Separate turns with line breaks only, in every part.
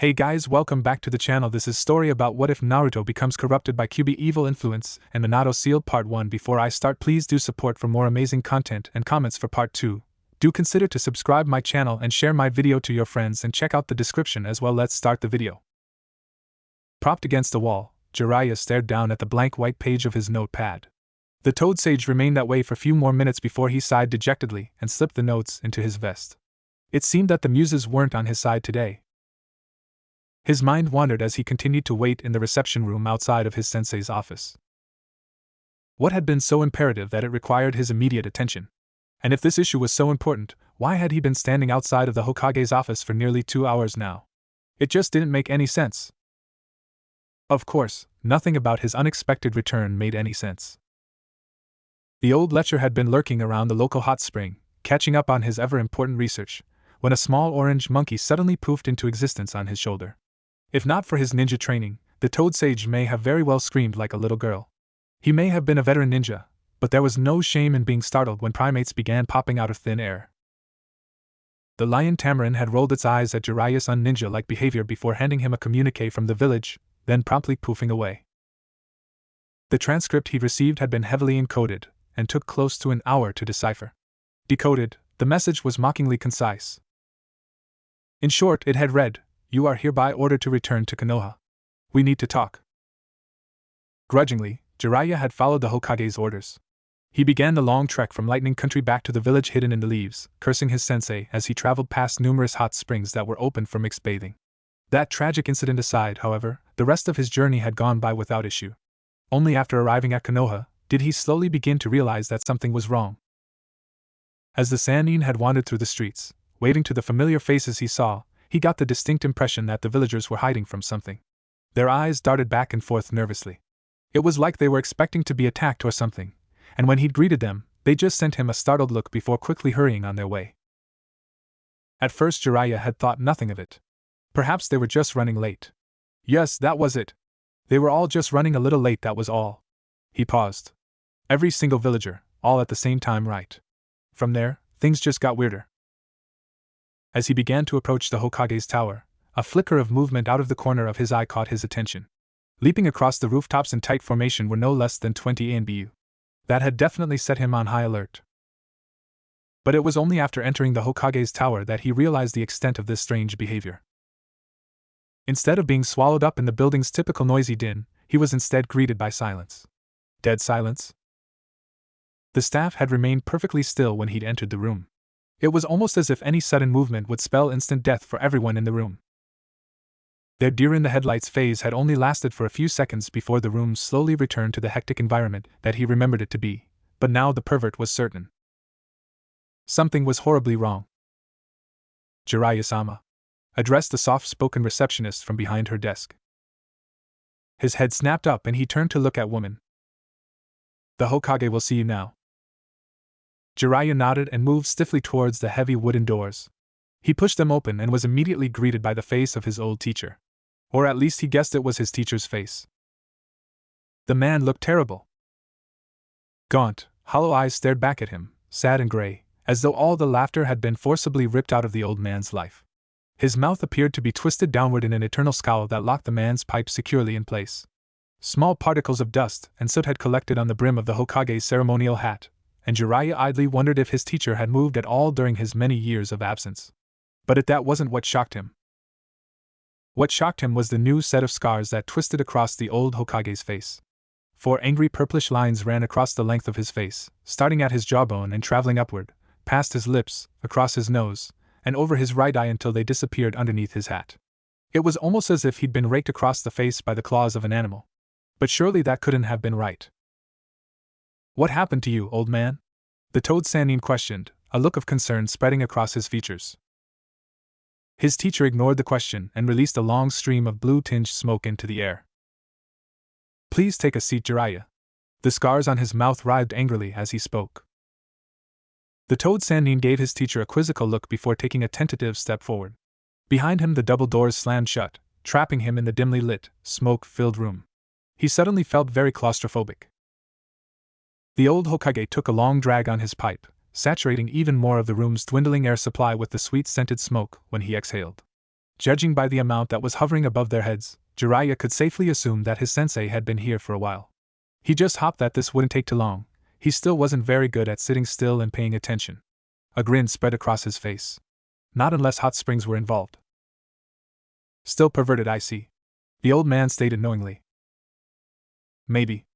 Hey guys, welcome back to the channel. This is story about what if Naruto becomes corrupted by Kyuubi evil influence and Minato sealed part 1. Before I start, please do support for more amazing content and comments for part 2. Do consider to subscribe my channel and share my video to your friends and check out the description as well. Let's start the video. Propped against the wall, Jiraiya stared down at the blank white page of his notepad. The Toad Sage remained that way for a few more minutes before he sighed dejectedly and slipped the notes into his vest. It seemed that the muses weren't on his side today. His mind wandered as he continued to wait in the reception room outside of his sensei's office. What had been so imperative that it required his immediate attention? And if this issue was so important, why had he been standing outside of the Hokage's office for nearly 2 hours now? It just didn't make any sense. Of course, nothing about his unexpected return made any sense. The old lecher had been lurking around the local hot spring, catching up on his ever-important research, when a small orange monkey suddenly poofed into existence on his shoulder. If not for his ninja training, the Toad Sage may have very well screamed like a little girl. He may have been a veteran ninja, but there was no shame in being startled when primates began popping out of thin air. The lion tamarin had rolled its eyes at Jiraiya's un-ninja-like behavior before handing him a communique from the village, then promptly poofing away. The transcript he received had been heavily encoded, and took close to an hour to decipher. Decoded, the message was mockingly concise. In short, it had read, "You are hereby ordered to return to Konoha. We need to talk." Grudgingly, Jiraiya had followed the Hokage's orders. He began the long trek from Lightning Country back to the village hidden in the leaves, cursing his sensei as he traveled past numerous hot springs that were open for mixed bathing. That tragic incident aside, however, the rest of his journey had gone by without issue. Only after arriving at Konoha did he slowly begin to realize that something was wrong. As the Sannin had wandered through the streets, waving to the familiar faces he saw, he got the distinct impression that the villagers were hiding from something. Their eyes darted back and forth nervously. It was like they were expecting to be attacked or something, and when he'd greeted them, they just sent him a startled look before quickly hurrying on their way. At first Jiraiya had thought nothing of it. Perhaps they were just running late. Yes, that was it. They were all just running a little late, that was all. He paused. Every single villager, all at the same time, right? From there, things just got weirder. As he began to approach the Hokage's tower, a flicker of movement out of the corner of his eye caught his attention. Leaping across the rooftops in tight formation were no less than 20 ANBU. That had definitely set him on high alert. But it was only after entering the Hokage's tower that he realized the extent of this strange behavior. Instead of being swallowed up in the building's typical noisy din, he was instead greeted by silence. Dead silence. The staff had remained perfectly still when he'd entered the room. It was almost as if any sudden movement would spell instant death for everyone in the room. Their deer-in-the-headlights phase had only lasted for a few seconds before the room slowly returned to the hectic environment that he remembered it to be, but now the pervert was certain. Something was horribly wrong. "Jiraiya-sama," addressed the soft-spoken receptionist from behind her desk. His head snapped up and he turned to look at woman. "The Hokage will see you now." Jiraiya nodded and moved stiffly towards the heavy wooden doors. He pushed them open and was immediately greeted by the face of his old teacher. Or at least he guessed it was his teacher's face. The man looked terrible. Gaunt, hollow eyes stared back at him, sad and gray, as though all the laughter had been forcibly ripped out of the old man's life. His mouth appeared to be twisted downward in an eternal scowl that locked the man's pipe securely in place. Small particles of dust and soot had collected on the brim of the Hokage's ceremonial hat, and Jiraiya idly wondered if his teacher had moved at all during his many years of absence. But that wasn't what shocked him. What shocked him was the new set of scars that twisted across the old Hokage's face. 4 angry purplish lines ran across the length of his face, starting at his jawbone and traveling upward, past his lips, across his nose, and over his right eye until they disappeared underneath his hat. It was almost as if he'd been raked across the face by the claws of an animal. But surely that couldn't have been right. "What happened to you, old man?" the Toad Sannin questioned, a look of concern spreading across his features. His teacher ignored the question and released a long stream of blue-tinged smoke into the air. "Please take a seat, Jiraiya." The scars on his mouth writhed angrily as he spoke. The Toad Sannin gave his teacher a quizzical look before taking a tentative step forward. Behind him the double doors slammed shut, trapping him in the dimly lit, smoke-filled room. He suddenly felt very claustrophobic. The old Hokage took a long drag on his pipe, saturating even more of the room's dwindling air supply with the sweet-scented smoke when he exhaled. Judging by the amount that was hovering above their heads, Jiraiya could safely assume that his sensei had been here for a while. He just hoped that this wouldn't take too long. He still wasn't very good at sitting still and paying attention. A grin spread across his face. Not unless hot springs were involved. Still perverted, I see. The old man stated knowingly. Maybe.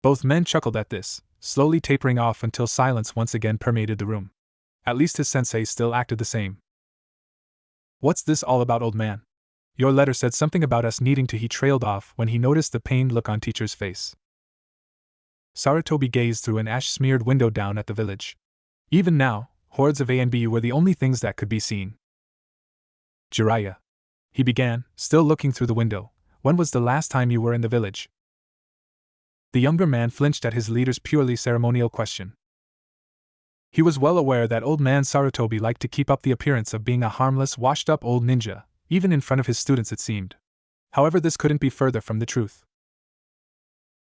Both men chuckled at this, slowly tapering off until silence once again permeated the room. At least his sensei still acted the same. What's this all about, old man? Your letter said something about us needing to. He trailed off when he noticed the pained look on teacher's face. Sarutobi gazed through an ash-smeared window down at the village. Even now, hordes of ANBU were the only things that could be seen. Jiraiya, he began, still looking through the window, when was the last time you were in the village? The younger man flinched at his leader's purely ceremonial question. He was well aware that old man Sarutobi liked to keep up the appearance of being a harmless, washed-up old ninja, even in front of his students it seemed. However, this couldn't be further from the truth.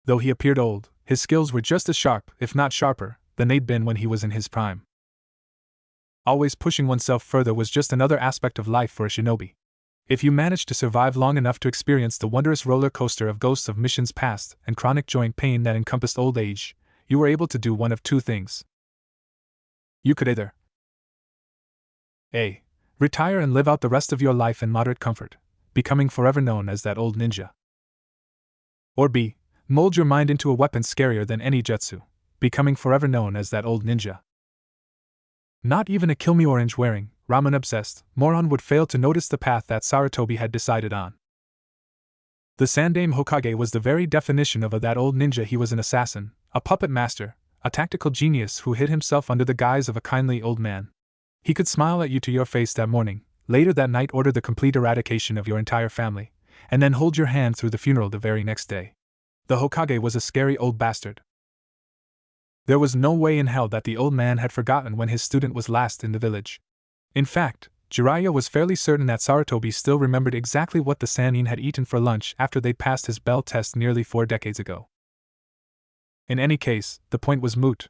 Though he appeared old, his skills were just as sharp, if not sharper, than they'd been when he was in his prime. Always pushing oneself further was just another aspect of life for a shinobi. If you managed to survive long enough to experience the wondrous roller coaster of ghosts of missions past and chronic joint pain that encompassed old age, you were able to do one of two things. You could either A. Retire and live out the rest of your life in moderate comfort, becoming forever known as that old ninja. Or B. Mold your mind into a weapon scarier than any jutsu, becoming forever known as that old ninja. Not even a kill-me orange-wearing, ramen-obsessed moron would fail to notice the path that Sarutobi had decided on. The Sandaime Hokage was the very definition of that old ninja. He was an assassin, a puppet master, a tactical genius who hid himself under the guise of a kindly old man. He could smile at you to your face that morning, later that night order the complete eradication of your entire family, and then hold your hand through the funeral the very next day. The Hokage was a scary old bastard. There was no way in hell that the old man had forgotten when his student was last in the village. In fact, Jiraiya was fairly certain that Sarutobi still remembered exactly what the Sannin had eaten for lunch after they'd passed his bell test nearly 4 decades ago. In any case, the point was moot.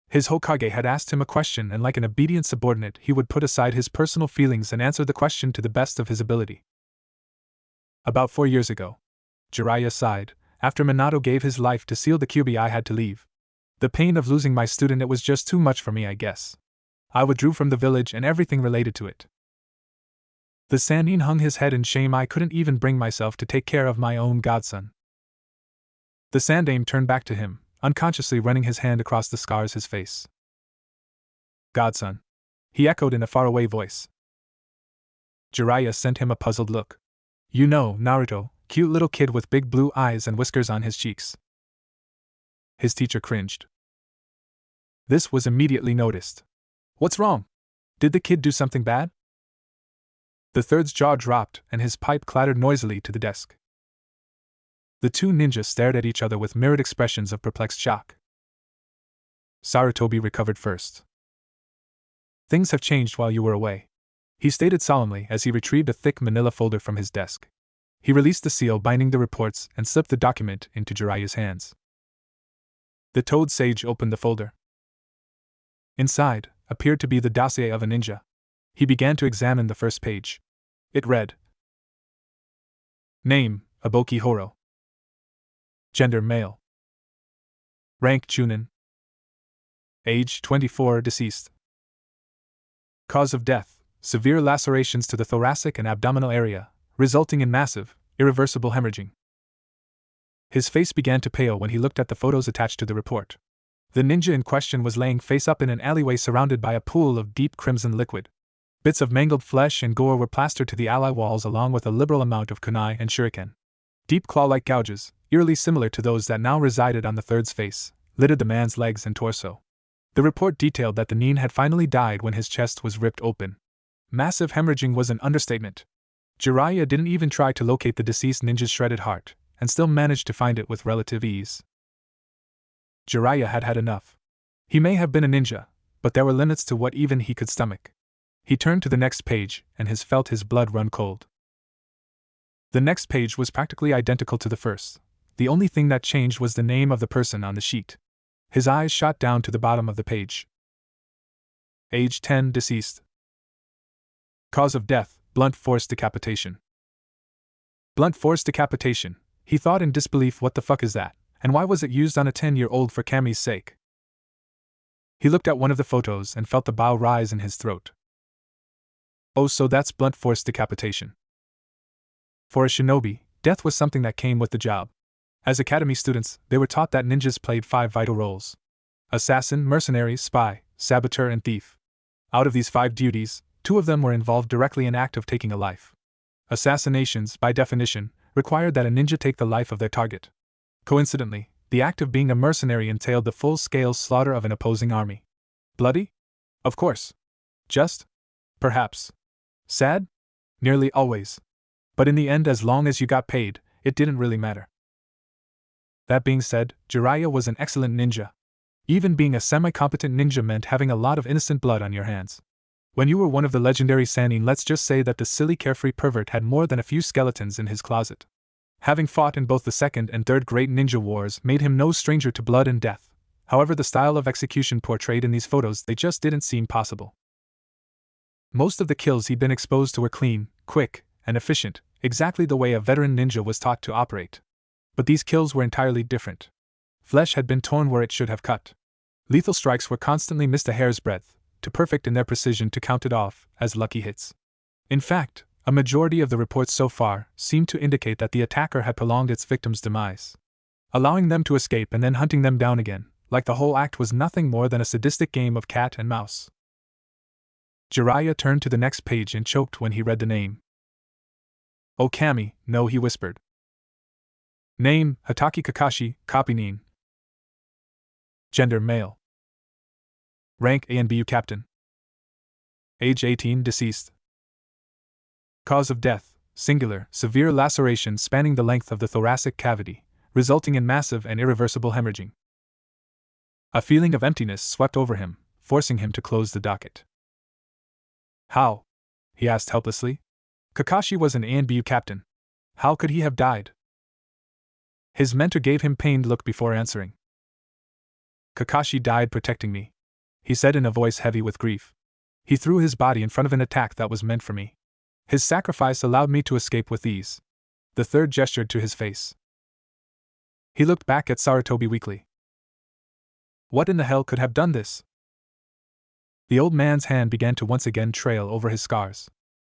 His Hokage had asked him a question, and like an obedient subordinate, he would put aside his personal feelings and answer the question to the best of his ability. About 4 years ago. Jiraiya sighed. After Minato gave his life to seal the Kyuubi, I had to leave. The pain of losing my student, it was just too much for me, I guess. I withdrew from the village and everything related to it. The Sannin hung his head in shame. I couldn't even bring myself to take care of my own godson. The Sandaime turned back to him, unconsciously running his hand across the scars his face. Godson, he echoed in a faraway voice. Jiraiya sent him a puzzled look. You know, Naruto, cute little kid with big blue eyes and whiskers on his cheeks. His teacher cringed. This was immediately noticed. What's wrong? Did the kid do something bad? The third's jaw dropped and his pipe clattered noisily to the desk. The two ninjas stared at each other with mirrored expressions of perplexed shock. Sarutobi recovered first. Things have changed while you were away, he stated solemnly as he retrieved a thick manila folder from his desk. He released the seal binding the reports and slipped the document into Jiraiya's hands. The Toad Sage opened the folder. Inside appeared to be the dossier of a ninja. He began to examine the first page. It read: Name, Aboki Horo. Gender, male. Rank, Chunin. Age, 24, deceased. Cause of death, severe lacerations to the thoracic and abdominal area, resulting in massive, irreversible hemorrhaging. His face began to pale when he looked at the photos attached to the report. The ninja in question was laying face up in an alleyway surrounded by a pool of deep crimson liquid. Bits of mangled flesh and gore were plastered to the alley walls along with a liberal amount of kunai and shuriken. Deep claw-like gouges, eerily similar to those that now resided on the third's face, littered the man's legs and torso. The report detailed that the nin had finally died when his chest was ripped open. Massive hemorrhaging was an understatement. Jiraiya didn't even try to locate the deceased ninja's shredded heart, and still managed to find it with relative ease. Jiraiya had had enough. He may have been a ninja, but there were limits to what even he could stomach. He turned to the next page, and felt his blood run cold. The next page was practically identical to the first. The only thing that changed was the name of the person on the sheet. His eyes shot down to the bottom of the page. Age 10, deceased. Cause of death, Blunt force decapitation. Blunt force decapitation, he thought in disbelief. What the fuck is that, and why was it used on a 10-year-old for Cammy's sake? He looked at one of the photos and felt the bow rise in his throat. Oh, so that's blunt force decapitation. For a shinobi, death was something that came with the job. As academy students, they were taught that ninjas played 5 vital roles: assassin, mercenary, spy, saboteur, and thief. Out of these 5 duties, 2 of them were involved directly in the act of taking a life. Assassinations, by definition, required that a ninja take the life of their target. Coincidentally, the act of being a mercenary entailed the full-scale slaughter of an opposing army. Bloody? Of course. Just? Perhaps. Sad? Nearly always. But in the end, as long as you got paid, it didn't really matter. That being said, Jiraiya was an excellent ninja. Even being a semi-competent ninja meant having a lot of innocent blood on your hands. When you were one of the legendary Sannin, let's just say that the silly carefree pervert had more than a few skeletons in his closet. Having fought in both the second and third great ninja wars made him no stranger to blood and death. However, the style of execution portrayed in these photos, they just didn't seem possible. Most of the kills he'd been exposed to were clean, quick, and efficient, exactly the way a veteran ninja was taught to operate. But these kills were entirely different. Flesh had been torn where it should have cut. Lethal strikes were constantly missed a hair's breadth, too perfect in their precision to count it off as lucky hits. In fact, a majority of the reports so far seemed to indicate that the attacker had prolonged its victim's demise, allowing them to escape and then hunting them down again, like the whole act was nothing more than a sadistic game of cat and mouse. Jiraiya turned to the next page and choked when he read the name. "Oh, Kami, no," he whispered. Name, Hataki Kakashi, copy Nin. Gender, male. Rank, ANBU captain. Age 18, deceased. Cause of death, singular, severe laceration spanning the length of the thoracic cavity, resulting in massive and irreversible hemorrhaging. A feeling of emptiness swept over him, forcing him to close the docket. How? He asked helplessly. Kakashi was an ANBU captain. How could he have died? His mentor gave him pained look before answering. Kakashi died protecting me, he said in a voice heavy with grief. He threw his body in front of an attack that was meant for me. His sacrifice allowed me to escape with ease. The third gestured to his face. He looked back at Sarutobi weakly. What in the hell could have done this? The old man's hand began to once again trail over his scars.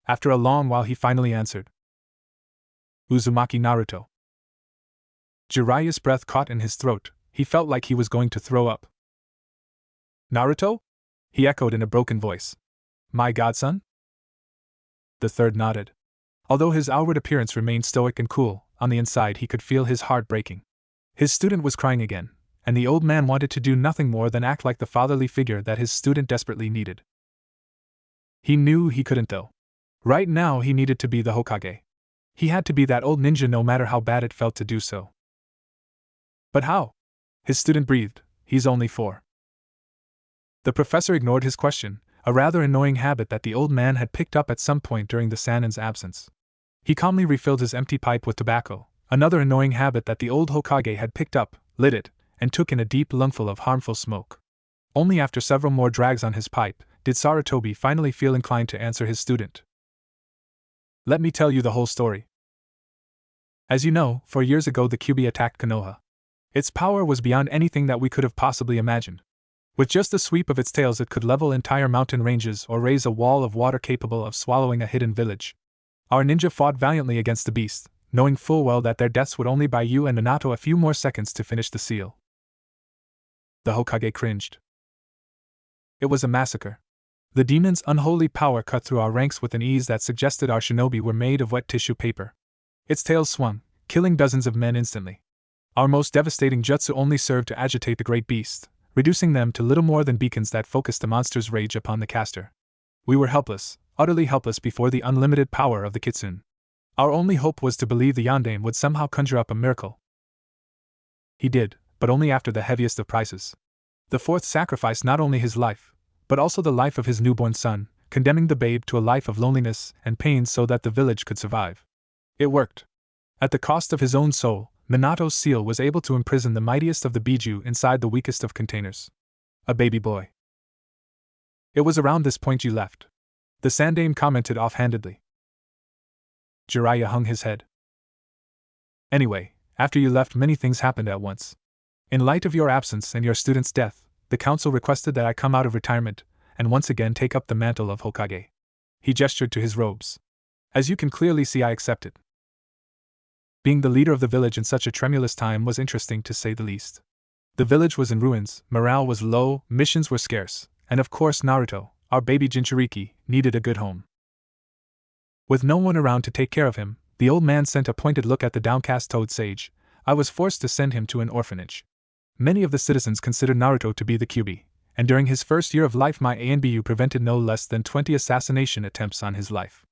After a long while he finally answered. Uzumaki Naruto. Jiraiya's breath caught in his throat. He felt like he was going to throw up. Naruto? He echoed in a broken voice. My godson? The third nodded. Although his outward appearance remained stoic and cool, on the inside he could feel his heart breaking. His student was crying again, and the old man wanted to do nothing more than act like the fatherly figure that his student desperately needed. He knew he couldn't though. Right now he needed to be the Hokage. He had to be that old ninja no matter how bad it felt to do so. But how? His student breathed. He's only 4. The professor ignored his question, a rather annoying habit that the old man had picked up at some point during the Sannin's absence. He calmly refilled his empty pipe with tobacco, another annoying habit that the old Hokage had picked up, lit it, and took in a deep lungful of harmful smoke. Only after several more drags on his pipe did Sarutobi finally feel inclined to answer his student. Let me tell you the whole story. As you know, 4 years ago the Kyuubi attacked Konoha. Its power was beyond anything that we could have possibly imagined. With just the sweep of its tails it could level entire mountain ranges or raise a wall of water capable of swallowing a hidden village. Our ninja fought valiantly against the beast, knowing full well that their deaths would only buy you and Minato a few more seconds to finish the seal. The Hokage cringed. It was a massacre. The demon's unholy power cut through our ranks with an ease that suggested our shinobi were made of wet tissue paper. Its tail swung, killing dozens of men instantly. Our most devastating jutsu only served to agitate the great beast, reducing them to little more than beacons that focused the monster's rage upon the caster. We were helpless, utterly helpless before the unlimited power of the kitsune. Our only hope was to believe the yondaime would somehow conjure up a miracle. He did, but only after the heaviest of prices. The fourth sacrificed not only his life, but also the life of his newborn son, condemning the babe to a life of loneliness and pain so that the village could survive. It worked. At the cost of his own soul, Minato's seal was able to imprison the mightiest of the Biju inside the weakest of containers. A baby boy. It was around this point you left. The Sandaime commented offhandedly. Jiraiya hung his head. Anyway, after you left, many things happened at once. In light of your absence and your student's death, the council requested that I come out of retirement and once again take up the mantle of Hokage. He gestured to his robes. As you can clearly see, I accepted. Being the leader of the village in such a tremulous time was interesting to say the least. The village was in ruins, morale was low, missions were scarce, and of course Naruto, our baby Jinchuriki, needed a good home. With no one around to take care of him, the old man sent a pointed look at the downcast Toad Sage. I was forced to send him to an orphanage. Many of the citizens considered Naruto to be the Kyuubi, and during his first year of life my ANBU prevented no less than 20 assassination attempts on his life.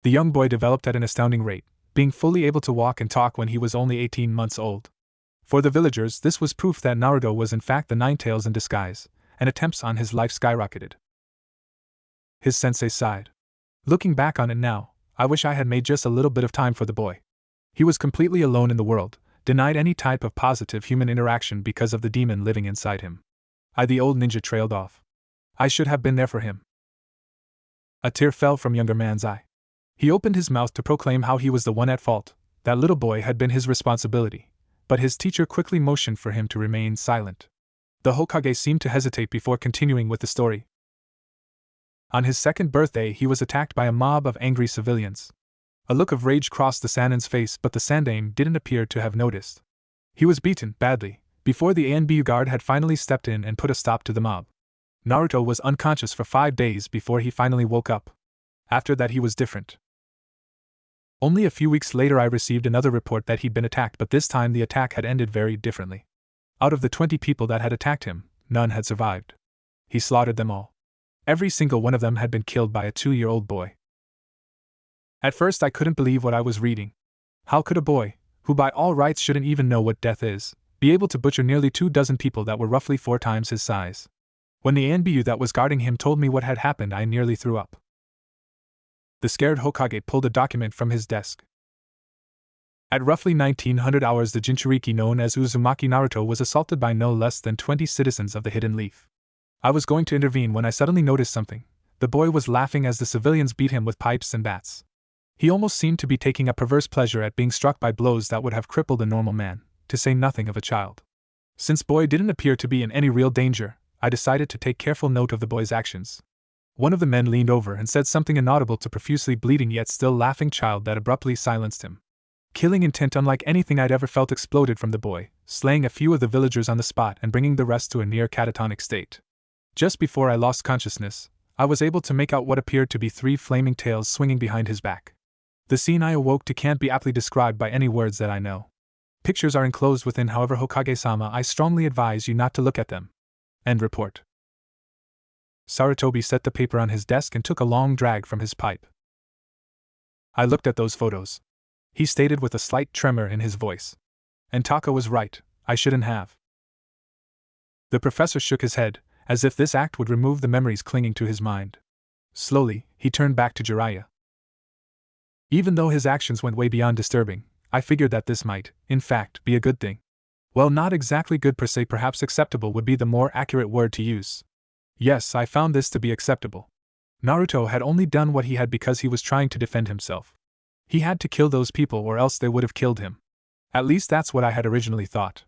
The young boy developed at an astounding rate, being fully able to walk and talk when he was only 18 months old. For the villagers, this was proof that Naruto was in fact the Ninetales in disguise, and attempts on his life skyrocketed. His sensei sighed. Looking back on it now, I wish I had made just a little bit of time for the boy. He was completely alone in the world, denied any type of positive human interaction because of the demon living inside him. The old ninja trailed off. I should have been there for him. A tear fell from younger man's eye. He opened his mouth to proclaim how he was the one at fault, that little boy had been his responsibility, but his teacher quickly motioned for him to remain silent. The Hokage seemed to hesitate before continuing with the story. On his second birthday he was attacked by a mob of angry civilians. A look of rage crossed the Sanin's face, but the Sandaime didn't appear to have noticed. He was beaten badly before the ANBU guard had finally stepped in and put a stop to the mob. Naruto was unconscious for 5 days before he finally woke up. After that he was different. Only a few weeks later I received another report that he'd been attacked, but this time the attack had ended very differently. Out of the 20 people that had attacked him, none had survived. He slaughtered them all. Every single one of them had been killed by a 2-year-old boy. At first I couldn't believe what I was reading. How could a boy, who by all rights shouldn't even know what death is, be able to butcher nearly 24 people that were roughly 4 times his size? When the ANBU that was guarding him told me what had happened, I nearly threw up. The scared Hokage pulled a document from his desk. At roughly 1900 hours, the Jinchuriki known as Uzumaki Naruto was assaulted by no less than 20 citizens of the Hidden Leaf. I was going to intervene when I suddenly noticed something. The boy was laughing as the civilians beat him with pipes and bats. He almost seemed to be taking a perverse pleasure at being struck by blows that would have crippled a normal man, to say nothing of a child. Since boy didn't appear to be in any real danger, I decided to take careful note of the boy's actions. One of the men leaned over and said something inaudible to profusely bleeding yet still laughing child that abruptly silenced him. Killing intent unlike anything I'd ever felt exploded from the boy, slaying a few of the villagers on the spot and bringing the rest to a near catatonic state. Just before I lost consciousness, I was able to make out what appeared to be 3 flaming tails swinging behind his back. The scene I awoke to can't be aptly described by any words that I know. Pictures are enclosed within, however, Hokage-sama, I strongly advise you not to look at them. End report. Sarutobi set the paper on his desk and took a long drag from his pipe. I looked at those photos. He stated with a slight tremor in his voice. And Taka was right, I shouldn't have. The professor shook his head, as if this act would remove the memories clinging to his mind. Slowly, he turned back to Jiraiya. Even though his actions went way beyond disturbing, I figured that this might, in fact, be a good thing. Well, not exactly good per se, perhaps acceptable would be the more accurate word to use. Yes, I found this to be acceptable. Naruto had only done what he had because he was trying to defend himself. He had to kill those people or else they would have killed him. At least that's what I had originally thought.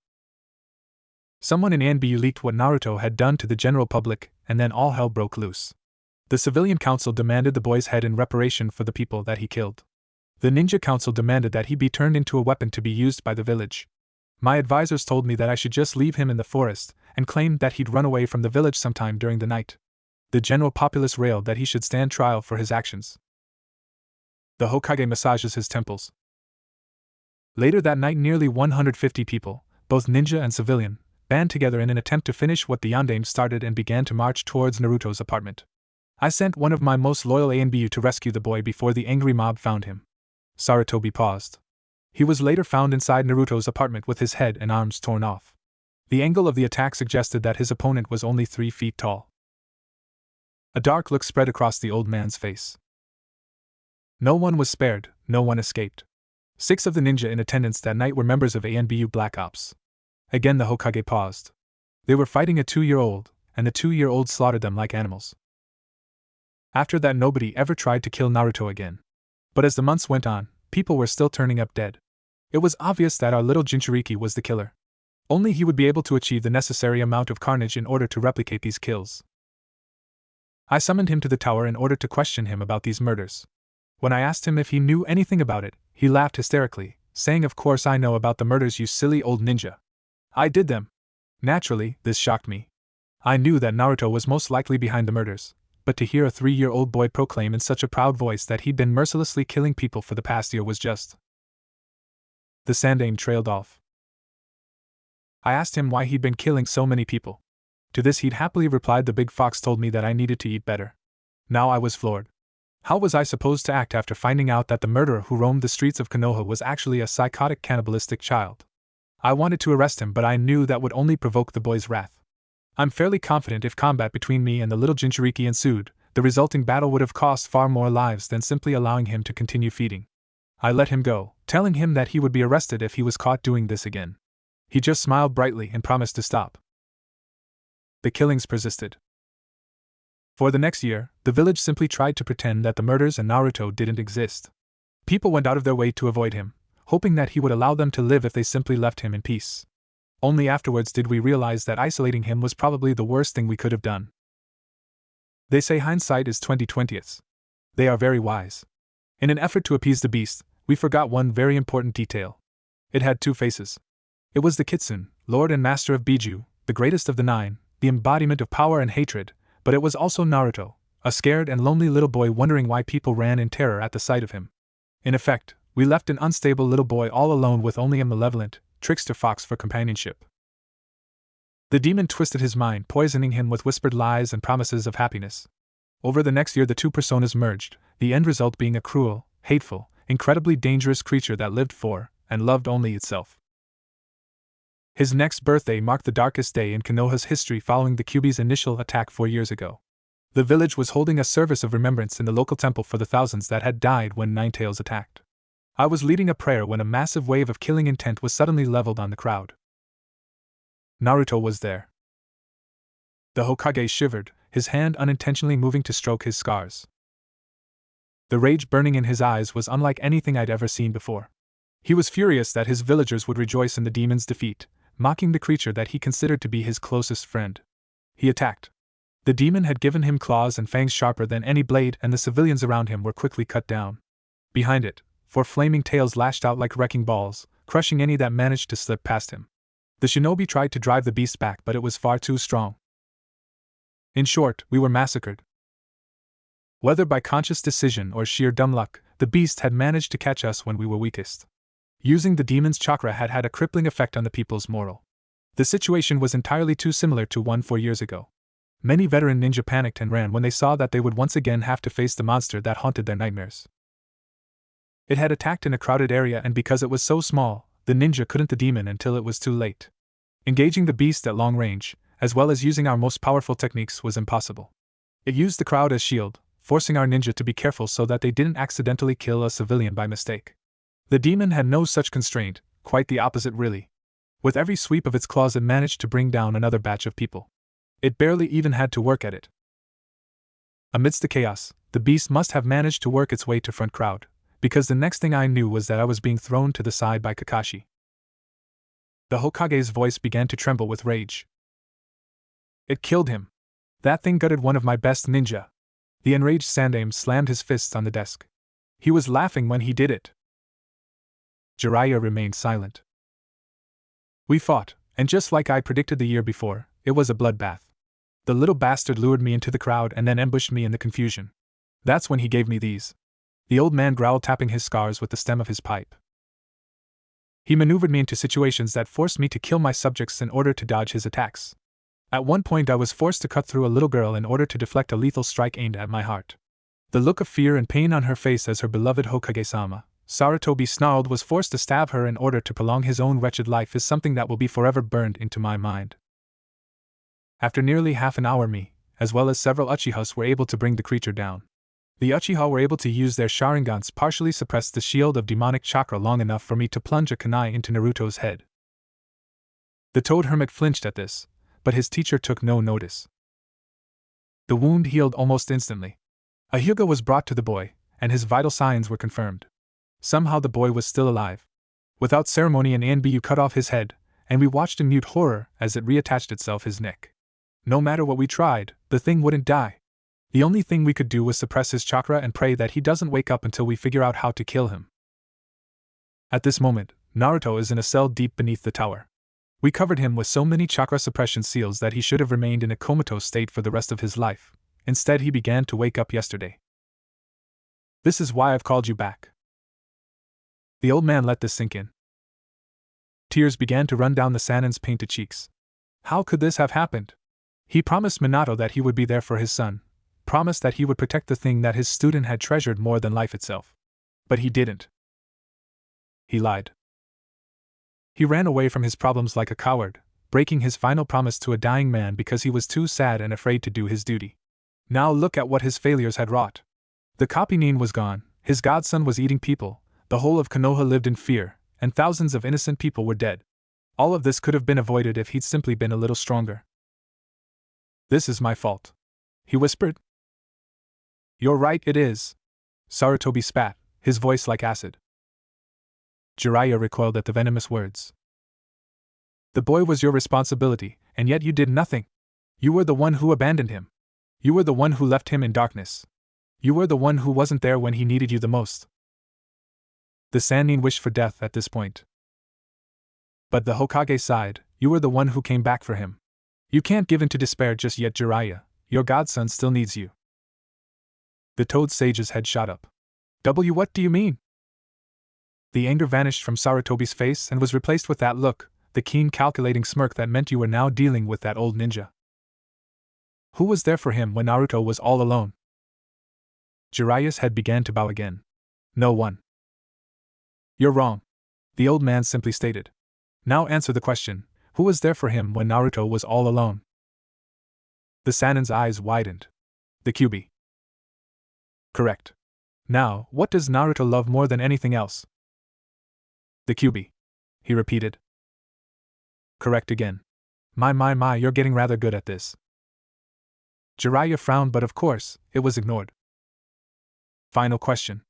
Someone in ANBU leaked what Naruto had done to the general public, and then all hell broke loose. The civilian council demanded the boy's head in reparation for the people that he killed. The ninja council demanded that he be turned into a weapon to be used by the village. My advisors told me that I should just leave him in the forest, and claimed that he'd run away from the village sometime during the night. The general populace railed that he should stand trial for his actions. The Hokage massages his temples. Later that night, nearly 150 people, both ninja and civilian, band together in an attempt to finish what the Yondaime started and began to march towards Naruto's apartment. I sent one of my most loyal ANBU to rescue the boy before the angry mob found him. Sarutobi paused. He was later found inside Naruto's apartment with his head and arms torn off. The angle of the attack suggested that his opponent was only 3 feet tall. A dark look spread across the old man's face. No one was spared, no one escaped. 6 of the ninja in attendance that night were members of ANBU Black Ops. Again the Hokage paused. They were fighting a 2-year-old, and the 2-year-old slaughtered them like animals. After that nobody ever tried to kill Naruto again. But as the months went on, people were still turning up dead. It was obvious that our little Jinchuriki was the killer. Only he would be able to achieve the necessary amount of carnage in order to replicate these kills. I summoned him to the tower in order to question him about these murders. When I asked him if he knew anything about it, he laughed hysterically, saying, "Of course I know about the murders, you silly old ninja. I did them." Naturally, this shocked me. I knew that Naruto was most likely behind the murders, but to hear a 3-year-old boy proclaim in such a proud voice that he'd been mercilessly killing people for the past year was just. The Sandaime trailed off. I asked him why he'd been killing so many people. To this he'd happily replied, "The big fox told me that I needed to eat better." Now I was floored. How was I supposed to act after finding out that the murderer who roamed the streets of Konoha was actually a psychotic cannibalistic child? I wanted to arrest him, but I knew that would only provoke the boy's wrath. I'm fairly confident if combat between me and the little Jinchuriki ensued, the resulting battle would have cost far more lives than simply allowing him to continue feeding. I let him go, telling him that he would be arrested if he was caught doing this again. He just smiled brightly and promised to stop. The killings persisted. For the next year, the village simply tried to pretend that the murders and Naruto didn't exist. People went out of their way to avoid him, hoping that he would allow them to live if they simply left him in peace. Only afterwards did we realize that isolating him was probably the worst thing we could have done. They say hindsight is 20/20. They are very wise. In an effort to appease the beast, we forgot one very important detail. It had 2 faces. It was the Kitsune, Lord and Master of Biju, the greatest of the 9, the embodiment of power and hatred, but it was also Naruto, a scared and lonely little boy wondering why people ran in terror at the sight of him. In effect, we left an unstable little boy all alone with only a malevolent, trickster fox for companionship. The demon twisted his mind, poisoning him with whispered lies and promises of happiness. Over the next year the 2 personas merged, the end result being a cruel, hateful, incredibly dangerous creature that lived for, and loved only itself. His next birthday marked the darkest day in Konoha's history following the Kyuubi's initial attack 4 years ago. The village was holding a service of remembrance in the local temple for the thousands that had died when Ninetales attacked. I was leading a prayer when a massive wave of killing intent was suddenly leveled on the crowd. Naruto was there. The Hokage shivered, his hand unintentionally moving to stroke his scars. The rage burning in his eyes was unlike anything I'd ever seen before. He was furious that his villagers would rejoice in the demon's defeat, mocking the creature that he considered to be his closest friend. He attacked. The demon had given him claws and fangs sharper than any blade, and the civilians around him were quickly cut down. Behind it, 4 flaming tails lashed out like wrecking balls, crushing any that managed to slip past him. The shinobi tried to drive the beast back, but it was far too strong. In short, we were massacred. Whether by conscious decision or sheer dumb luck, the beast had managed to catch us when we were weakest. Using the demon's chakra had had a crippling effect on the people's morale. The situation was entirely too similar to one 4 years ago. Many veteran ninja panicked and ran when they saw that they would once again have to face the monster that haunted their nightmares. It had attacked in a crowded area, and because it was so small, the ninja couldn't the demon until it was too late. Engaging the beast at long range, as well as using our most powerful techniques, was impossible. It used the crowd as shield, forcing our ninja to be careful so that they didn't accidentally kill a civilian by mistake. The demon had no such constraint, quite the opposite really. With every sweep of its claws it managed to bring down another batch of people. It barely even had to work at it. Amidst the chaos, the beast must have managed to work its way to front crowd, because the next thing I knew was that I was being thrown to the side by Kakashi. The Hokage's voice began to tremble with rage. It killed him. That thing gutted one of my best ninja. The enraged Sandaime slammed his fists on the desk. He was laughing when he did it. Jiraiya remained silent. We fought, and just like I predicted the year before, it was a bloodbath. The little bastard lured me into the crowd and then ambushed me in the confusion. That's when he gave me these. The old man growled, tapping his scars with the stem of his pipe. He maneuvered me into situations that forced me to kill my subjects in order to dodge his attacks. At one point I was forced to cut through a little girl in order to deflect a lethal strike aimed at my heart. The look of fear and pain on her face as her beloved Hokage-sama, Sarutobi, snarled, was forced to stab her in order to prolong his own wretched life is something that will be forever burned into my mind. After nearly half an hour me, as well as several Uchihas, were able to bring the creature down. The Uchiha were able to use their Sharingans partially suppress the shield of demonic chakra long enough for me to plunge a kunai into Naruto's head. The toad hermit flinched at this, but his teacher took no notice. The wound healed almost instantly. A Hyuga was brought to the boy, and his vital signs were confirmed. Somehow the boy was still alive. Without ceremony, an Anbu cut off his head, and we watched in mute horror as it reattached itself his neck. No matter what we tried, the thing wouldn't die. The only thing we could do was suppress his chakra and pray that he doesn't wake up until we figure out how to kill him. At this moment, Naruto is in a cell deep beneath the tower. We covered him with so many chakra suppression seals that he should have remained in a comatose state for the rest of his life. Instead, he began to wake up yesterday. This is why I've called you back. The old man let this sink in. Tears began to run down the Sanin's painted cheeks. How could this have happened? He promised Minato that he would be there for his son, promised that he would protect the thing that his student had treasured more than life itself. But he didn't. He lied. He ran away from his problems like a coward, breaking his final promise to a dying man because he was too sad and afraid to do his duty. Now look at what his failures had wrought. The copy Nin was gone, his godson was eating people, the whole of Konoha lived in fear, and thousands of innocent people were dead. All of this could have been avoided if he'd simply been a little stronger. This is my fault, he whispered. You're right, it is. Sarutobi spat, his voice like acid. Jiraiya recoiled at the venomous words. The boy was your responsibility, and yet you did nothing. You were the one who abandoned him. You were the one who left him in darkness. You were the one who wasn't there when he needed you the most. The Sannin wished for death at this point. But the Hokage sighed, you were the one who came back for him. You can't give in to despair just yet, Jiraiya. Your godson still needs you. The Toad Sage's head shot up. What do you mean? The anger vanished from Sarutobi's face and was replaced with that look, the keen calculating smirk that meant you were now dealing with that old ninja. Who was there for him when Naruto was all alone? Jiraiya's head began to bow again. No one. You're wrong, the old man simply stated. Now answer the question, who was there for him when Naruto was all alone? The Sanin's eyes widened. The Kyuubi. Correct. Now, what does Naruto love more than anything else? The Kyuubi, he repeated. Correct again. My, you're getting rather good at this. Jiraiya frowned, but of course, it was ignored. Final question.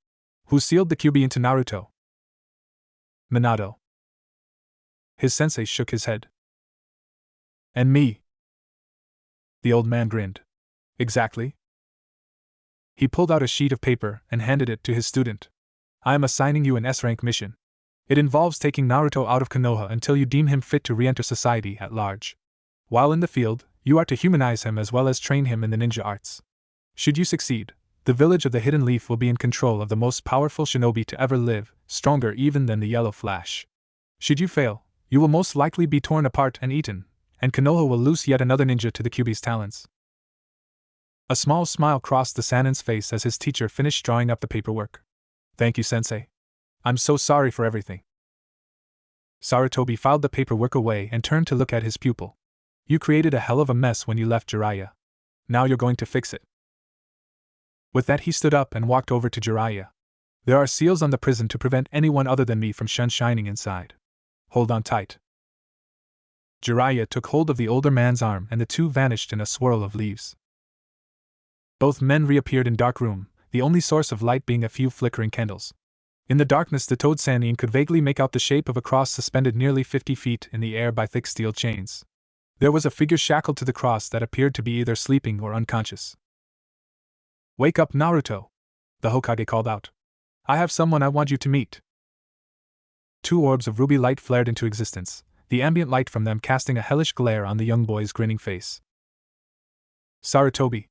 Who sealed the Kyuubi into Naruto? Minato. His sensei shook his head. And me? The old man grinned. Exactly. He pulled out a sheet of paper and handed it to his student. I am assigning you an S-rank mission. It involves taking Naruto out of Konoha until you deem him fit to re-enter society at large. While in the field, you are to humanize him as well as train him in the ninja arts. Should you succeed, the village of the Hidden Leaf will be in control of the most powerful shinobi to ever live, stronger even than the Yellow Flash. Should you fail, you will most likely be torn apart and eaten, and Konoha will lose yet another ninja to the Kyuubi's talents. A small smile crossed the Sanin's face as his teacher finished drawing up the paperwork. Thank you, sensei. I'm so sorry for everything. Sarutobi filed the paperwork away and turned to look at his pupil. You created a hell of a mess when you left Jiraiya. Now you're going to fix it. With that, he stood up and walked over to Jiraiya. There are seals on the prison to prevent anyone other than me from shining inside. Hold on tight. Jiraiya took hold of the older man's arm and the two vanished in a swirl of leaves. Both men reappeared in dark room, the only source of light being a few flickering candles. In the darkness, the Toad Sannin could vaguely make out the shape of a cross suspended nearly 50 feet in the air by thick steel chains. There was a figure shackled to the cross that appeared to be either sleeping or unconscious. Wake up, Naruto! The Hokage called out. I have someone I want you to meet. Two orbs of ruby light flared into existence, the ambient light from them casting a hellish glare on the young boy's grinning face. Sarutobi,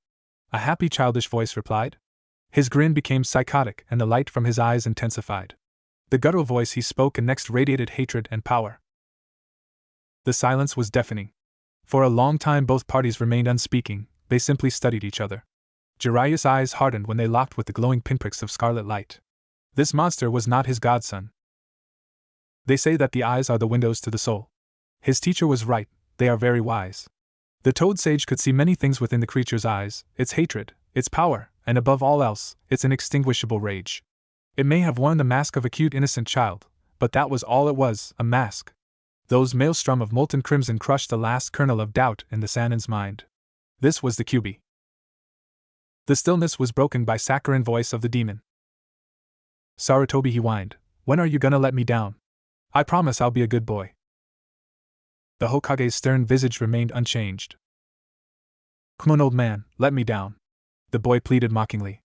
a happy childish voice replied. His grin became psychotic and the light from his eyes intensified. The guttural voice he spoke and next radiated hatred and power. The silence was deafening. For a long time both parties remained unspeaking, they simply studied each other. Jiraiya's eyes hardened when they locked with the glowing pinpricks of scarlet light. This monster was not his godson. They say that the eyes are the windows to the soul. His teacher was right, they are very wise. The Toad Sage could see many things within the creature's eyes, its hatred, its power, and above all else, its inextinguishable rage. It may have worn the mask of a cute innocent child, but that was all it was, a mask. Those maelstrom of molten crimson crushed the last kernel of doubt in the Sanin's mind. This was the Kyuubi. The stillness was broken by saccharine voice of the demon. Sarutobi, he whined. When are you gonna let me down? I promise I'll be a good boy. The Hokage's stern visage remained unchanged. Come on, old man, let me down. The boy pleaded mockingly.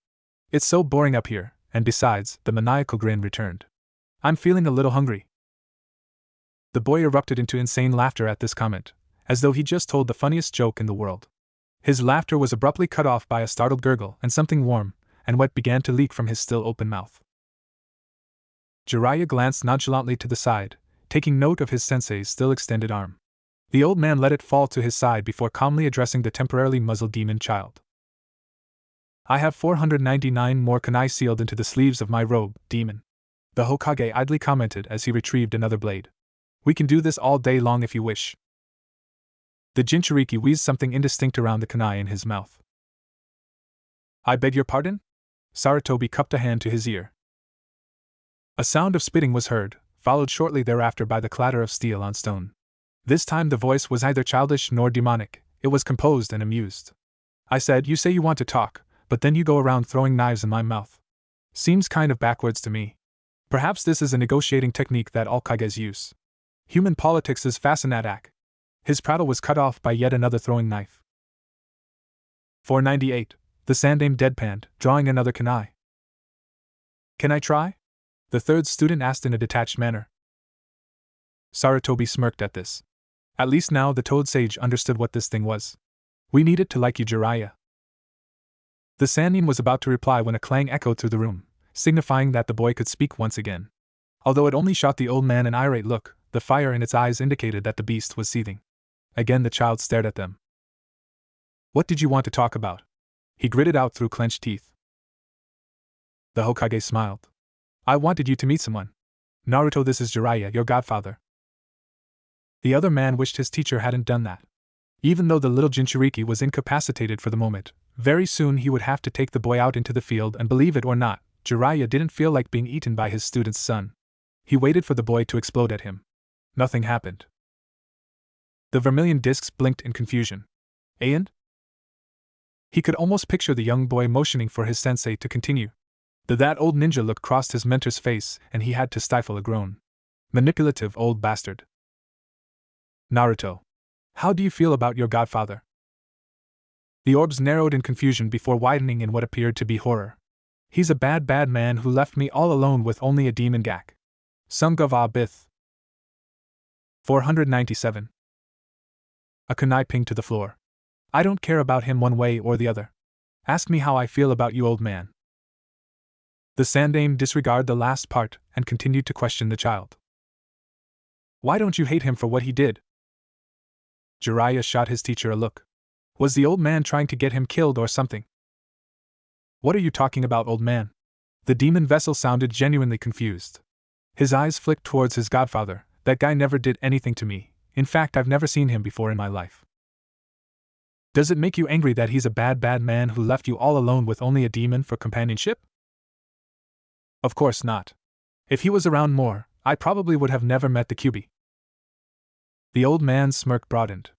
It's so boring up here, and besides, the maniacal grin returned. I'm feeling a little hungry. The boy erupted into insane laughter at this comment, as though he just told the funniest joke in the world. His laughter was abruptly cut off by a startled gurgle, and something warm and wet began to leak from his still open mouth. Jiraiya glanced nonchalantly to the side, taking note of his sensei's still extended arm. The old man let it fall to his side before calmly addressing the temporarily muzzled demon child. I have 499 more kunai sealed into the sleeves of my robe, demon. The Hokage idly commented as he retrieved another blade. We can do this all day long if you wish. The Jinchuriki wheezed something indistinct around the kunai in his mouth. I beg your pardon? Sarutobi cupped a hand to his ear. A sound of spitting was heard, followed shortly thereafter by the clatter of steel on stone. This time the voice was neither childish nor demonic, it was composed and amused. I said, you say you want to talk, but then you go around throwing knives in my mouth. Seems kind of backwards to me. Perhaps this is a negotiating technique that all Kages use. Human politics is fascinating. His prattle was cut off by yet another throwing knife. 498. The Sandaime deadpanned, drawing another kunai. Can I try? The third student asked in a detached manner. Sarutobi smirked at this. At least now the Toad Sage understood what this thing was. We need it to like you, Jiraiya. The Sandaime was about to reply when a clang echoed through the room, signifying that the boy could speak once again. Although it only shot the old man an irate look, the fire in its eyes indicated that the beast was seething. Again the child stared at them. What did you want to talk about? He gritted out through clenched teeth. The Hokage smiled. I wanted you to meet someone. Naruto, this is Jiraiya, your godfather. The other man wished his teacher hadn't done that. Even though the little Jinchuriki was incapacitated for the moment, very soon he would have to take the boy out into the field, and believe it or not, Jiraiya didn't feel like being eaten by his student's son. He waited for the boy to explode at him. Nothing happened. The vermilion discs blinked in confusion. And? He could almost picture the young boy motioning for his sensei to continue. That old ninja look crossed his mentor's face, and he had to stifle a groan. Manipulative old bastard. Naruto. How do you feel about your godfather? The orbs narrowed in confusion before widening in what appeared to be horror. He's a bad man who left me all alone with only a demon gak. Sungava Bith. 497. A kunai pinged to the floor. I don't care about him one way or the other. Ask me how I feel about you, old man. The Sandaime disregarded the last part and continued to question the child. Why don't you hate him for what he did? Jiraiya shot his teacher a look. Was the old man trying to get him killed or something? What are you talking about, old man? The demon vessel sounded genuinely confused. His eyes flicked towards his godfather. That guy never did anything to me. In fact, I've never seen him before in my life. Does it make you angry that he's a bad man who left you all alone with only a demon for companionship? Of course not. If he was around more, I probably would have never met the Kyuubi. The old man's smirk broadened.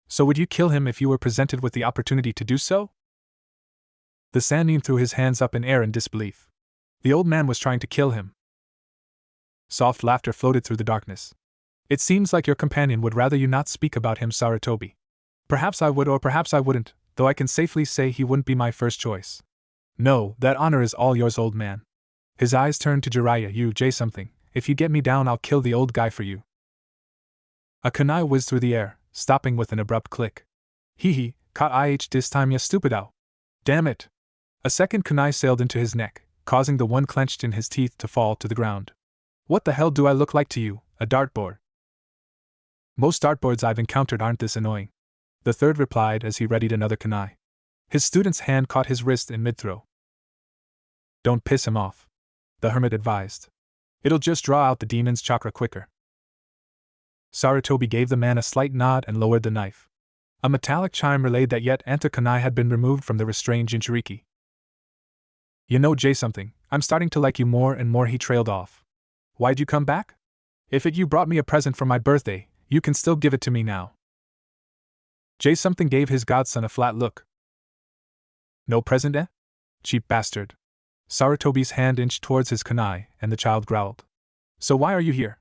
So would you kill him if you were presented with the opportunity to do so? The Sandaime threw his hands up in air in disbelief. The old man was trying to kill him. Soft laughter floated through the darkness. It seems like your companion would rather you not speak about him, Sarutobi. Perhaps I would or perhaps I wouldn't, though I can safely say he wouldn't be my first choice. No, that honor is all yours, old man. His eyes turned to Jiraiya. You J something, if you get me down I'll kill the old guy for you. A kunai whizzed through the air, stopping with an abrupt click. Hee, caught IH this time ya stupidao. Damn it. A second kunai sailed into his neck, causing the one clenched in his teeth to fall to the ground. What the hell do I look like to you, a dartboard? Most dartboards I've encountered aren't this annoying. The third replied as he readied another kunai. His student's hand caught his wrist in mid-throw. Don't piss him off, the hermit advised. It'll just draw out the demon's chakra quicker. Sarutobi gave the man a slight nod and lowered the knife. A metallic chime relayed that yet another kunai had been removed from the restrained Jinchuriki. You know J something, I'm starting to like you more and more, he trailed off. Why'd you come back? If you brought me a present for my birthday, you can still give it to me now. J something gave his godson a flat look. No present, eh? Cheap bastard. Sarutobi's hand inched towards his kunai, and the child growled. So why are you here?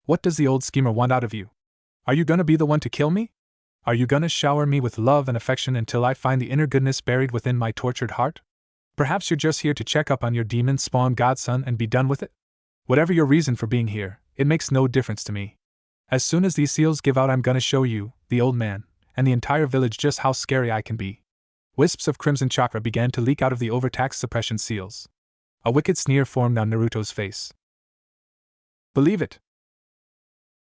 What does the old schemer want out of you? Are you gonna be the one to kill me? Are you gonna shower me with love and affection until I find the inner goodness buried within my tortured heart? Perhaps you're just here to check up on your demon-spawned godson and be done with it? Whatever your reason for being here, it makes no difference to me. As soon as these seals give out, I'm gonna show you, the old man, and the entire village just how scary I can be. Wisps of crimson chakra began to leak out of the overtaxed suppression seals. A wicked sneer formed on Naruto's face. Believe it!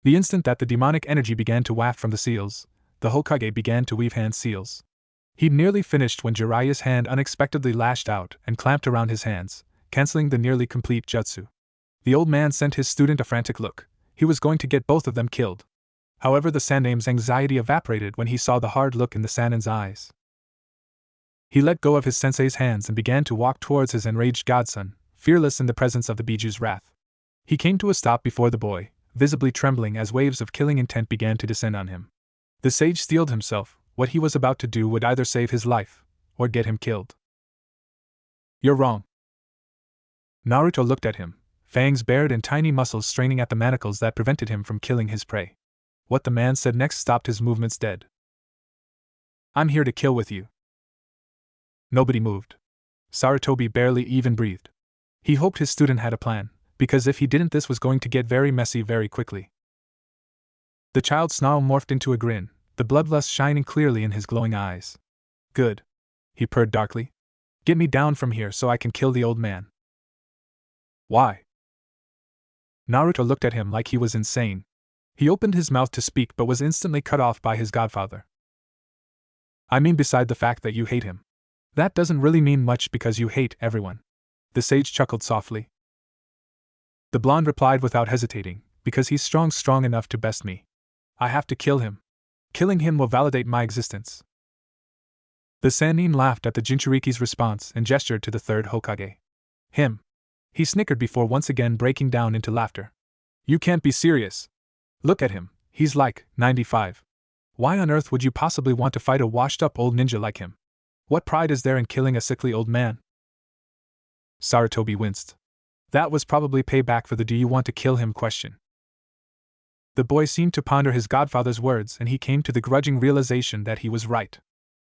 The instant that the demonic energy began to waft from the seals, the Hokage began to weave hand seals. He'd nearly finished when Jiraiya's hand unexpectedly lashed out and clamped around his hands, canceling the nearly complete jutsu. The old man sent his student a frantic look. He was going to get both of them killed. However, the Sandame's anxiety evaporated when he saw the hard look in the Sanin's eyes. He let go of his sensei's hands and began to walk towards his enraged godson, fearless in the presence of the Biju's wrath. He came to a stop before the boy, visibly trembling as waves of killing intent began to descend on him. The sage steeled himself. What he was about to do would either save his life, or get him killed. You're wrong. Naruto looked at him, fangs bared and tiny muscles straining at the manacles that prevented him from killing his prey. What the man said next stopped his movements dead. I'm here to kill with you. Nobody moved. Sarutobi barely even breathed. He hoped his student had a plan, because if he didn't, this was going to get very messy very quickly. The child's snarl morphed into a grin, the bloodlust shining clearly in his glowing eyes. Good. He purred darkly. Get me down from here so I can kill the old man. Why? Naruto looked at him like he was insane. He opened his mouth to speak but was instantly cut off by his godfather. I mean, beside the fact that you hate him. That doesn't really mean much because you hate everyone. The sage chuckled softly. The blonde replied without hesitating, because he's strong enough to best me. I have to kill him. Killing him will validate my existence. The Sannin laughed at the Jinchuriki's response and gestured to the third Hokage. Him. He snickered before once again breaking down into laughter. You can't be serious. Look at him, he's like 95. Why on earth would you possibly want to fight a washed-up old ninja like him? What pride is there in killing a sickly old man? Sarutobi winced. That was probably payback for the "do you want to kill him" question. The boy seemed to ponder his godfather's words, and he came to the grudging realization that he was right.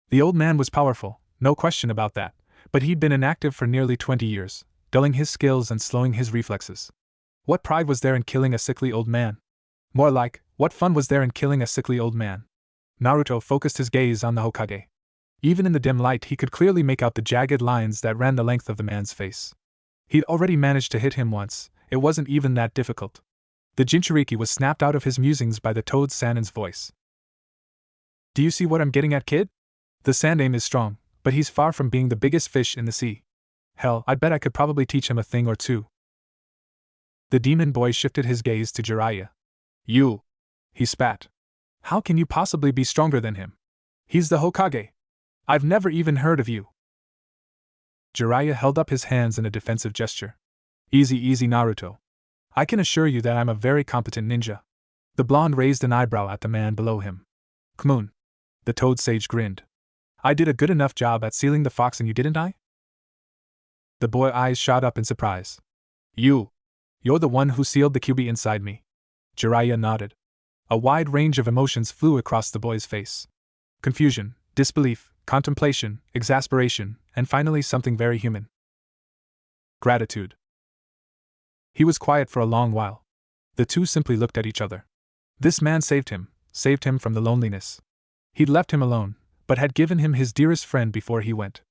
The old man was powerful, no question about that, but he'd been inactive for nearly 20 years, dulling his skills and slowing his reflexes. What pride was there in killing a sickly old man? More like, what fun was there in killing a sickly old man? Naruto focused his gaze on the Hokage. Even in the dim light, he could clearly make out the jagged lines that ran the length of the man's face. He'd already managed to hit him once, it wasn't even that difficult. The Jinchuriki was snapped out of his musings by the Toad Sanin's voice. Do you see what I'm getting at, kid? The Sandame is strong, but he's far from being the biggest fish in the sea. Hell, I bet I could probably teach him a thing or two. The demon boy shifted his gaze to Jiraiya. You! He spat. How can you possibly be stronger than him? He's the Hokage. I've never even heard of you. Jiraiya held up his hands in a defensive gesture. Easy, Naruto. I can assure you that I'm a very competent ninja. The blonde raised an eyebrow at the man below him. Kmoon. The toad sage grinned. I did a good enough job at sealing the fox and you didn't, I? The boy's eyes shot up in surprise. You're the one who sealed the Kyuubi inside me. Jiraiya nodded. A wide range of emotions flew across the boy's face. Confusion, disbelief, contemplation, exasperation, and finally something very human. Gratitude. He was quiet for a long while. The two simply looked at each other. This man saved him from the loneliness. He'd left him alone, but had given him his dearest friend before he went.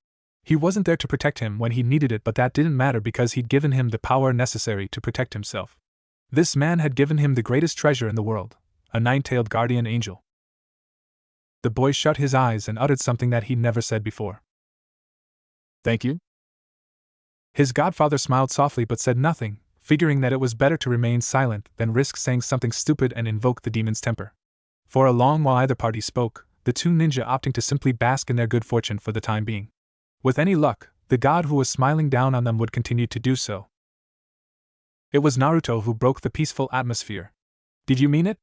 He wasn't there to protect him when he needed it, but that didn't matter because he'd given him the power necessary to protect himself. This man had given him the greatest treasure in the world, a nine-tailed guardian angel. The boy shut his eyes and uttered something that he'd never said before. Thank you? His godfather smiled softly but said nothing, figuring that it was better to remain silent than risk saying something stupid and invoke the demon's temper. For a long while either party spoke, the two ninja opting to simply bask in their good fortune for the time being. With any luck, the god who was smiling down on them would continue to do so. It was Naruto who broke the peaceful atmosphere. Did you mean it?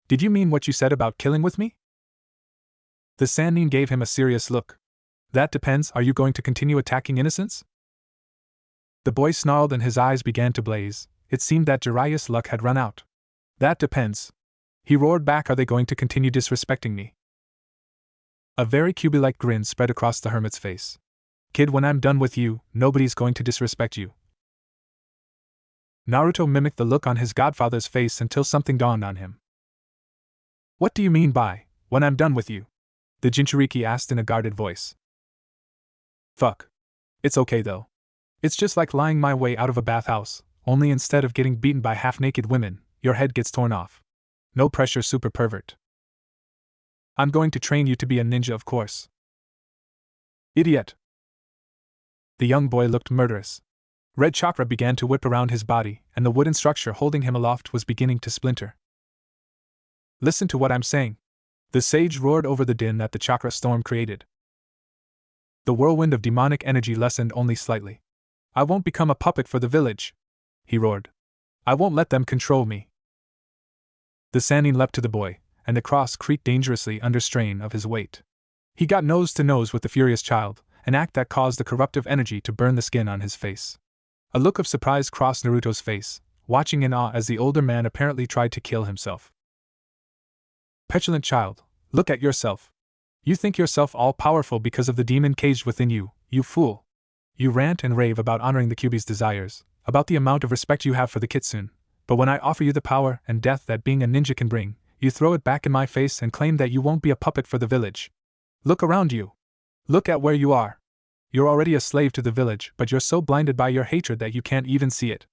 Did you mean what you said about killing with me? The Sannin gave him a serious look. That depends. Are you going to continue attacking innocents? The boy snarled and his eyes began to blaze. It seemed that Jiraiya's luck had run out. That depends. He roared back, are they going to continue disrespecting me? A very Kyuubi-like grin spread across the hermit's face. Kid, when I'm done with you, nobody's going to disrespect you. Naruto mimicked the look on his godfather's face until something dawned on him. What do you mean by, when I'm done with you? The Jinchuriki asked in a guarded voice. Fuck. It's okay though. It's just like lying my way out of a bathhouse, only instead of getting beaten by half-naked women, your head gets torn off. No pressure, super pervert. I'm going to train you to be a ninja, of course. Idiot. The young boy looked murderous. Red chakra began to whip around his body, and the wooden structure holding him aloft was beginning to splinter. Listen to what I'm saying. The sage roared over the din that the chakra storm created. The whirlwind of demonic energy lessened only slightly. I won't become a puppet for the village, he roared. I won't let them control me. The Sannin leapt to the boy, and the cross creaked dangerously under strain of his weight. He got nose to nose with the furious child, an act that caused the corruptive energy to burn the skin on his face. A look of surprise crossed Naruto's face, watching in awe as the older man apparently tried to kill himself. Petulant child, look at yourself. You think yourself all-powerful because of the demon caged within you, you fool. You rant and rave about honoring the Kyuubi's desires, about the amount of respect you have for the kitsune, but when I offer you the power and death that being a ninja can bring, you throw it back in my face and claim that you won't be a puppet for the village. Look around you. Look at where you are. You're already a slave to the village, but you're so blinded by your hatred that you can't even see it.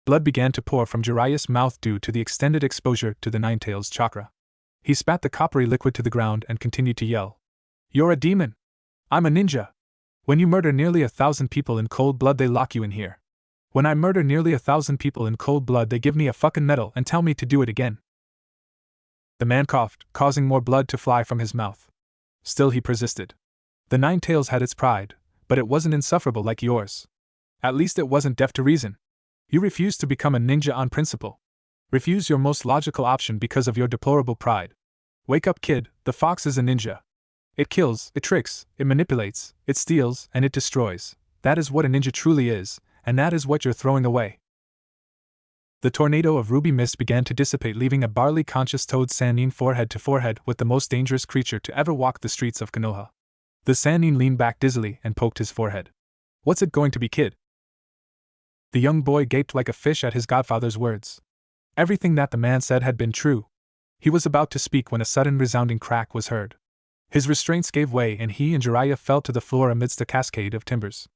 Blood began to pour from Jiraiya's mouth due to the extended exposure to the Ninetales chakra. He spat the coppery liquid to the ground and continued to yell. You're a demon. I'm a ninja. When you murder nearly 1,000 people in cold blood, they lock you in here. When I murder nearly 1,000 people in cold blood, they give me a fucking medal and tell me to do it again. The man coughed, causing more blood to fly from his mouth. Still he persisted. The Ninetales had its pride, but it wasn't insufferable like yours. At least it wasn't deaf to reason. You refused to become a ninja on principle. Refuse your most logical option because of your deplorable pride. Wake up, kid, the fox is a ninja. It kills, it tricks, it manipulates, it steals, and it destroys. That is what a ninja truly is, and that is what you're throwing away. The tornado of ruby mist began to dissipate, leaving a barley-conscious Toad Sannin forehead to forehead with the most dangerous creature to ever walk the streets of Konoha. The Sannin leaned back dizzily and poked his forehead. What's it going to be, kid? The young boy gaped like a fish at his godfather's words. Everything that the man said had been true. He was about to speak when a sudden resounding crack was heard. His restraints gave way and he and Jiraiya fell to the floor amidst a cascade of timbers.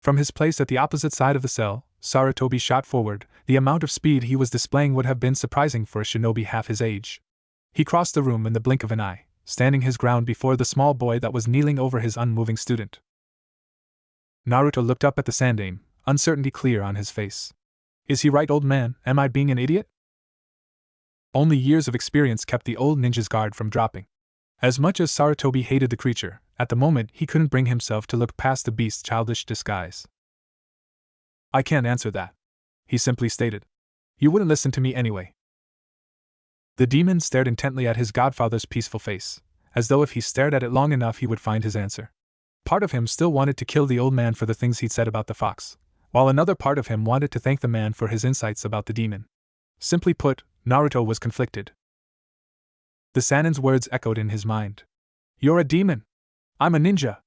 From his place at the opposite side of the cell, Sarutobi shot forward. The amount of speed he was displaying would have been surprising for a shinobi half his age. He crossed the room in the blink of an eye, standing his ground before the small boy that was kneeling over his unmoving student. Naruto looked up at the Sandaime, uncertainty clear on his face. Is he right, old man? Am I being an idiot? Only years of experience kept the old ninja's guard from dropping. As much as Sarutobi hated the creature, at the moment he couldn't bring himself to look past the beast's childish disguise. I can't answer that, he simply stated. You wouldn't listen to me anyway. The demon stared intently at his godfather's peaceful face, as though if he stared at it long enough he would find his answer. Part of him still wanted to kill the old man for the things he'd said about the fox, while another part of him wanted to thank the man for his insights about the demon. Simply put, Naruto was conflicted. The Sannin's words echoed in his mind. You're a demon. I'm a ninja.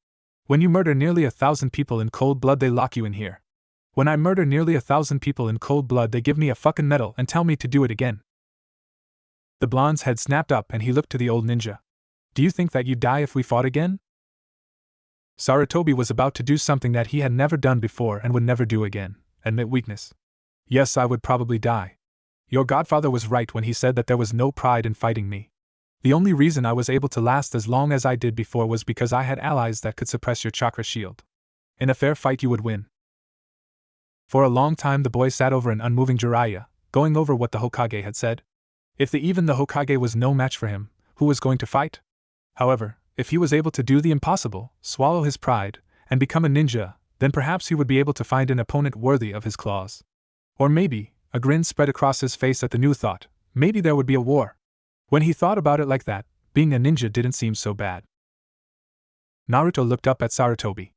When you murder nearly 1,000 people in cold blood, they lock you in here. When I murder nearly 1,000 people in cold blood, they give me a fucking medal and tell me to do it again. The blonde's head snapped up and he looked to the old ninja. Do you think that you'd die if we fought again? Sarutobi was about to do something that he had never done before and would never do again, admit weakness. Yes, I would probably die. Your godfather was right when he said that there was no pride in fighting me. The only reason I was able to last as long as I did before was because I had allies that could suppress your chakra shield. In a fair fight you would win. For a long time the boy sat over an unmoving Jiraiya, going over what the Hokage had said. If even the Hokage was no match for him, who was going to fight? However, if he was able to do the impossible, swallow his pride, and become a ninja, then perhaps he would be able to find an opponent worthy of his claws. Or maybe, a grin spread across his face at the new thought, maybe there would be a war. When he thought about it like that, being a ninja didn't seem so bad. Naruto looked up at Sarutobi.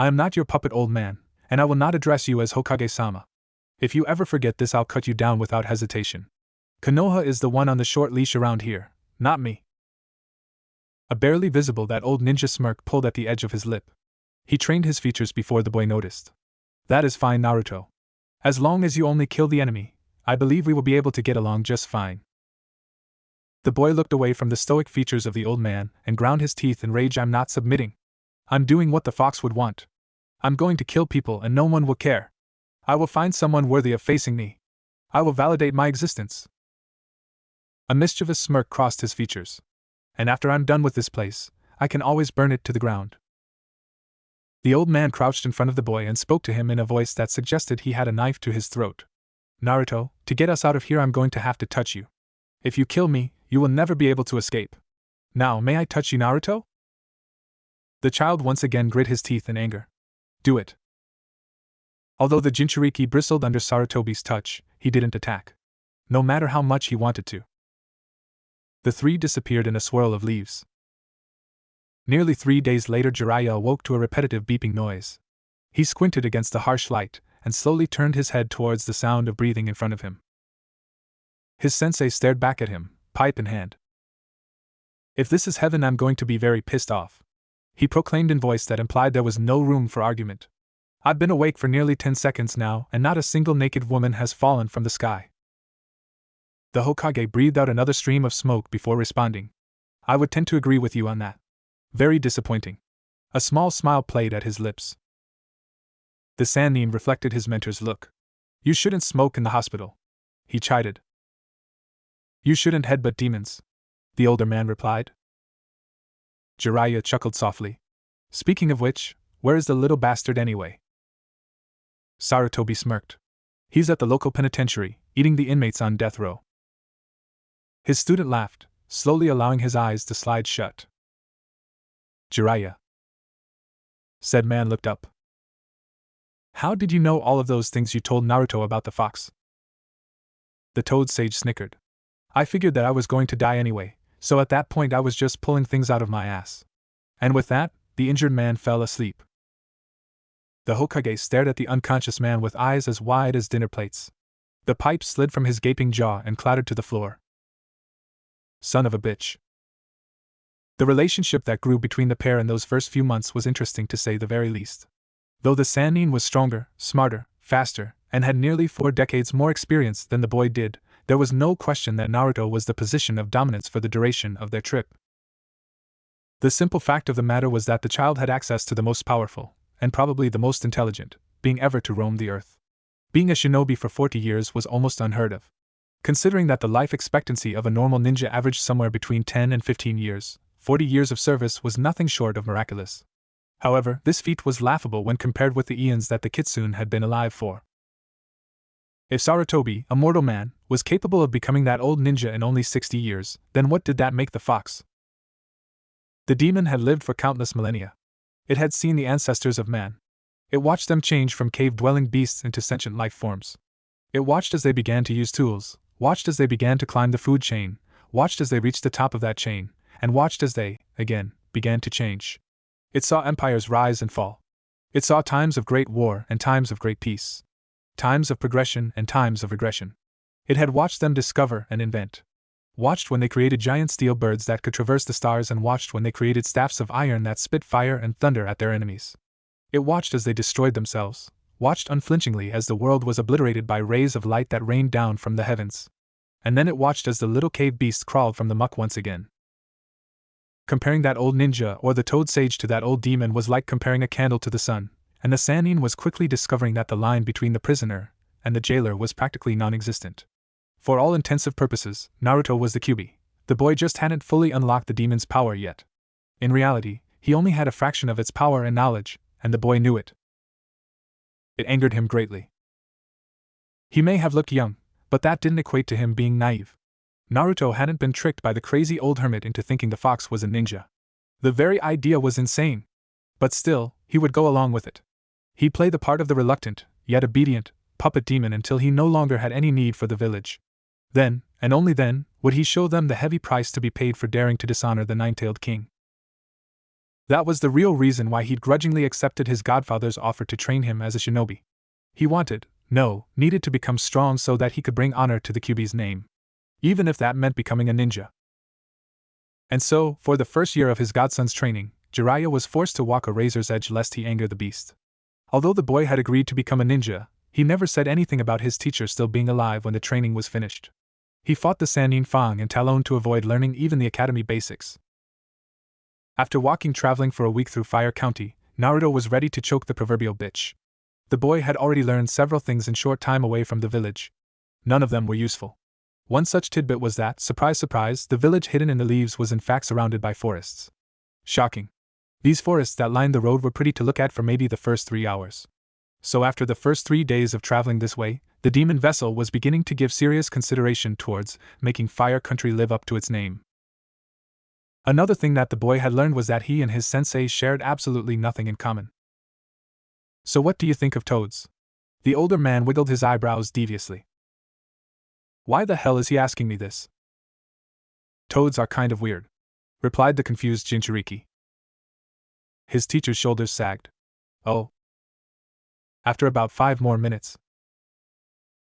I am not your puppet, old man, and I will not address you as Hokage-sama. If you ever forget this, I'll cut you down without hesitation. Konoha is the one on the short leash around here, not me. A barely visible that old ninja smirk pulled at the edge of his lip. He trained his features before the boy noticed. That is fine, Naruto. As long as you only kill the enemy, I believe we will be able to get along just fine. The boy looked away from the stoic features of the old man and ground his teeth in rage. I'm not submitting. I'm doing what the fox would want. I'm going to kill people and no one will care. I will find someone worthy of facing me. I will validate my existence. A mischievous smirk crossed his features. And after I'm done with this place, I can always burn it to the ground. The old man crouched in front of the boy and spoke to him in a voice that suggested he had a knife to his throat. Naruto, to get us out of here I'm going to have to touch you. If you kill me, you will never be able to escape. Now, may I touch you, Naruto? The child once again grit his teeth in anger. Do it. Although the Jinchuriki bristled under Sarutobi's touch, he didn't attack. No matter how much he wanted to. The three disappeared in a swirl of leaves. Nearly 3 days later, Jiraiya awoke to a repetitive beeping noise. He squinted against the harsh light and slowly turned his head towards the sound of breathing in front of him. His sensei stared back at him, pipe in hand. If this is heaven, I'm going to be very pissed off, he proclaimed in voice that implied there was no room for argument. I've been awake for nearly 10 seconds now, and not a single naked woman has fallen from the sky. The Hokage breathed out another stream of smoke before responding. I would tend to agree with you on that. Very disappointing. A small smile played at his lips. The Sannin reflected his mentor's look. You shouldn't smoke in the hospital, he chided. You shouldn't headbutt demons, the older man replied. Jiraiya chuckled softly. Speaking of which, where is the little bastard anyway? Sarutobi smirked. He's at the local penitentiary, eating the inmates on death row. His student laughed, slowly allowing his eyes to slide shut. Jiraiya. Said man looked up. How did you know all of those things you told Naruto about the fox? The toad sage snickered. I figured that I was going to die anyway, so at that point I was just pulling things out of my ass. And with that, the injured man fell asleep. The Hokage stared at the unconscious man with eyes as wide as dinner plates. The pipe slid from his gaping jaw and clattered to the floor. Son of a bitch. The relationship that grew between the pair in those first few months was interesting to say the very least. Though the Sannin was stronger, smarter, faster, and had nearly 4 decades more experience than the boy did, there was no question that Naruto was the position of dominance for the duration of their trip. The simple fact of the matter was that the child had access to the most powerful, and probably the most intelligent, being ever to roam the earth. Being a shinobi for 40 years was almost unheard of. Considering that the life expectancy of a normal ninja averaged somewhere between 10 and 15 years, 40 years of service was nothing short of miraculous. However, this feat was laughable when compared with the eons that the kitsune had been alive for. If Sarutobi, a mortal man, was capable of becoming that old ninja in only 60 years, then what did that make the fox? The demon had lived for countless millennia. It had seen the ancestors of man. It watched them change from cave-dwelling beasts into sentient life forms. It watched as they began to use tools, watched as they began to climb the food chain, watched as they reached the top of that chain, and watched as they, again, began to change. It saw empires rise and fall. It saw times of great war and times of great peace. Times of progression and times of regression. It had watched them discover and invent. Watched when they created giant steel birds that could traverse the stars and watched when they created staffs of iron that spit fire and thunder at their enemies. It watched as they destroyed themselves, watched unflinchingly as the world was obliterated by rays of light that rained down from the heavens. And then it watched as the little cave beast crawled from the muck once again. Comparing that old ninja or the toad sage to that old demon was like comparing a candle to the sun, and the Sannin was quickly discovering that the line between the prisoner and the jailer was practically non-existent. For all intensive purposes, Naruto was the Kyuubi. The boy just hadn't fully unlocked the demon's power yet. In reality, he only had a fraction of its power and knowledge, and the boy knew it. It angered him greatly. He may have looked young, but that didn't equate to him being naive. Naruto hadn't been tricked by the crazy old hermit into thinking the fox was a ninja. The very idea was insane. But still, he would go along with it. He'd play the part of the reluctant, yet obedient, puppet demon until he no longer had any need for the village. Then, and only then, would he show them the heavy price to be paid for daring to dishonor the nine-tailed king. That was the real reason why he'd grudgingly accepted his godfather's offer to train him as a shinobi. He needed to become strong so that he could bring honor to the Kyuubi's name, even if that meant becoming a ninja. And so, for the first year of his godson's training, Jiraiya was forced to walk a razor's edge lest he anger the beast. Although the boy had agreed to become a ninja, he never said anything about his teacher still being alive when the training was finished. He fought the Sannin Fang and Talon to avoid learning even the academy basics. After traveling for a week through Fire County, Naruto was ready to choke the proverbial bitch. The boy had already learned several things in short time away from the village. None of them were useful. One such tidbit was that, surprise surprise, the village hidden in the leaves was in fact surrounded by forests. Shocking. These forests that lined the road were pretty to look at for maybe the first 3 hours. So after the first 3 days of traveling this way, the demon vessel was beginning to give serious consideration towards making Fire Country live up to its name. Another thing that the boy had learned was that he and his sensei shared absolutely nothing in common. So what do you think of toads? The older man wiggled his eyebrows deviously. Why the hell is he asking me this? Toads are kind of weird, replied the confused Jinchuriki. His teacher's shoulders sagged. Oh. After about 5 more minutes.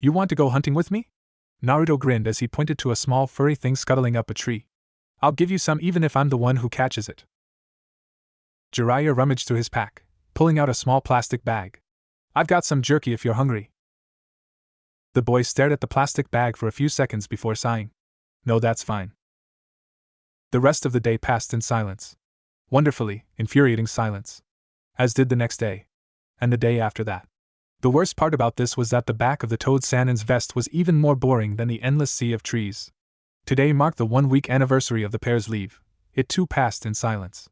You want to go hunting with me? Naruto grinned as he pointed to a small furry thing scuttling up a tree. I'll give you some even if I'm the one who catches it. Jiraiya rummaged through his pack, pulling out a small plastic bag. I've got some jerky if you're hungry. The boy stared at the plastic bag for a few seconds before sighing. No, that's fine. The rest of the day passed in silence. Wonderfully, infuriating silence. As did the next day. And the day after that. The worst part about this was that the back of the Toad Sannin's vest was even more boring than the endless sea of trees. Today marked the 1-week anniversary of the pair's leave. It too passed in silence.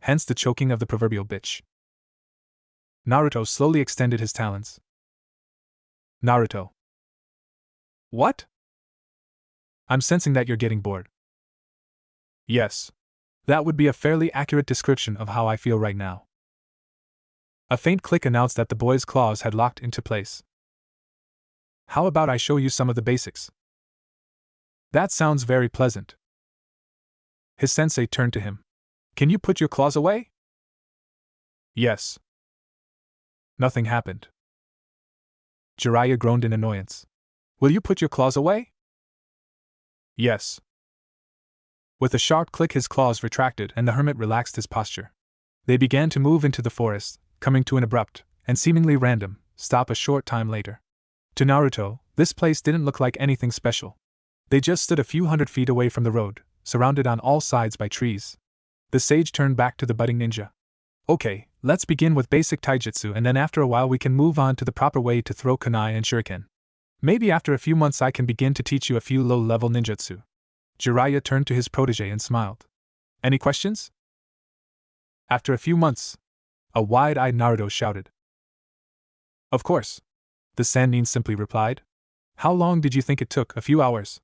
Hence the choking of the proverbial bitch. Naruto slowly extended his talons. Naruto. What? I'm sensing that you're getting bored. Yes. That would be a fairly accurate description of how I feel right now. A faint click announced that the boy's claws had locked into place. How about I show you some of the basics? That sounds very pleasant. His sensei turned to him. Can you put your claws away? Yes. Nothing happened. Jiraiya groaned in annoyance. Will you put your claws away? Yes. With a sharp click, his claws retracted and the hermit relaxed his posture. They began to move into the forest, coming to an abrupt, and seemingly random, stop a short time later. To Naruto, this place didn't look like anything special. They just stood a few hundred feet away from the road, surrounded on all sides by trees. The sage turned back to the budding ninja. Okay, let's begin with basic taijutsu and then after a while we can move on to the proper way to throw kunai and shuriken. Maybe after a few months I can begin to teach you a few low-level ninjutsu. Jiraiya turned to his protege and smiled. Any questions? After a few months, a wide-eyed Naruto shouted. Of course. The Sannin simply replied. How long did you think it took? A few hours.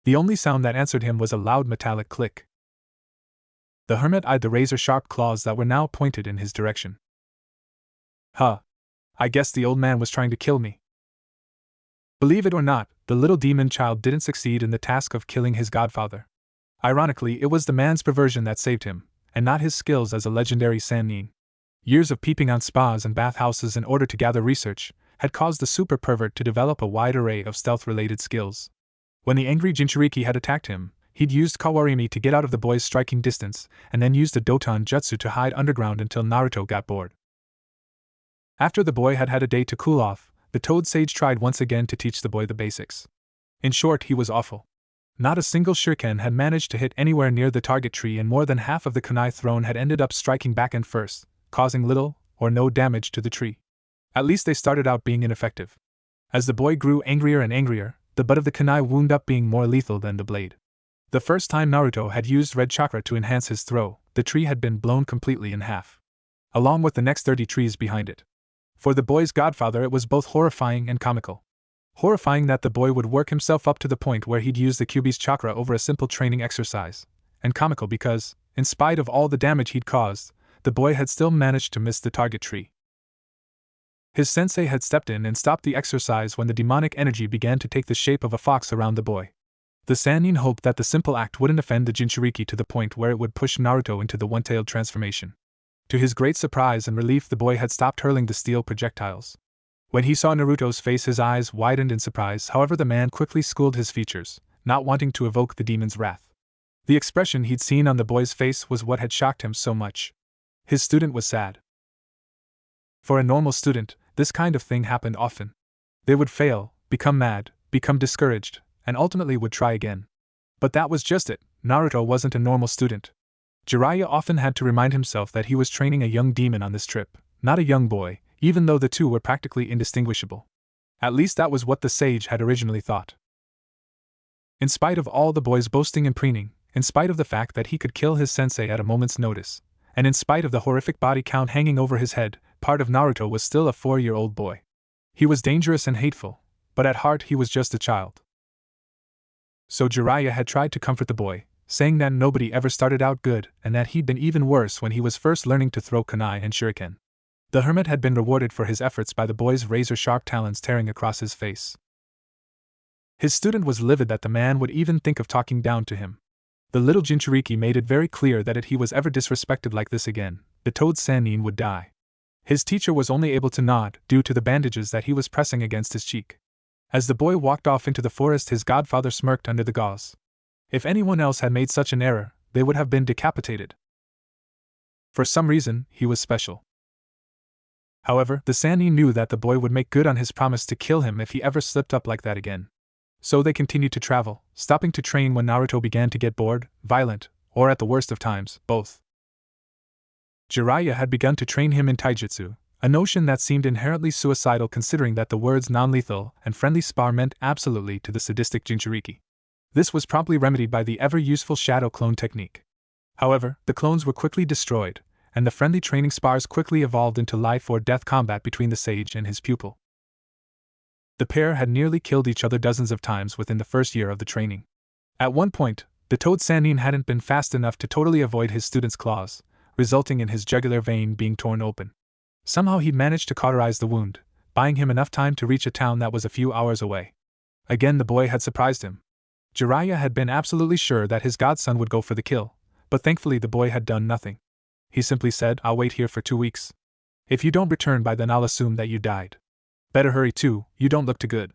The only sound that answered him was a loud metallic click. The hermit eyed the razor-sharp claws that were now pointed in his direction. Huh. I guess the old man was trying to kill me. Believe it or not, the little demon child didn't succeed in the task of killing his godfather. Ironically, it was the man's perversion that saved him, and not his skills as a legendary Sannin. Years of peeping on spas and bathhouses in order to gather research had caused the super pervert to develop a wide array of stealth-related skills. When the angry Jinchuriki had attacked him, he'd used Kawarimi to get out of the boy's striking distance, and then used a Doton Jutsu to hide underground until Naruto got bored. After the boy had had a day to cool off, the Toad Sage tried once again to teach the boy the basics. In short, he was awful. Not a single shuriken had managed to hit anywhere near the target tree, and more than half of the kunai thrown had ended up striking back end first, causing little or no damage to the tree. At least they started out being ineffective. As the boy grew angrier and angrier, the butt of the kunai wound up being more lethal than the blade. The first time Naruto had used red chakra to enhance his throw, the tree had been blown completely in half, along with the next 30 trees behind it. For the boy's godfather, it was both horrifying and comical. Horrifying that the boy would work himself up to the point where he'd use the Kyuubi's chakra over a simple training exercise, and comical because, in spite of all the damage he'd caused, the boy had still managed to miss the target tree. His sensei had stepped in and stopped the exercise when the demonic energy began to take the shape of a fox around the boy. The Sannin hoped that the simple act wouldn't offend the Jinchuriki to the point where it would push Naruto into the one-tailed transformation. To his great surprise and relief, the boy had stopped hurling the steel projectiles. When he saw Naruto's face, his eyes widened in surprise. However, the man quickly schooled his features, not wanting to evoke the demon's wrath. The expression he'd seen on the boy's face was what had shocked him so much. His student was sad. For a normal student, this kind of thing happened often. They would fail, become mad, become discouraged, and ultimately would try again. But that was just it. Naruto wasn't a normal student. Jiraiya often had to remind himself that he was training a young demon on this trip, not a young boy, even though the two were practically indistinguishable. At least that was what the sage had originally thought. In spite of all the boy's boasting and preening, in spite of the fact that he could kill his sensei at a moment's notice, and in spite of the horrific body count hanging over his head, part of Naruto was still a 4-year-old boy. He was dangerous and hateful, but at heart he was just a child. So Jiraiya had tried to comfort the boy, saying that nobody ever started out good and that he'd been even worse when he was first learning to throw kunai and shuriken. The hermit had been rewarded for his efforts by the boy's razor-sharp talons tearing across his face. His student was livid that the man would even think of talking down to him. The little Jinchuriki made it very clear that if he was ever disrespected like this again, the Toad Sannin would die. His teacher was only able to nod due to the bandages that he was pressing against his cheek. As the boy walked off into the forest, his godfather smirked under the gauze. If anyone else had made such an error, they would have been decapitated. For some reason, he was special. However, the Sannin knew that the boy would make good on his promise to kill him if he ever slipped up like that again. So they continued to travel, stopping to train when Naruto began to get bored, violent, or at the worst of times, both. Jiraiya had begun to train him in taijutsu, a notion that seemed inherently suicidal considering that the words non-lethal and friendly spar meant absolutely to the sadistic Jinchuriki. This was promptly remedied by the ever-useful shadow clone technique. However, the clones were quickly destroyed, and the friendly training spars quickly evolved into life-or-death combat between the sage and his pupil. The pair had nearly killed each other dozens of times within the first year of the training. At one point, the Toad Sannin hadn't been fast enough to totally avoid his student's claws, resulting in his jugular vein being torn open. Somehow he'd managed to cauterize the wound, buying him enough time to reach a town that was a few hours away. Again, the boy had surprised him. Jiraiya had been absolutely sure that his godson would go for the kill, but thankfully the boy had done nothing. He simply said, "I'll wait here for 2 weeks. If you don't return by then, I'll assume that you died. Better hurry too, you don't look too good."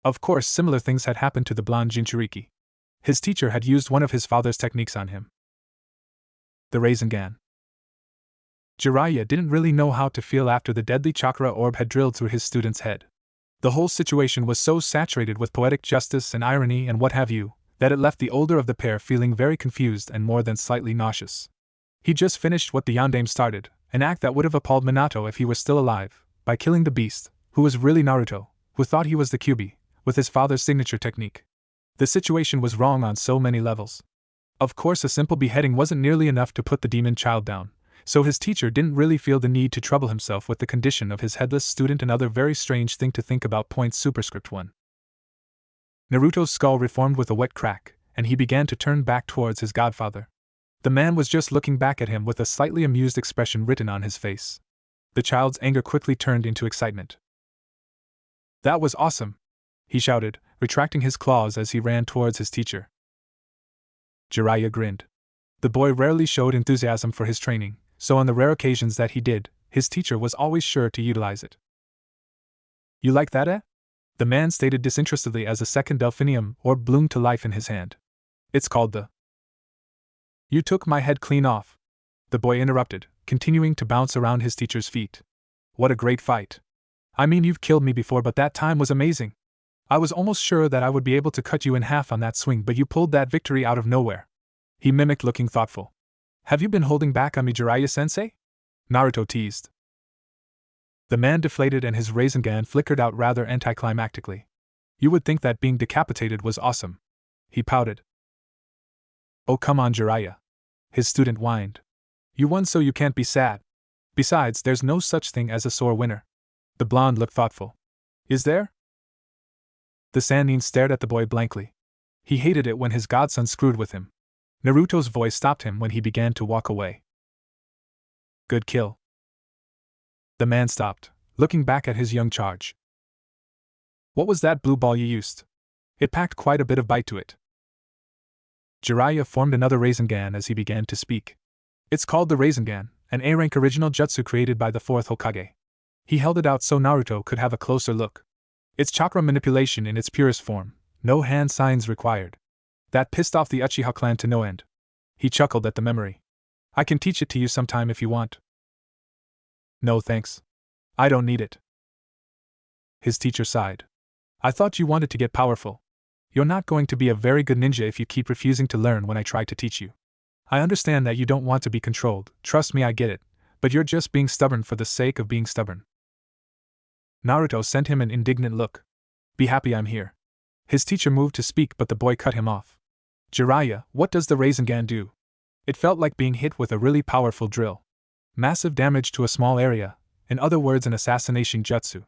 Of course, similar things had happened to the blonde Jinchuriki. His teacher had used one of his father's techniques on him. The Rasengan. Jiraiya didn't really know how to feel after the deadly chakra orb had drilled through his student's head. The whole situation was so saturated with poetic justice and irony and what have you, that it left the older of the pair feeling very confused and more than slightly nauseous. He just finished what the yondaime started, an act that would have appalled Minato if he were still alive, by killing the beast, who was really Naruto, who thought he was the Kyuubi, with his father's signature technique. The situation was wrong on so many levels. Of course, a simple beheading wasn't nearly enough to put the demon child down, so his teacher didn't really feel the need to trouble himself with the condition of his headless student. Another very strange thing to think about. Superscript 1. Naruto's skull reformed with a wet crack, and he began to turn back towards his godfather. The man was just looking back at him with a slightly amused expression written on his face. The child's anger quickly turned into excitement. "That was awesome!" he shouted, retracting his claws as he ran towards his teacher. Jiraiya grinned. The boy rarely showed enthusiasm for his training, so on the rare occasions that he did, his teacher was always sure to utilize it. "You like that, eh?" the man stated disinterestedly as a second delphinium orb bloomed to life in his hand. "It's called the—" "You took my head clean off," the boy interrupted, continuing to bounce around his teacher's feet. "What a great fight. I mean, you've killed me before, but that time was amazing. I was almost sure that I would be able to cut you in half on that swing, but you pulled that victory out of nowhere." He mimicked, looking thoughtful. "Have you been holding back on me, Jiraiya-sensei?" Naruto teased. The man deflated and his Rasengan flickered out rather anticlimactically. "You would think that being decapitated was awesome." He pouted. "Oh, come on, Jiraiya," his student whined. "You won, so you can't be sad. Besides, there's no such thing as a sore winner." The blonde looked thoughtful. "Is there?" The Sannin stared at the boy blankly. He hated it when his godson screwed with him. Naruto's voice stopped him when he began to walk away. "Good kill." The man stopped, looking back at his young charge. "What was that blue ball you used?" It packed quite a bit of bite to it. Jiraiya formed another Rasengan as he began to speak. It's called the Rasengan, an A-rank original jutsu created by the 4th Hokage. He held it out so Naruto could have a closer look. It's chakra manipulation in its purest form, no hand signs required. That pissed off the Uchiha clan to no end. He chuckled at the memory. I can teach it to you sometime if you want. No thanks. I don't need it. His teacher sighed. I thought you wanted to get powerful. You're not going to be a very good ninja if you keep refusing to learn when I try to teach you. I understand that you don't want to be controlled, trust me, I get it, but you're just being stubborn for the sake of being stubborn. Naruto sent him an indignant look. Be happy I'm here. His teacher moved to speak, but the boy cut him off. Jiraiya, what does the Rasengan do? It felt like being hit with a really powerful drill. Massive damage to a small area, in other words an assassination jutsu.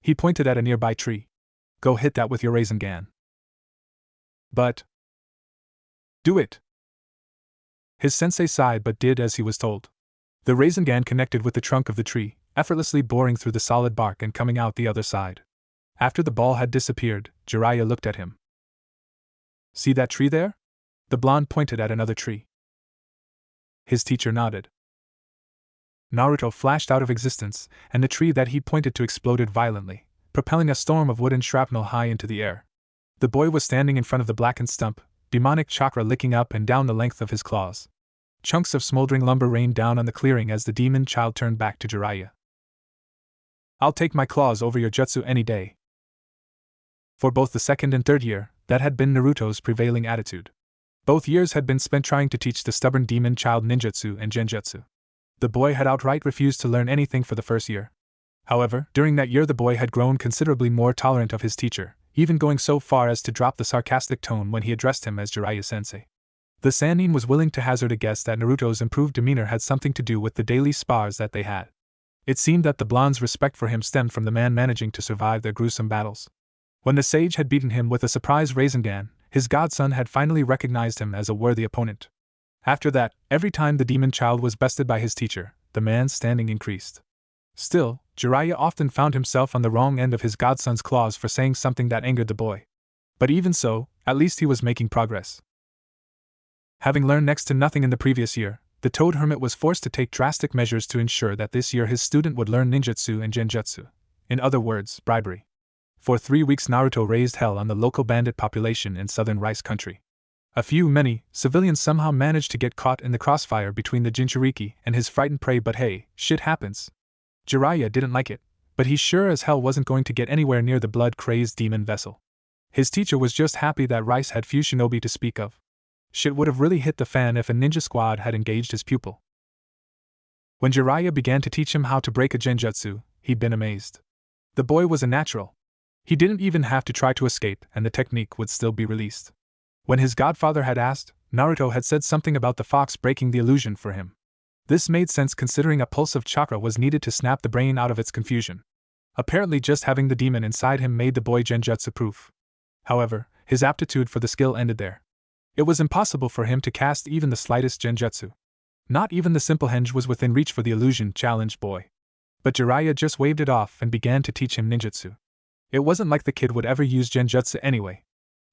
He pointed at a nearby tree. Go hit that with your Rasengan. But... do it! His sensei sighed but did as he was told. The Rasengan connected with the trunk of the tree, effortlessly boring through the solid bark and coming out the other side. After the ball had disappeared, Jiraiya looked at him. See that tree there? The blonde pointed at another tree. His teacher nodded. Naruto flashed out of existence, and the tree that he pointed to exploded violently, propelling a storm of wooden shrapnel high into the air. The boy was standing in front of the blackened stump, demonic chakra licking up and down the length of his claws. Chunks of smoldering lumber rained down on the clearing as the demon child turned back to Jiraiya. I'll take my claws over your jutsu any day. For both the second and third year, that had been Naruto's prevailing attitude. Both years had been spent trying to teach the stubborn demon child ninjutsu and genjutsu. The boy had outright refused to learn anything for the first year. However, during that year the boy had grown considerably more tolerant of his teacher, even going so far as to drop the sarcastic tone when he addressed him as Jiraiya-sensei. The Sannin was willing to hazard a guess that Naruto's improved demeanor had something to do with the daily spars that they had. It seemed that the blonde's respect for him stemmed from the man managing to survive their gruesome battles. When the sage had beaten him with a surprise Rasengan, his godson had finally recognized him as a worthy opponent. After that, every time the demon child was bested by his teacher, the man's standing increased. Still, Jiraiya often found himself on the wrong end of his godson's claws for saying something that angered the boy. But even so, at least he was making progress. Having learned next to nothing in the previous year, the Toad Hermit was forced to take drastic measures to ensure that this year his student would learn ninjutsu and genjutsu. In other words, bribery. For 3 weeks Naruto raised hell on the local bandit population in southern Rice Country. Many, civilians somehow managed to get caught in the crossfire between the Jinchuriki and his frightened prey, but hey, shit happens. Jiraiya didn't like it, but he sure as hell wasn't going to get anywhere near the blood-crazed demon vessel. His teacher was just happy that Rice had few shinobi to speak of. Shit would have really hit the fan if a ninja squad had engaged his pupil. When Jiraiya began to teach him how to break a genjutsu, he'd been amazed. The boy was a natural. He didn't even have to try to escape, and the technique would still be released. When his godfather had asked, Naruto had said something about the fox breaking the illusion for him. This made sense considering a pulse of chakra was needed to snap the brain out of its confusion. Apparently just having the demon inside him made the boy genjutsu-proof. However, his aptitude for the skill ended there. It was impossible for him to cast even the slightest genjutsu. Not even the simple henge was within reach for the illusion-challenged boy. But Jiraiya just waved it off and began to teach him ninjutsu. It wasn't like the kid would ever use genjutsu anyway.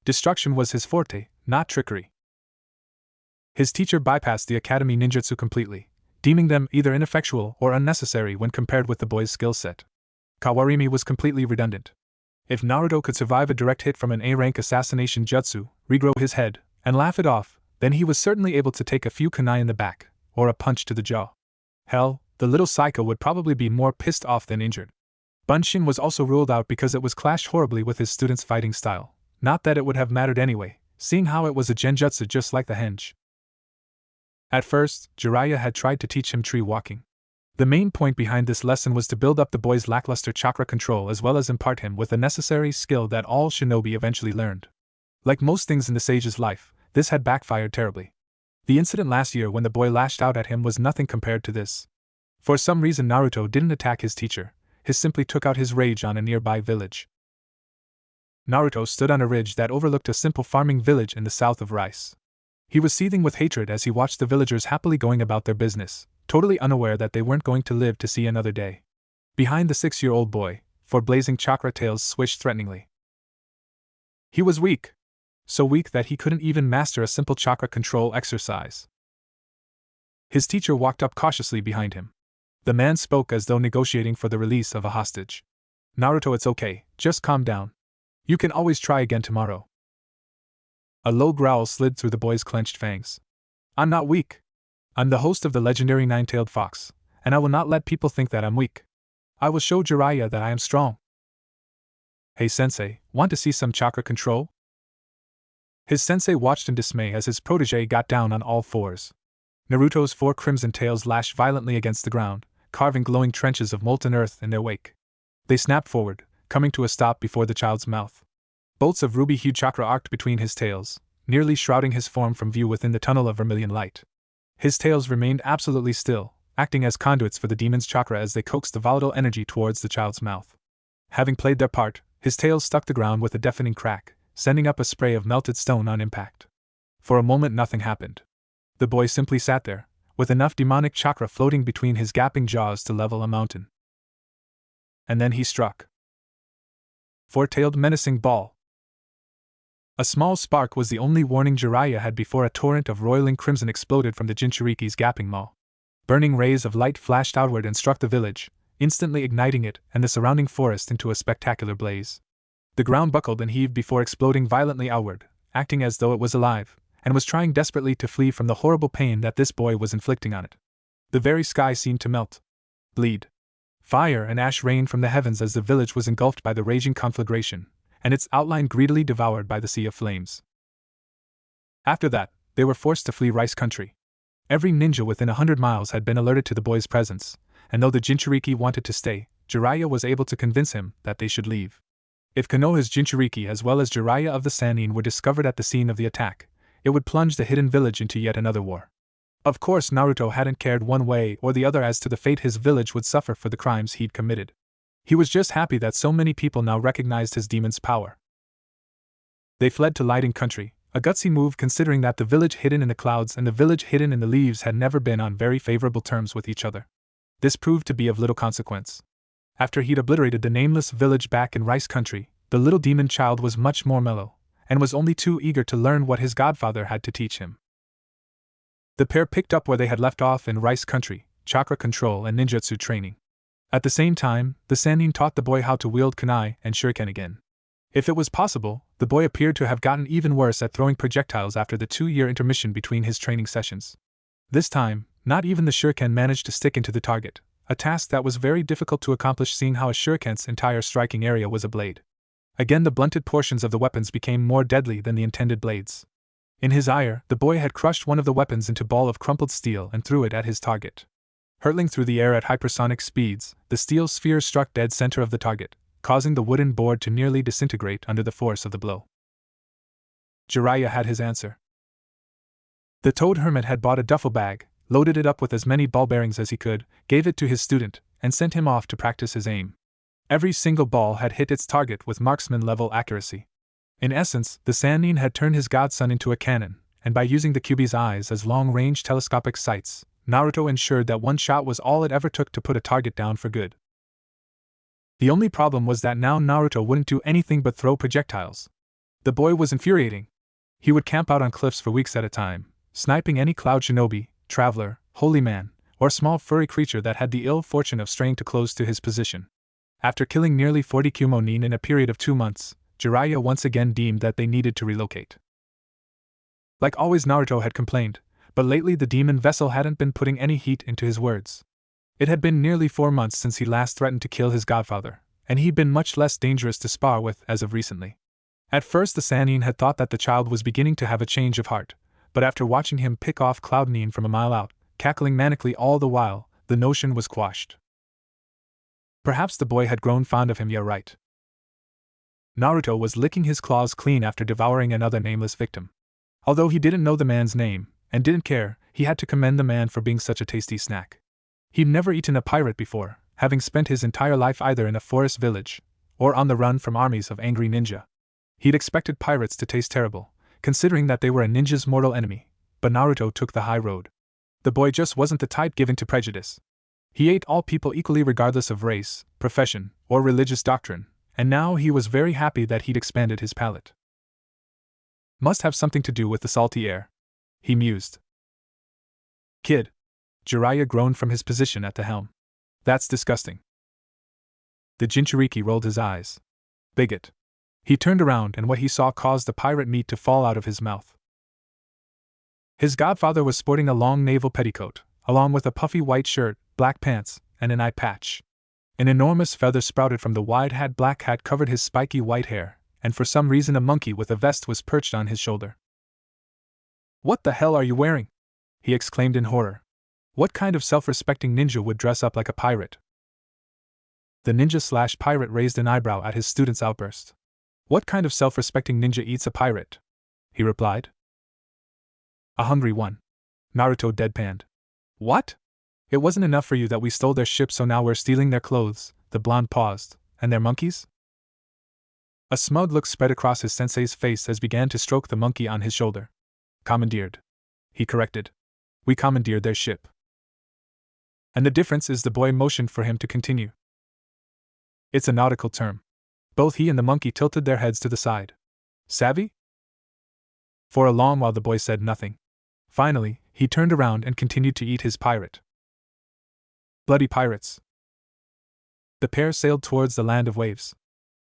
Destruction was his forte, not trickery. His teacher bypassed the academy ninjutsu completely, deeming them either ineffectual or unnecessary when compared with the boy's skill set. Kawarimi was completely redundant. If Naruto could survive a direct hit from an A-rank assassination jutsu, regrow his head, and laugh it off, then he was certainly able to take a few kunai in the back, or a punch to the jaw. Hell, the little psycho would probably be more pissed off than injured. Bunshin was also ruled out because it was clashed horribly with his student's fighting style. Not that it would have mattered anyway, seeing how it was a genjutsu just like the henge. At first, Jiraiya had tried to teach him tree walking. The main point behind this lesson was to build up the boy's lackluster chakra control as well as impart him with the necessary skill that all shinobi eventually learned. Like most things in the sage's life, this had backfired terribly. The incident last year when the boy lashed out at him was nothing compared to this. For some reason Naruto didn't attack his teacher, he simply took out his rage on a nearby village. Naruto stood on a ridge that overlooked a simple farming village in the south of Rice. He was seething with hatred as he watched the villagers happily going about their business, totally unaware that they weren't going to live to see another day. Behind the 6-year-old boy, 4 blazing chakra tails swished threateningly. He was weak. So weak that he couldn't even master a simple chakra control exercise. His teacher walked up cautiously behind him. The man spoke as though negotiating for the release of a hostage. Naruto, it's okay, just calm down. You can always try again tomorrow. A low growl slid through the boy's clenched fangs. I'm not weak. I'm the host of the legendary nine-tailed fox, and I will not let people think that I'm weak. I will show Jiraiya that I am strong. Hey sensei, want to see some chakra control? His sensei watched in dismay as his protege got down on all fours. Naruto's 4 crimson tails lashed violently against the ground, carving glowing trenches of molten earth in their wake. They snapped forward, coming to a stop before the child's mouth. Bolts of ruby-hued chakra arced between his tails, nearly shrouding his form from view within the tunnel of vermilion light. His tails remained absolutely still, acting as conduits for the demon's chakra as they coaxed the volatile energy towards the child's mouth. Having played their part, his tails struck the ground with a deafening crack, sending up a spray of melted stone on impact. For a moment nothing happened. The boy simply sat there, with enough demonic chakra floating between his gaping jaws to level a mountain. And then he struck. 4-tailed menacing ball. A small spark was the only warning Jiraiya had before a torrent of roiling crimson exploded from the Jinchuriki's gaping maw. Burning rays of light flashed outward and struck the village, instantly igniting it and the surrounding forest into a spectacular blaze. The ground buckled and heaved before exploding violently outward, acting as though it was alive, and was trying desperately to flee from the horrible pain that this boy was inflicting on it. The very sky seemed to melt. Bleed. Fire and ash rained from the heavens as the village was engulfed by the raging conflagration, and its outline greedily devoured by the sea of flames. After that, they were forced to flee Rice Country. Every ninja within 100 miles had been alerted to the boy's presence, and though the Jinchuriki wanted to stay, Jiraiya was able to convince him that they should leave. If Konoha's Jinchuriki as well as Jiraiya of the Sannin were discovered at the scene of the attack, it would plunge the hidden village into yet another war. Of course, Naruto hadn't cared one way or the other as to the fate his village would suffer for the crimes he'd committed. He was just happy that so many people now recognized his demon's power. They fled to Lighting Country, a gutsy move considering that the village hidden in the clouds and the village hidden in the leaves had never been on very favorable terms with each other. This proved to be of little consequence. After he'd obliterated the nameless village back in Rice Country, the little demon child was much more mellow, and was only too eager to learn what his godfather had to teach him. The pair picked up where they had left off in Rice Country, chakra control and ninjutsu training. At the same time, the Sannin taught the boy how to wield kunai and shuriken again. If it was possible, the boy appeared to have gotten even worse at throwing projectiles after the 2-year intermission between his training sessions. This time, not even the shuriken managed to stick into the target, a task that was very difficult to accomplish seeing how a shuriken's entire striking area was a blade. Again, the blunted portions of the weapons became more deadly than the intended blades. In his ire, the boy had crushed one of the weapons into a ball of crumpled steel and threw it at his target. Hurtling through the air at hypersonic speeds, the steel sphere struck dead center of the target, causing the wooden board to nearly disintegrate under the force of the blow. Jiraiya had his answer. The Toad Hermit had bought a duffel bag, loaded it up with as many ball bearings as he could, gave it to his student, and sent him off to practice his aim. Every single ball had hit its target with marksman-level accuracy. In essence, the Sannin had turned his godson into a cannon, and by using the Kyuubi's eyes as long-range telescopic sights, Naruto ensured that one shot was all it ever took to put a target down for good. The only problem was that now Naruto wouldn't do anything but throw projectiles. The boy was infuriating. He would camp out on cliffs for weeks at a time, sniping any cloud shinobi, traveler, holy man, or small furry creature that had the ill fortune of straying too close to his position. After killing nearly 40 Kyumonin in a period of 2 months, Jiraiya once again deemed that they needed to relocate. Like always, Naruto had complained, but lately the demon vessel hadn't been putting any heat into his words. It had been nearly 4 months since he last threatened to kill his godfather, and he'd been much less dangerous to spar with as of recently. At first the Sannin had thought that the child was beginning to have a change of heart, but after watching him pick off Cloud Nin from a mile out, cackling manically all the while, the notion was quashed. Perhaps the boy had grown fond of him, yeah right. Naruto was licking his claws clean after devouring another nameless victim. Although he didn't know the man's name, and didn't care, he had to commend the man for being such a tasty snack. He'd never eaten a pirate before, having spent his entire life either in a forest village, or on the run from armies of angry ninja. He'd expected pirates to taste terrible, considering that they were a ninja's mortal enemy, but Naruto took the high road. The boy just wasn't the type given to prejudice. He ate all people equally regardless of race, profession, or religious doctrine, and now he was very happy that he'd expanded his palate. Must have something to do with the salty air, he mused. Kid. Jiraiya groaned from his position at the helm. That's disgusting. The Jinchuriki rolled his eyes. Bigot. He turned around and what he saw caused the pirate meat to fall out of his mouth. His godfather was sporting a long naval petticoat, along with a puffy white shirt, black pants, and an eye patch. An enormous feather sprouted from the wide black hat covered his spiky white hair, and for some reason a monkey with a vest was perched on his shoulder. What the hell are you wearing? He exclaimed in horror. What kind of self-respecting ninja would dress up like a pirate? The ninja/pirate raised an eyebrow at his student's outburst. What kind of self-respecting ninja eats a pirate? He replied. A hungry one. Naruto deadpanned. What? It wasn't enough for you that we stole their ship, so now we're stealing their clothes, the blonde paused, and their monkeys? A smug look spread across his sensei's face as began to stroke the monkey on his shoulder. Commandeered. He corrected. We commandeered their ship. And the difference is the boy motioned for him to continue. It's a nautical term. Both he and the monkey tilted their heads to the side. Savvy? For a long while the boy said nothing. Finally, he turned around and continued to eat his pirate. Bloody pirates. The pair sailed towards the land of waves.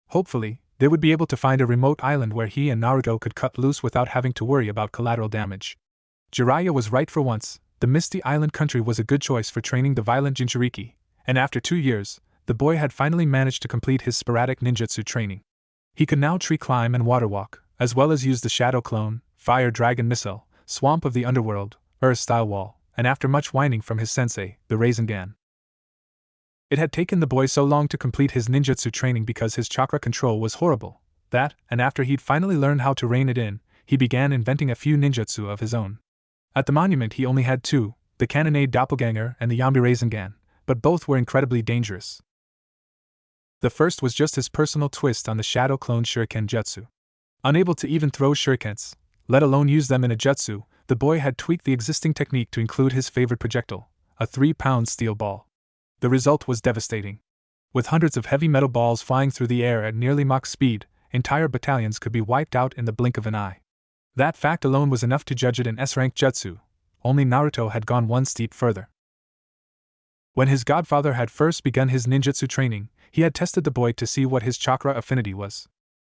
Hopefully, they would be able to find a remote island where he and Naruto could cut loose without having to worry about collateral damage. Jiraiya was right for once. The Misty Island country was a good choice for training the violent Jinchuriki, and after 2 years, the boy had finally managed to complete his sporadic ninjutsu training. He could now tree climb and water walk, as well as use the Shadow Clone, Fire Dragon Missile, Swamp of the Underworld, Earth-style wall, and after much whining from his sensei, the Rasengan. It had taken the boy so long to complete his ninjutsu training because his chakra control was horrible, that, and after he'd finally learned how to rein it in, he began inventing a few ninjutsu of his own. At the monument he only had 2, the Kanonade Doppelganger and the Yambi Rasengan, but both were incredibly dangerous. The first was just his personal twist on the Shadow Clone Shuriken Jutsu. Unable to even throw shurikens, let alone use them in a jutsu, the boy had tweaked the existing technique to include his favorite projectile, a 3-pound steel ball. The result was devastating. With hundreds of heavy metal balls flying through the air at nearly Mach speed, entire battalions could be wiped out in the blink of an eye. That fact alone was enough to judge it an S-rank jutsu. Only Naruto had gone one step further. When his godfather had first begun his ninjutsu training, he had tested the boy to see what his chakra affinity was.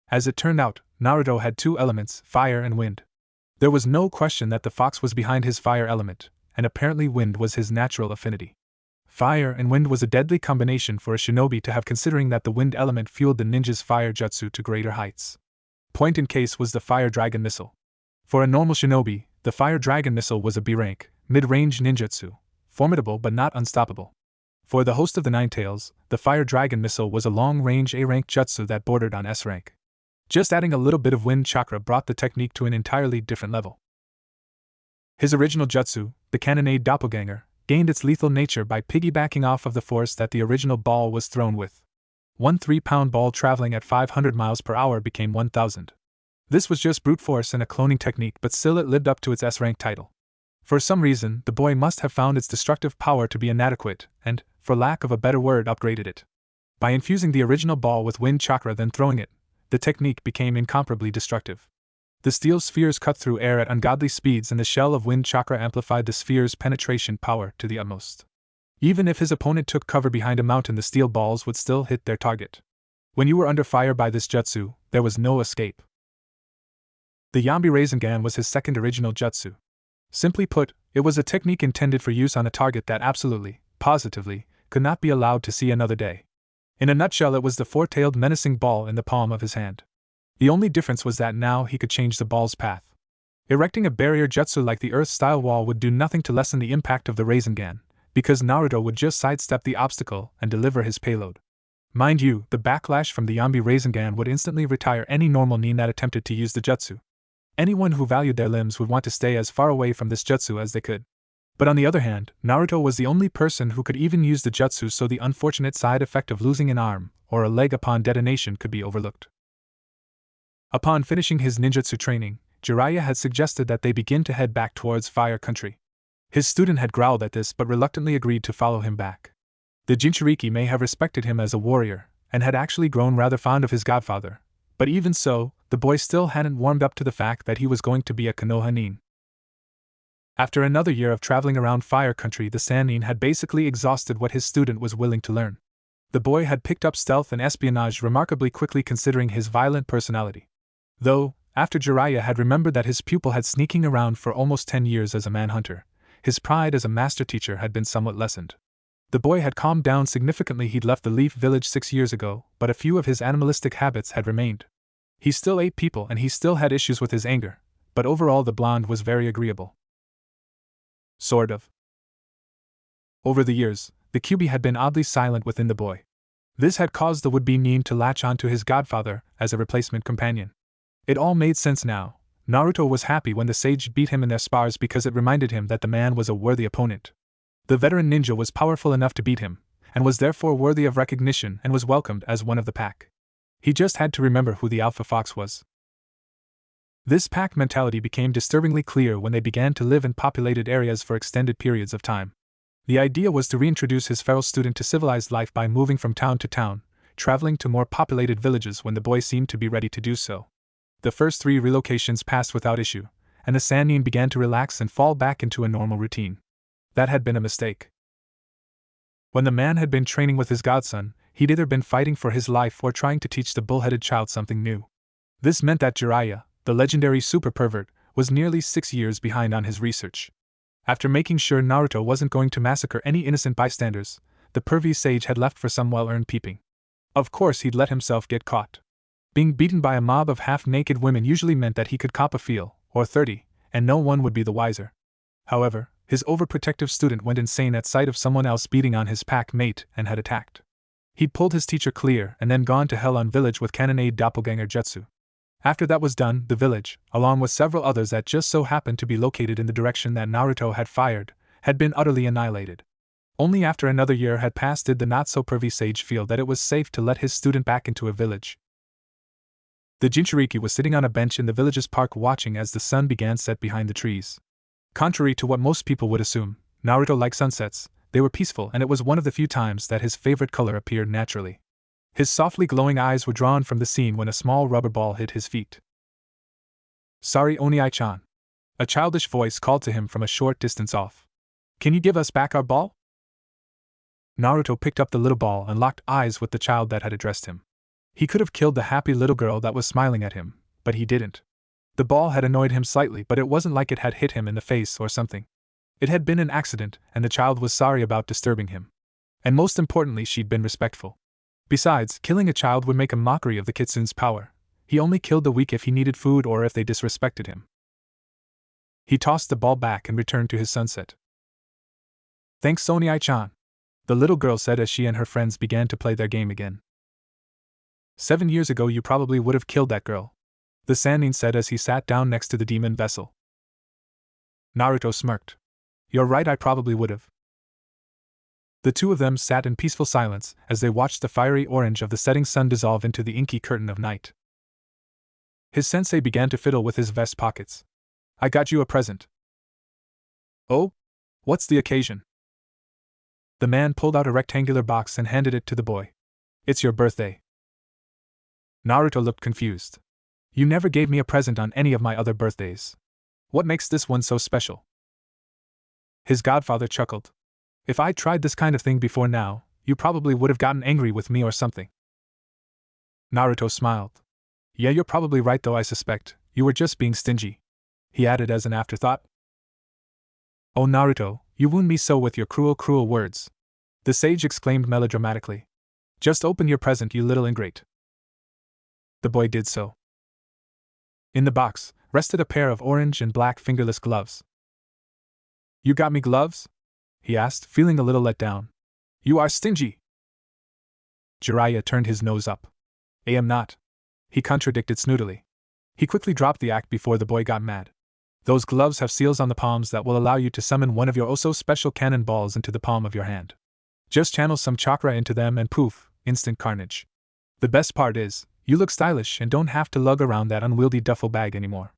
As it turned out, Naruto had 2 elements, fire and wind. There was no question that the fox was behind his fire element, and apparently wind was his natural affinity. Fire and wind was a deadly combination for a shinobi to have, considering that the wind element fueled the ninja's fire jutsu to greater heights. Point in case was the Fire Dragon Missile. For a normal shinobi, the Fire Dragon Missile was a B-rank, mid-range ninjutsu, formidable but not unstoppable. For the host of the Nine Tails, the Fire Dragon Missile was a long-range A-rank jutsu that bordered on S-rank. Just adding a little bit of wind chakra brought the technique to an entirely different level. His original jutsu, the Kanonade Doppelganger, gained its lethal nature by piggybacking off of the force that the original ball was thrown with. One 3-pound ball traveling at 500 miles per hour became 1,000. This was just brute force and a cloning technique, but still it lived up to its S-rank title. For some reason, the boy must have found its destructive power to be inadequate, and, for lack of a better word, upgraded it. By infusing the original ball with wind chakra then throwing it, the technique became incomparably destructive. The steel spheres cut through air at ungodly speeds, and the shell of wind chakra amplified the sphere's penetration power to the utmost. Even if his opponent took cover behind a mountain, the steel balls would still hit their target. When you were under fire by this jutsu, there was no escape. The Yambi Rasengan was his second original jutsu. Simply put, it was a technique intended for use on a target that absolutely, positively, could not be allowed to see another day. In a nutshell, it was the 4-tailed menacing ball in the palm of his hand. The only difference was that now he could change the ball's path. Erecting a barrier jutsu like the Earth-style wall would do nothing to lessen the impact of the Rasengan, because Naruto would just sidestep the obstacle and deliver his payload. Mind you, the backlash from the Yambi Rasengan would instantly retire any normal nin that attempted to use the jutsu. Anyone who valued their limbs would want to stay as far away from this jutsu as they could. But on the other hand, Naruto was the only person who could even use the jutsu, so the unfortunate side effect of losing an arm or a leg upon detonation could be overlooked. Upon finishing his ninjutsu training, Jiraiya had suggested that they begin to head back towards Fire Country. His student had growled at this but reluctantly agreed to follow him back. The Jinchuriki may have respected him as a warrior, and had actually grown rather fond of his godfather, but even so, the boy still hadn't warmed up to the fact that he was going to be a Konoha nin. After another year of traveling around Fire Country, the Sannin had basically exhausted what his student was willing to learn. The boy had picked up stealth and espionage remarkably quickly considering his violent personality. Though, after Jiraiya had remembered that his pupil had sneaking around for almost 10 years as a manhunter, his pride as a master teacher had been somewhat lessened. The boy had calmed down significantly. He'd left the Leaf Village 6 years ago, but a few of his animalistic habits had remained. He still ate people and he still had issues with his anger, but overall the blonde was very agreeable. Sort of. Over the years, the Kyuubi had been oddly silent within the boy. This had caused the would-be nin to latch on to his godfather as a replacement companion. It all made sense now. Naruto was happy when the sage beat him in their spars because it reminded him that the man was a worthy opponent. The veteran ninja was powerful enough to beat him, and was therefore worthy of recognition and was welcomed as one of the pack. He just had to remember who the alpha fox was. This pack mentality became disturbingly clear when they began to live in populated areas for extended periods of time. The idea was to reintroduce his feral student to civilized life by moving from town to town, traveling to more populated villages when the boy seemed to be ready to do so. The first 3 relocations passed without issue, and the Sannin began to relax and fall back into a normal routine. That had been a mistake. When the man had been training with his godson, he'd either been fighting for his life or trying to teach the bull-headed child something new. This meant that Jiraiya, the legendary super pervert, was nearly 6 years behind on his research. After making sure Naruto wasn't going to massacre any innocent bystanders, the pervy sage had left for some well-earned peeping. Of course he'd let himself get caught. Being beaten by a mob of half-naked women usually meant that he could cop a feel, or 30, and no one would be the wiser. However, his overprotective student went insane at sight of someone else beating on his pack mate and had attacked. He'd pulled his teacher clear and then gone to Hell on Village with Kanonade doppelganger jutsu. After that was done, the village, along with several others that just so happened to be located in the direction that Naruto had fired, had been utterly annihilated. Only after another year had passed did the not-so-pervy sage feel that it was safe to let his student back into a village. The Jinchuriki was sitting on a bench in the village's park watching as the sun began to set behind the trees. Contrary to what most people would assume, Naruto liked sunsets. They were peaceful and it was one of the few times that his favorite color appeared naturally. His softly glowing eyes were drawn from the scene when a small rubber ball hit his feet. "Sorry, Oniai-chan." A childish voice called to him from a short distance off. "Can you give us back our ball?" Naruto picked up the little ball and locked eyes with the child that had addressed him. He could have killed the happy little girl that was smiling at him, but he didn't. The ball had annoyed him slightly, but it wasn't like it had hit him in the face or something. It had been an accident, and the child was sorry about disturbing him. And most importantly, she'd been respectful. Besides, killing a child would make a mockery of the kitsune's power. He only killed the weak if he needed food or if they disrespected him. He tossed the ball back and returned to his sunset. "Thanks, Oniai-chan," the little girl said as she and her friends began to play their game again. 7 years ago you probably would have killed that girl, the Sannin said as he sat down next to the demon vessel. Naruto smirked. "You're right, I probably would have." The two of them sat in peaceful silence as they watched the fiery orange of the setting sun dissolve into the inky curtain of night. His sensei began to fiddle with his vest pockets. "I got you a present." "Oh? What's the occasion?" The man pulled out a rectangular box and handed it to the boy. "It's your birthday." Naruto looked confused. "You never gave me a present on any of my other birthdays. What makes this one so special?" His godfather chuckled. "If I'd tried this kind of thing before now, you probably would have gotten angry with me or something." Naruto smiled. "Yeah, you're probably right though, I suspect. You were just being stingy," he added as an afterthought. "Oh Naruto, you wound me so with your cruel, cruel words," the sage exclaimed melodramatically. "Just open your present, you little ingrate." The boy did so. In the box rested a pair of orange and black fingerless gloves. "You got me gloves?" he asked, feeling a little let down. "You are stingy." Jiraiya turned his nose up. "I am not," he contradicted snootily. He quickly dropped the act before the boy got mad. "Those gloves have seals on the palms that will allow you to summon one of your oh-so-special cannon balls into the palm of your hand. Just channel some chakra into them and poof, instant carnage. The best part is, you look stylish and don't have to lug around that unwieldy duffel bag anymore.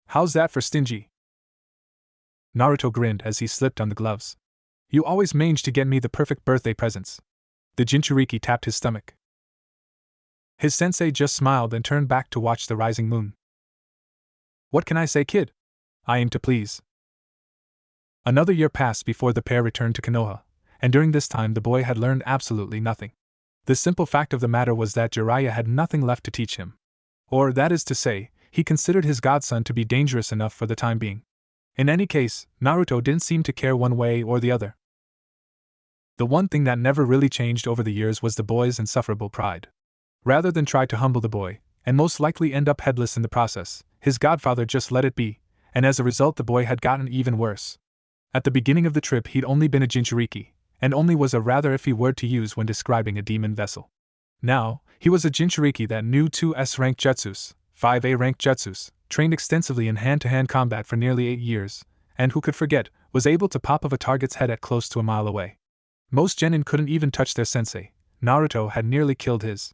How's that for stingy?" Naruto grinned as he slipped on the gloves. "You always manage to get me the perfect birthday presents." The Jinchuriki tapped his stomach. His sensei just smiled and turned back to watch the rising moon. What can I say, kid? I aim to please. Another year passed before the pair returned to Konoha, and during this time the boy had learned absolutely nothing. The simple fact of the matter was that Jiraiya had nothing left to teach him. Or, that is to say, he considered his godson to be dangerous enough for the time being. In any case, Naruto didn't seem to care one way or the other. The one thing that never really changed over the years was the boy's insufferable pride. Rather than try to humble the boy, and most likely end up headless in the process, his godfather just let it be, and as a result the boy had gotten even worse. At the beginning of the trip he'd only been a Jinchuriki, and only was a rather iffy word to use when describing a demon vessel. Now, he was a Jinchuriki that knew 2S rank jutsus, 5A rank jutsus, trained extensively in hand-to-hand combat for nearly 8 years, and who could forget, was able to pop of a target's head at close to a mile away. Most genin couldn't even touch their sensei. Naruto had nearly killed his.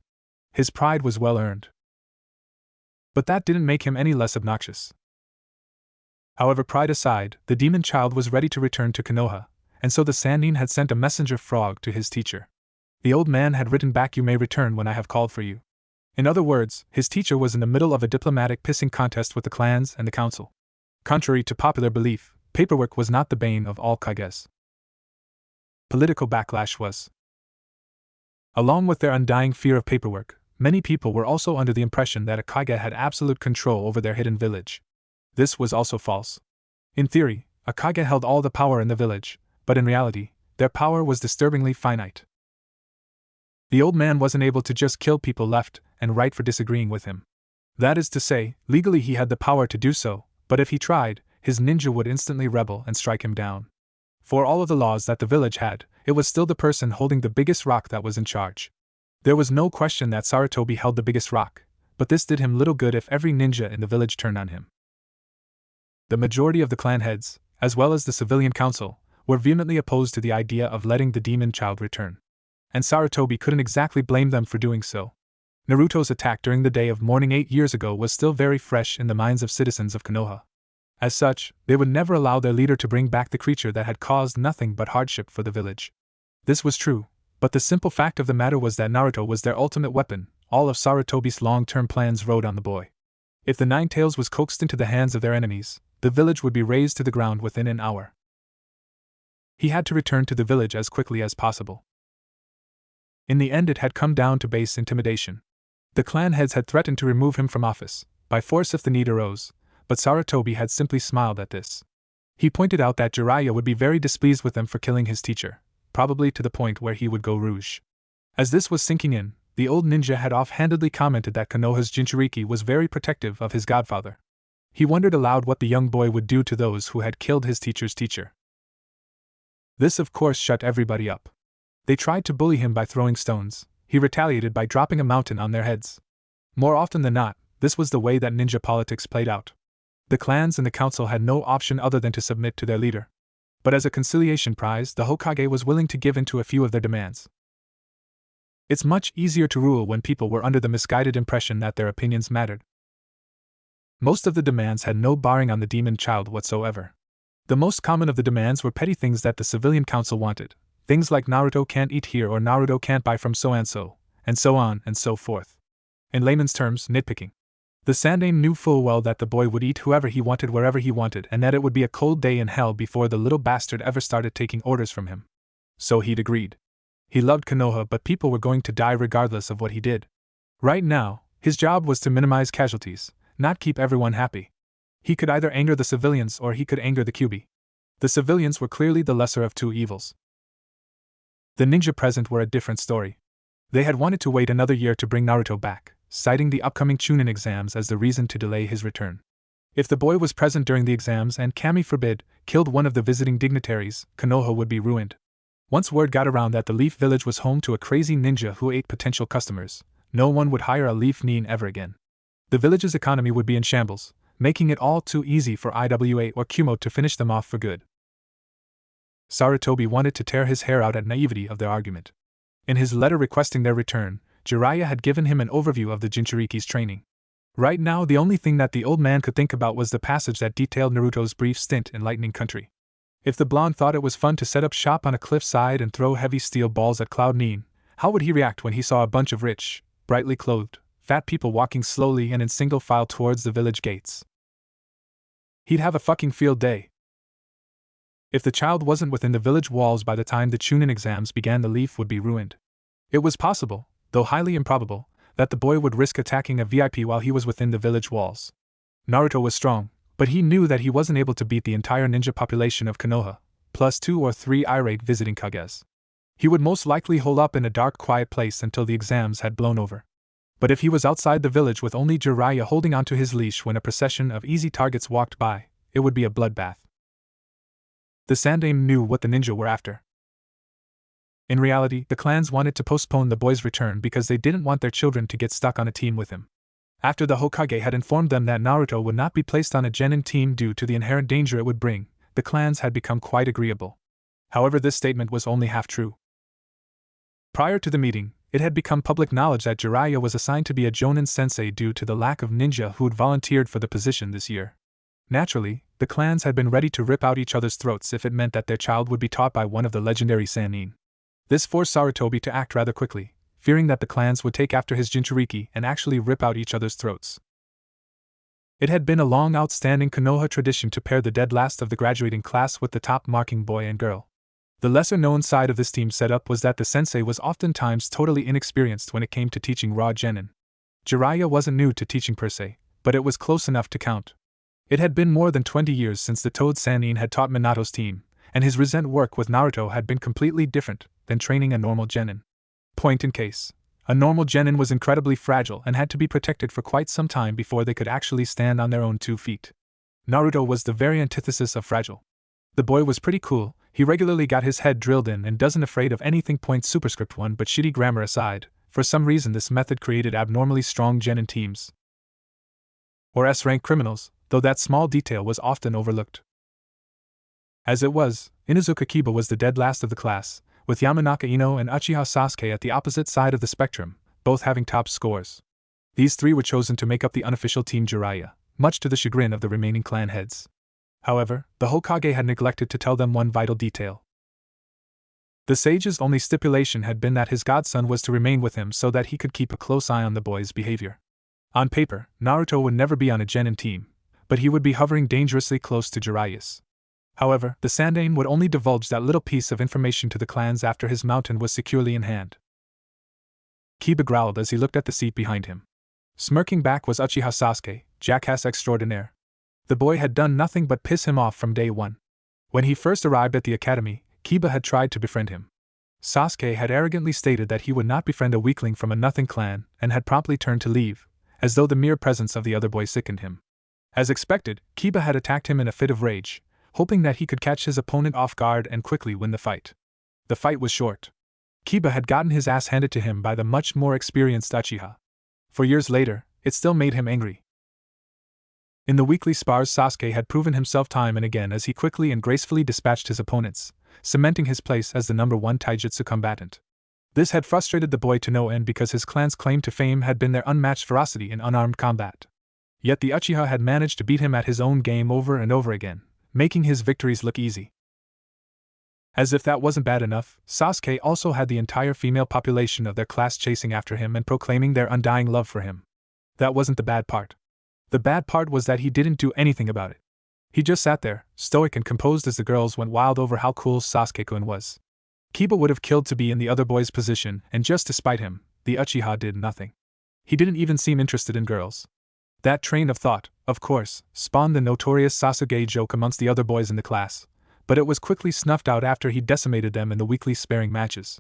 His pride was well earned. But that didn't make him any less obnoxious. However, pride aside, the demon child was ready to return to Konoha, and so the Sannin had sent a messenger frog to his teacher. The old man had written back, "You may return when I have called for you." In other words, his teacher was in the middle of a diplomatic pissing contest with the clans and the council. Contrary to popular belief, paperwork was not the bane of all Kages. Political backlash was. Along with their undying fear of paperwork, many people were also under the impression that a Kage had absolute control over their hidden village. This was also false. In theory, a Kage held all the power in the village, but in reality, their power was disturbingly finite. The old man wasn't able to just kill people left and right for disagreeing with him. That is to say, legally he had the power to do so, but if he tried, his ninja would instantly rebel and strike him down. For all of the laws that the village had, it was still the person holding the biggest rock that was in charge. There was no question that Sarutobi held the biggest rock, but this did him little good if every ninja in the village turned on him. The majority of the clan heads, as well as the civilian council, were vehemently opposed to the idea of letting the demon child return. And Sarutobi couldn't exactly blame them for doing so. Naruto's attack during the day of mourning 8 years ago was still very fresh in the minds of citizens of Konoha. As such, they would never allow their leader to bring back the creature that had caused nothing but hardship for the village. This was true, but the simple fact of the matter was that Naruto was their ultimate weapon. All of Sarutobi's long-term plans rode on the boy. If the Nine Tails was coaxed into the hands of their enemies, the village would be razed to the ground within an hour. He had to return to the village as quickly as possible. In the end, it had come down to base intimidation. The clan heads had threatened to remove him from office, by force if the need arose, but Sarutobi had simply smiled at this. He pointed out that Jiraiya would be very displeased with them for killing his teacher, probably to the point where he would go rouge. As this was sinking in, the old ninja had offhandedly commented that Konoha's Jinchuriki was very protective of his godfather. He wondered aloud what the young boy would do to those who had killed his teacher's teacher. This of course shut everybody up. They tried to bully him by throwing stones. He retaliated by dropping a mountain on their heads. More often than not, this was the way that ninja politics played out. The clans and the council had no option other than to submit to their leader. But as a conciliation prize, the Hokage was willing to give in to a few of their demands. It's much easier to rule when people were under the misguided impression that their opinions mattered. Most of the demands had no bearing on the demon child whatsoever. The most common of the demands were petty things that the civilian council wanted. Things like Naruto can't eat here or Naruto can't buy from so-and-so, and so on and so forth. In layman's terms, nitpicking. The Sandaime knew full well that the boy would eat whoever he wanted wherever he wanted and that it would be a cold day in hell before the little bastard ever started taking orders from him. So he'd agreed. He loved Konoha, but people were going to die regardless of what he did. Right now, his job was to minimize casualties, not keep everyone happy. He could either anger the civilians or he could anger the Kyuubi. The civilians were clearly the lesser of two evils. The ninja present were a different story. They had wanted to wait another year to bring Naruto back, citing the upcoming Chunin exams as the reason to delay his return. If the boy was present during the exams and Kami forbid, killed one of the visiting dignitaries, Konoha would be ruined. Once word got around that the Leaf Village was home to a crazy ninja who ate potential customers, no one would hire a Leaf Nin ever again. The village's economy would be in shambles, making it all too easy for IWA or Kumo to finish them off for good. Sarutobi wanted to tear his hair out at naivety of their argument. In his letter requesting their return, Jiraiya had given him an overview of the Jinchuriki's training. Right now, the only thing that the old man could think about was the passage that detailed Naruto's brief stint in Lightning Country. If the blonde thought it was fun to set up shop on a cliffside and throw heavy steel balls at Cloud Nin, how would he react when he saw a bunch of rich, brightly clothed, fat people walking slowly and in single file towards the village gates. He'd have a fucking field day. If the child wasn't within the village walls by the time the Chunin exams began, the leaf would be ruined. It was possible, though highly improbable, that the boy would risk attacking a VIP while he was within the village walls. Naruto was strong, but he knew that he wasn't able to beat the entire ninja population of Konoha, plus 2 or 3 irate visiting Kages. He would most likely hole up in a dark, quiet place until the exams had blown over. But if he was outside the village with only Jiraiya holding onto his leash when a procession of easy targets walked by, it would be a bloodbath. The Sandaime knew what the ninja were after. In reality, the clans wanted to postpone the boy's return because they didn't want their children to get stuck on a team with him. After the Hokage had informed them that Naruto would not be placed on a genin team due to the inherent danger it would bring, the clans had become quite agreeable. However, this statement was only half true. Prior to the meeting, it had become public knowledge that Jiraiya was assigned to be a Jonin sensei due to the lack of ninja who'd volunteered for the position this year. Naturally, the clans had been ready to rip out each other's throats if it meant that their child would be taught by one of the legendary Sannin. This forced Sarutobi to act rather quickly, fearing that the clans would take after his Jinchuriki and actually rip out each other's throats. It had been a long outstanding Konoha tradition to pair the dead last of the graduating class with the top marking boy and girl. The lesser-known side of this team setup was that the sensei was oftentimes totally inexperienced when it came to teaching raw genin. Jiraiya wasn't new to teaching per se, but it was close enough to count. It had been more than 20 years since the Toad Sannin had taught Minato's team, and his recent work with Naruto had been completely different than training a normal genin. Point in case, a normal genin was incredibly fragile and had to be protected for quite some time before they could actually stand on their own 2 feet. Naruto was the very antithesis of fragile. The boy was pretty cool, he regularly got his head drilled in and doesn't afraid of anything. Superscript 1. But shitty grammar aside, for some reason this method created abnormally strong genin teams. Or S-rank criminals, though that small detail was often overlooked. As it was, Inuzuka Kiba was the dead last of the class, with Yamanaka Ino and Uchiha Sasuke at the opposite side of the spectrum, both having top scores. These 3 were chosen to make up the unofficial Team Jiraiya, much to the chagrin of the remaining clan heads. However, the Hokage had neglected to tell them one vital detail. The sage's only stipulation had been that his godson was to remain with him so that he could keep a close eye on the boy's behavior. On paper, Naruto would never be on a genin team, but he would be hovering dangerously close to Jiraiya's. However, the Sandaime would only divulge that little piece of information to the clans after his mountain was securely in hand. Kiba growled as he looked at the seat behind him. Smirking back was Uchiha Sasuke, jackass extraordinaire. The boy had done nothing but piss him off from day one. When he first arrived at the academy, Kiba had tried to befriend him. Sasuke had arrogantly stated that he would not befriend a weakling from a nothing clan and had promptly turned to leave, as though the mere presence of the other boy sickened him. As expected, Kiba had attacked him in a fit of rage, hoping that he could catch his opponent off guard and quickly win the fight. The fight was short. Kiba had gotten his ass handed to him by the much more experienced Uchiha. For years later, it still made him angry. In the weekly spars, Sasuke had proven himself time and again as he quickly and gracefully dispatched his opponents, cementing his place as the #1 taijutsu combatant. This had frustrated the boy to no end because his clan's claim to fame had been their unmatched ferocity in unarmed combat. Yet the Uchiha had managed to beat him at his own game over and over again, making his victories look easy. As if that wasn't bad enough, Sasuke also had the entire female population of their class chasing after him and proclaiming their undying love for him. That wasn't the bad part. The bad part was that he didn't do anything about it. He just sat there, stoic and composed as the girls went wild over how cool Sasuke-kun was. Kiba would have killed to be in the other boy's position, and just to spite him, the Uchiha did nothing. He didn't even seem interested in girls. That train of thought, of course, spawned the notorious Sasuke joke amongst the other boys in the class, but it was quickly snuffed out after he decimated them in the weekly sparring matches.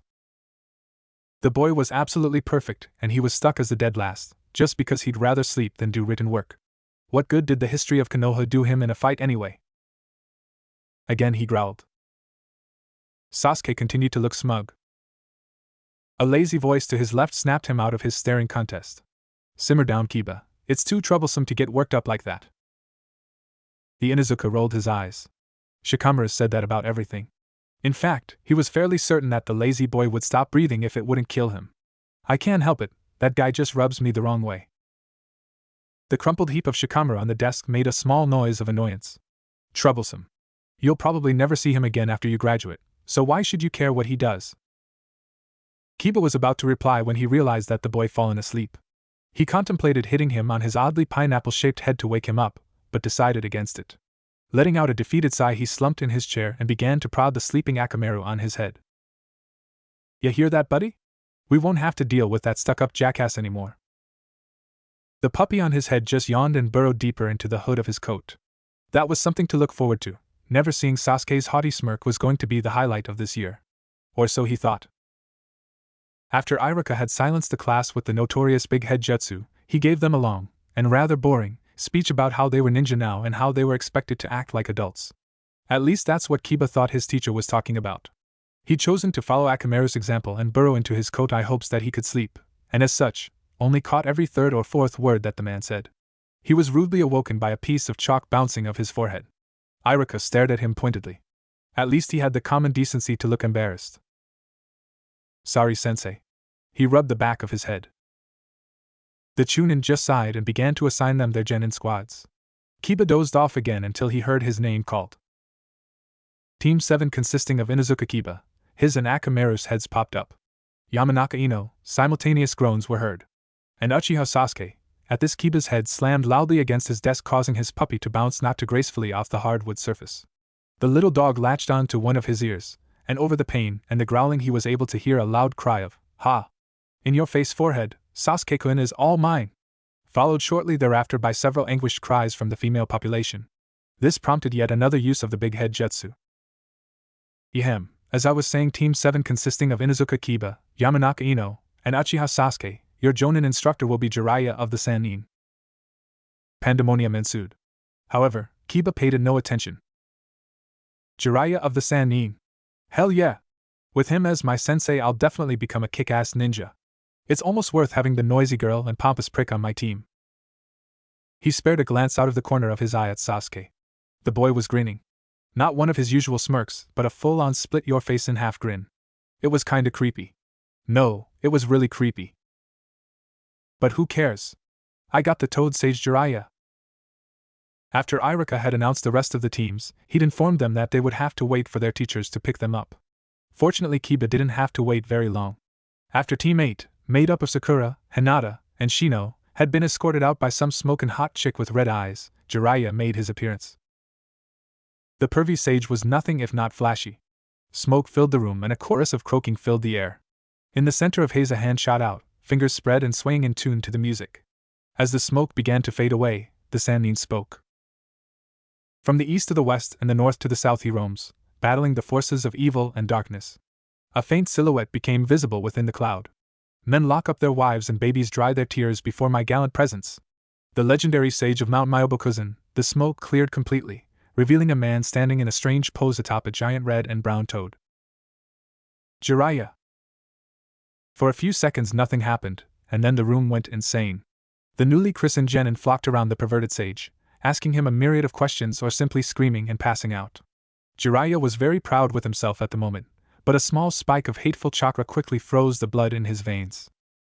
The boy was absolutely perfect, and he was stuck as the dead last, just because he'd rather sleep than do written work. What good did the history of Konoha do him in a fight anyway? Again he growled. Sasuke continued to look smug. A lazy voice to his left snapped him out of his staring contest. Simmer down, Kiba. It's too troublesome to get worked up like that. The Inuzuka rolled his eyes. Shikamaru said that about everything. In fact, he was fairly certain that the lazy boy would stop breathing if it wouldn't kill him. I can't help it, that guy just rubs me the wrong way. The crumpled heap of Shikamaru on the desk made a small noise of annoyance. Troublesome. You'll probably never see him again after you graduate, so why should you care what he does? Kiba was about to reply when he realized that the boy fallen asleep. He contemplated hitting him on his oddly pineapple-shaped head to wake him up, but decided against it. Letting out a defeated sigh, he slumped in his chair and began to prod the sleeping Akamaru on his head. "Ya hear that, buddy? We won't have to deal with that stuck-up jackass anymore." The puppy on his head just yawned and burrowed deeper into the hood of his coat. That was something to look forward to. Never seeing Sasuke's haughty smirk was going to be the highlight of this year. Or so he thought. After Iruka had silenced the class with the notorious big head jutsu, he gave them a long, and rather boring, speech about how they were ninja now and how they were expected to act like adults. At least that's what Kiba thought his teacher was talking about. He'd chosen to follow Akamaru's example and burrow into his coat in hopes that he could sleep, and as such, only caught every third or fourth word that the man said. He was rudely awoken by a piece of chalk bouncing off his forehead. Iruka stared at him pointedly. At least he had the common decency to look embarrassed. "Sorry, sensei." He rubbed the back of his head. The Chunin just sighed and began to assign them their genin squads. Kiba dozed off again until he heard his name called. Team 7 consisting of Inuzuka Kiba, his and Akamaru's heads popped up. Yamanaka Ino, simultaneous groans were heard. And Uchiha Sasuke. At this, Kiba's head slammed loudly against his desk, causing his puppy to bounce not too gracefully off the hardwood surface. The little dog latched on to one of his ears, and over the pain and the growling he was able to hear a loud cry of, "Ha! In your face, forehead, Sasuke-kun is all mine!" Followed shortly thereafter by several anguished cries from the female population. This prompted yet another use of the big head jutsu. Yahem, as I was saying, Team 7 consisting of Inuzuka Kiba, Yamanaka Ino, and Uchiha Sasuke, your Jonin instructor will be Jiraiya of the Sannin. Pandemonium ensued. However, Kiba paid it no attention. Jiraiya of the Sannin? Hell yeah! With him as my sensei, I'll definitely become a kick-ass ninja. It's almost worth having the noisy girl and pompous prick on my team. He spared a glance out of the corner of his eye at Sasuke. The boy was grinning. Not one of his usual smirks, but a full-on split-your-face-in-half grin. It was kinda creepy. No, it was really creepy. But who cares? I got the Toad Sage Jiraiya. After Iruka had announced the rest of the teams, he'd informed them that they would have to wait for their teachers to pick them up. Fortunately, Kiba didn't have to wait very long. After Team 8, made up of Sakura, Hinata, and Shino, had been escorted out by some smokin' hot chick with red eyes, Jiraiya made his appearance. The pervy sage was nothing if not flashy. Smoke filled the room and a chorus of croaking filled the air. In the center of haze a hand shot out, fingers spread and swaying in tune to the music. As the smoke began to fade away, the Sannin spoke. From the east to the west and the north to the south he roams, battling the forces of evil and darkness. A faint silhouette became visible within the cloud. Men lock up their wives and babies dry their tears before my gallant presence. The legendary sage of Mount Myobokuzen. The smoke cleared completely, revealing a man standing in a strange pose atop a giant red and brown toad. Jiraiya. For a few seconds nothing happened, and then the room went insane. The newly christened genin flocked around the perverted sage, asking him a myriad of questions or simply screaming and passing out. Jiraiya was very proud with himself at the moment, but a small spike of hateful chakra quickly froze the blood in his veins.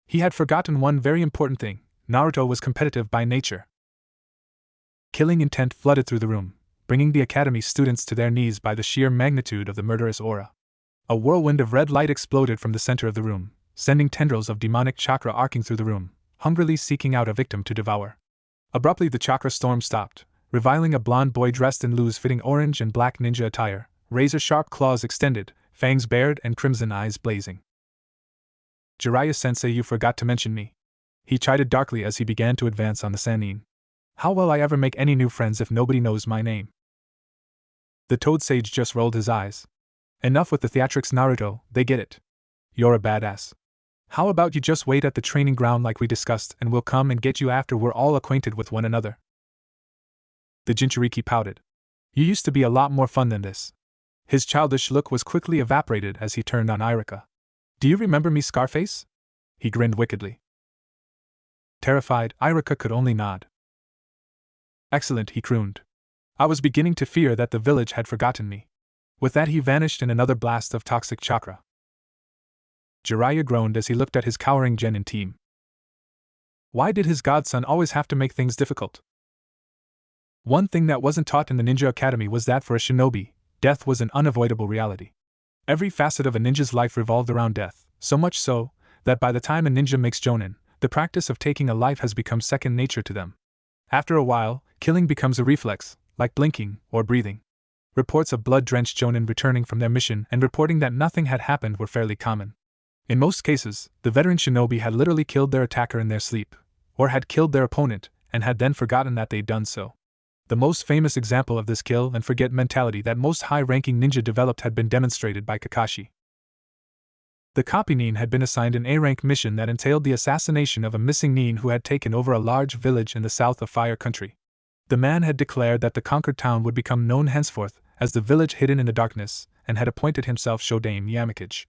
He had forgotten one very important thing: Naruto was competitive by nature. Killing intent flooded through the room, bringing the academy students to their knees by the sheer magnitude of the murderous aura. A whirlwind of red light exploded from the center of the room, sending tendrils of demonic chakra arcing through the room, hungrily seeking out a victim to devour. Abruptly the chakra storm stopped, revealing a blonde boy dressed in loose-fitting orange and black ninja attire, razor-sharp claws extended, fangs bared and crimson eyes blazing. Jiraiya-sensei, you forgot to mention me. He chided darkly as he began to advance on the Sannin. How will I ever make any new friends if nobody knows my name? The Toad Sage just rolled his eyes. Enough with the theatrics, Naruto, they get it. You're a badass. How about you just wait at the training ground like we discussed, and we'll come and get you after we're all acquainted with one another. The Jinchuriki pouted. You used to be a lot more fun than this. His childish look was quickly evaporated as he turned on Iruka. Do you remember me, Scarface? He grinned wickedly. Terrified, Iruka could only nod. Excellent, he crooned. I was beginning to fear that the village had forgotten me. With that he vanished in another blast of toxic chakra. Jiraiya groaned as he looked at his cowering genin team. Why did his godson always have to make things difficult? One thing that wasn't taught in the Ninja Academy was that for a shinobi, death was an unavoidable reality. Every facet of a ninja's life revolved around death, So much so, that by the time a ninja makes jonin, the practice of taking a life has become second nature to them. After a while, killing becomes a reflex, like blinking or breathing. Reports of blood-drenched jonin returning from their mission and reporting that nothing had happened were fairly common. In most cases, the veteran shinobi had literally killed their attacker in their sleep, or had killed their opponent, and had then forgotten that they'd done so. The most famous example of this kill and forget mentality that most high-ranking ninja developed had been demonstrated by Kakashi. The copy nin had been assigned an A-rank mission that entailed the assassination of a missing nin who had taken over a large village in the south of Fire Country. The man had declared that the conquered town would become known henceforth as the village hidden in the darkness, and had appointed himself Shodaime Yamakichi.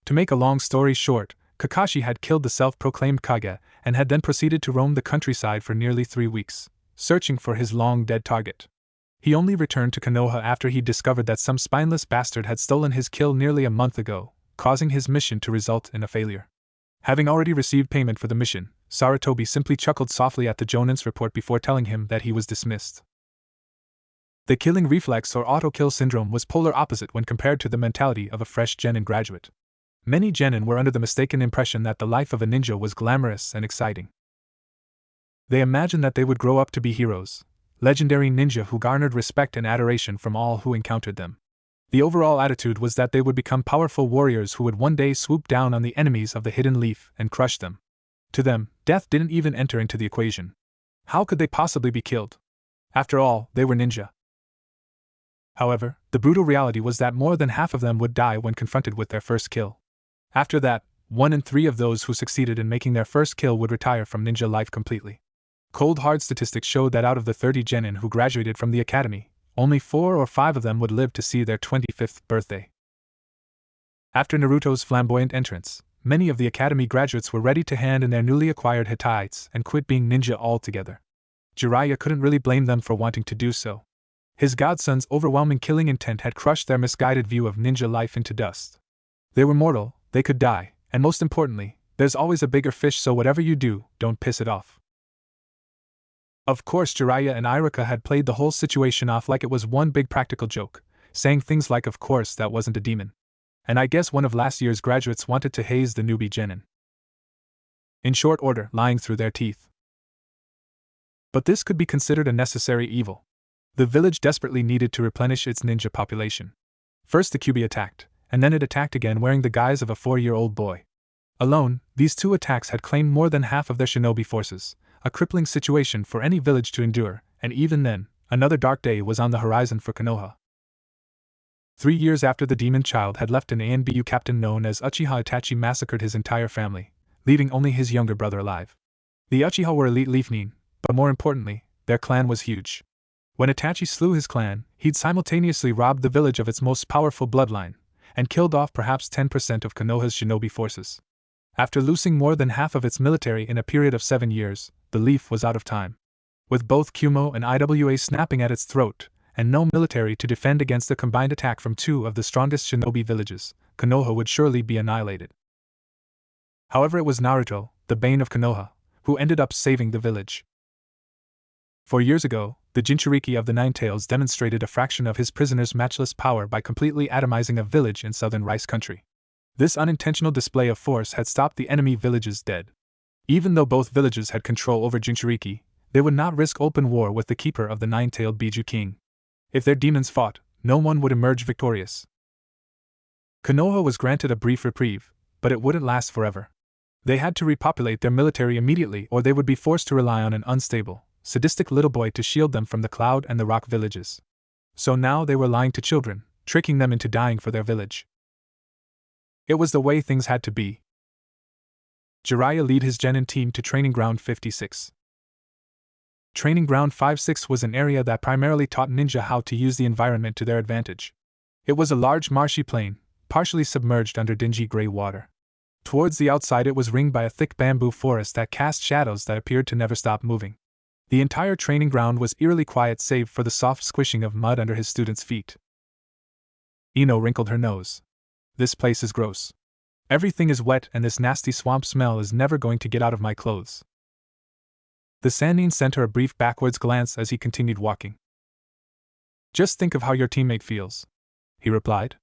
To make a long story short, Kakashi had killed the self-proclaimed Kage, and had then proceeded to roam the countryside for nearly 3 weeks, searching for his long-dead target. He only returned to Konoha after he discovered that some spineless bastard had stolen his kill nearly a month ago, causing his mission to result in a failure. Having already received payment for the mission, Sarutobi simply chuckled softly at the jonin's report before telling him that he was dismissed. The killing reflex or auto-kill syndrome was polar opposite when compared to the mentality of a fresh genin graduate. Many genin were under the mistaken impression that the life of a ninja was glamorous and exciting. They imagined that they would grow up to be heroes, legendary ninja who garnered respect and adoration from all who encountered them. The overall attitude was that they would become powerful warriors who would one day swoop down on the enemies of the Hidden Leaf and crush them. To them, death didn't even enter into the equation. How could they possibly be killed? After all, they were ninja. However, the brutal reality was that more than half of them would die when confronted with their first kill. After that, 1 in 3 of those who succeeded in making their first kill would retire from ninja life completely. Cold hard statistics showed that out of the 30 genin who graduated from the academy, only 4 or 5 of them would live to see their 25th birthday. After Naruto's flamboyant entrance, many of the academy graduates were ready to hand in their newly acquired hatites and quit being ninja altogether. Jiraiya couldn't really blame them for wanting to do so. His godson's overwhelming killing intent had crushed their misguided view of ninja life into dust. They were mortal, they could die, and most importantly, there's always a bigger fish, so whatever you do, don't piss it off. Of course, Jiraiya and Iruka had played the whole situation off like it was one big practical joke, saying things like, of course that wasn't a demon. And I guess one of last year's graduates wanted to haze the newbie genin. In short order, lying through their teeth. But this could be considered a necessary evil. The village desperately needed to replenish its ninja population. First the Kyuubi attacked, and then it attacked again wearing the guise of a 4-year-old boy. Alone, these 2 attacks had claimed more than half of their shinobi forces, a crippling situation for any village to endure, and even then, another dark day was on the horizon for Konoha. 3 years after the demon child had left, an ANBU captain known as Uchiha Itachi massacred his entire family, leaving only his younger brother alive. The Uchiha were elite leaf nin, but more importantly, their clan was huge. When Itachi slew his clan, he'd simultaneously robbed the village of its most powerful bloodline, and killed off perhaps 10% of Konoha's shinobi forces. After losing more than half of its military in a period of 7 years, the leaf was out of time. With both Kumo and Iwa snapping at its throat, and no military to defend against a combined attack from 2 of the strongest shinobi villages, Konoha would surely be annihilated. However, it was Naruto, the bane of Konoha, who ended up saving the village. 4 years ago, the Jinchuriki of the Nine Tails demonstrated a fraction of his prisoner's matchless power by completely atomizing a village in southern Rice Country. This unintentional display of force had stopped the enemy villages dead. Even though both villages had control over Jinchuriki, they would not risk open war with the keeper of the nine-tailed Biju King. If their demons fought, no one would emerge victorious. Konoha was granted a brief reprieve, but it wouldn't last forever. They had to repopulate their military immediately, or they would be forced to rely on an unstable, sadistic little boy to shield them from the Cloud and the Rock villages. So now they were lying to children, tricking them into dying for their village. It was the way things had to be. Jiraiya led his genin team to Training Ground 56. Training Ground 56 was an area that primarily taught ninja how to use the environment to their advantage. It was a large marshy plain, partially submerged under dingy gray water. Towards the outside it was ringed by a thick bamboo forest that cast shadows that appeared to never stop moving. The entire training ground was eerily quiet save for the soft squishing of mud under his students' feet. Ino wrinkled her nose. This place is gross. Everything is wet and this nasty swamp smell is never going to get out of my clothes. The Sannin sent her a brief backwards glance as he continued walking. Just think of how your teammate feels, he replied.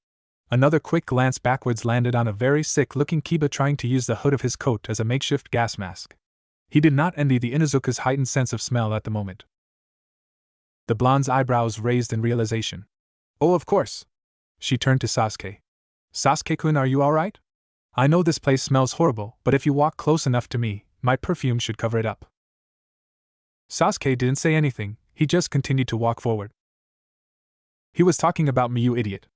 Another quick glance backwards landed on a very sick-looking Kiba trying to use the hood of his coat as a makeshift gas mask. He did not envy the Inuzuka's heightened sense of smell at the moment. The blonde's eyebrows raised in realization. Oh, of course. She turned to Sasuke. Sasuke-kun, are you alright? I know this place smells horrible, but if you walk close enough to me, my perfume should cover it up. Sasuke didn't say anything, he just continued to walk forward. He was talking about me, you idiot.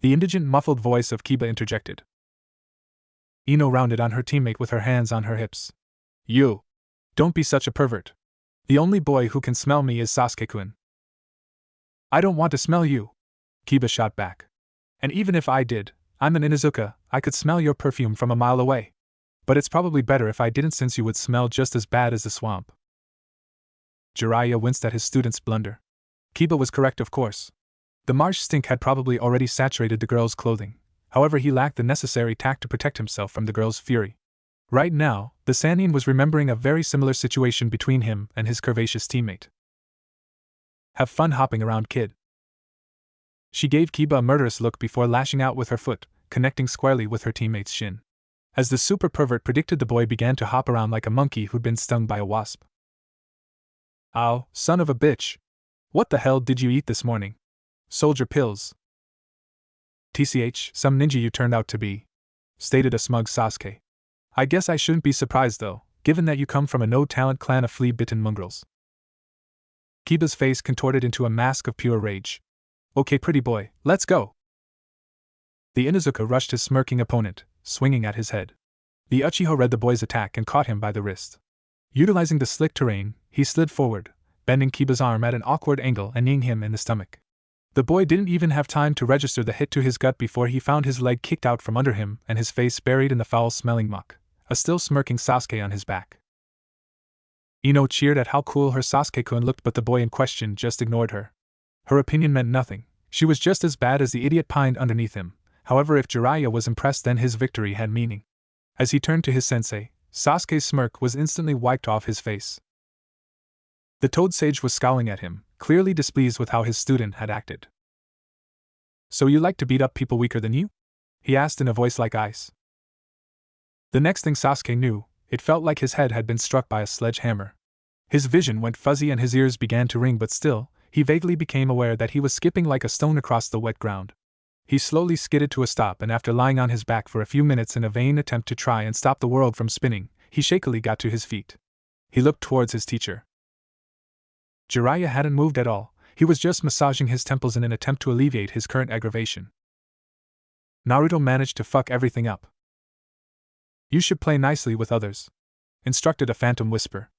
The indigent muffled voice of Kiba interjected. Ino rounded on her teammate with her hands on her hips. You! Don't be such a pervert. The only boy who can smell me is Sasuke-kun. I don't want to smell you, Kiba shot back. And even if I did, I'm an Inuzuka, I could smell your perfume from a mile away. But it's probably better if I didn't, since you would smell just as bad as the swamp. Jiraiya winced at his student's blunder. Kiba was correct, of course. The marsh stink had probably already saturated the girl's clothing, however he lacked the necessary tact to protect himself from the girl's fury. Right now, the Sannin was remembering a very similar situation between him and his curvaceous teammate. Have fun hopping around, kid. She gave Kiba a murderous look before lashing out with her foot, connecting squarely with her teammate's shin. As the super pervert predicted, the boy began to hop around like a monkey who'd been stung by a wasp. Ow, son of a bitch! What the hell did you eat this morning? Soldier pills. TCH, some ninja you turned out to be, stated a smug Sasuke. I guess I shouldn't be surprised though, given that you come from a no-talent clan of flea-bitten mongrels. Kiba's face contorted into a mask of pure rage. Okay, pretty boy, let's go! The Inuzuka rushed his smirking opponent, swinging at his head. The Uchiha read the boy's attack and caught him by the wrist. Utilizing the slick terrain, he slid forward, bending Kiba's arm at an awkward angle and kneeing him in the stomach. The boy didn't even have time to register the hit to his gut before he found his leg kicked out from under him and his face buried in the foul-smelling muck, a still smirking Sasuke on his back. Ino cheered at how cool her Sasuke-kun looked, but the boy in question just ignored her. Her opinion meant nothing. She was just as bad as the idiot pined underneath him. However, if Jiraiya was impressed, then his victory had meaning. As he turned to his sensei, Sasuke's smirk was instantly wiped off his face. The Toad Sage was scowling at him, clearly displeased with how his student had acted. So you like to beat up people weaker than you? He asked in a voice like ice. The next thing Sasuke knew, it felt like his head had been struck by a sledgehammer. His vision went fuzzy and his ears began to ring, but still, he vaguely became aware that he was skipping like a stone across the wet ground. He slowly skidded to a stop, and after lying on his back for a few minutes in a vain attempt to try and stop the world from spinning, he shakily got to his feet. He looked towards his teacher. Jiraiya hadn't moved at all. He was just massaging his temples in an attempt to alleviate his current aggravation. Naruto managed to fuck everything up. You should play nicely with others, instructed a phantom whisper.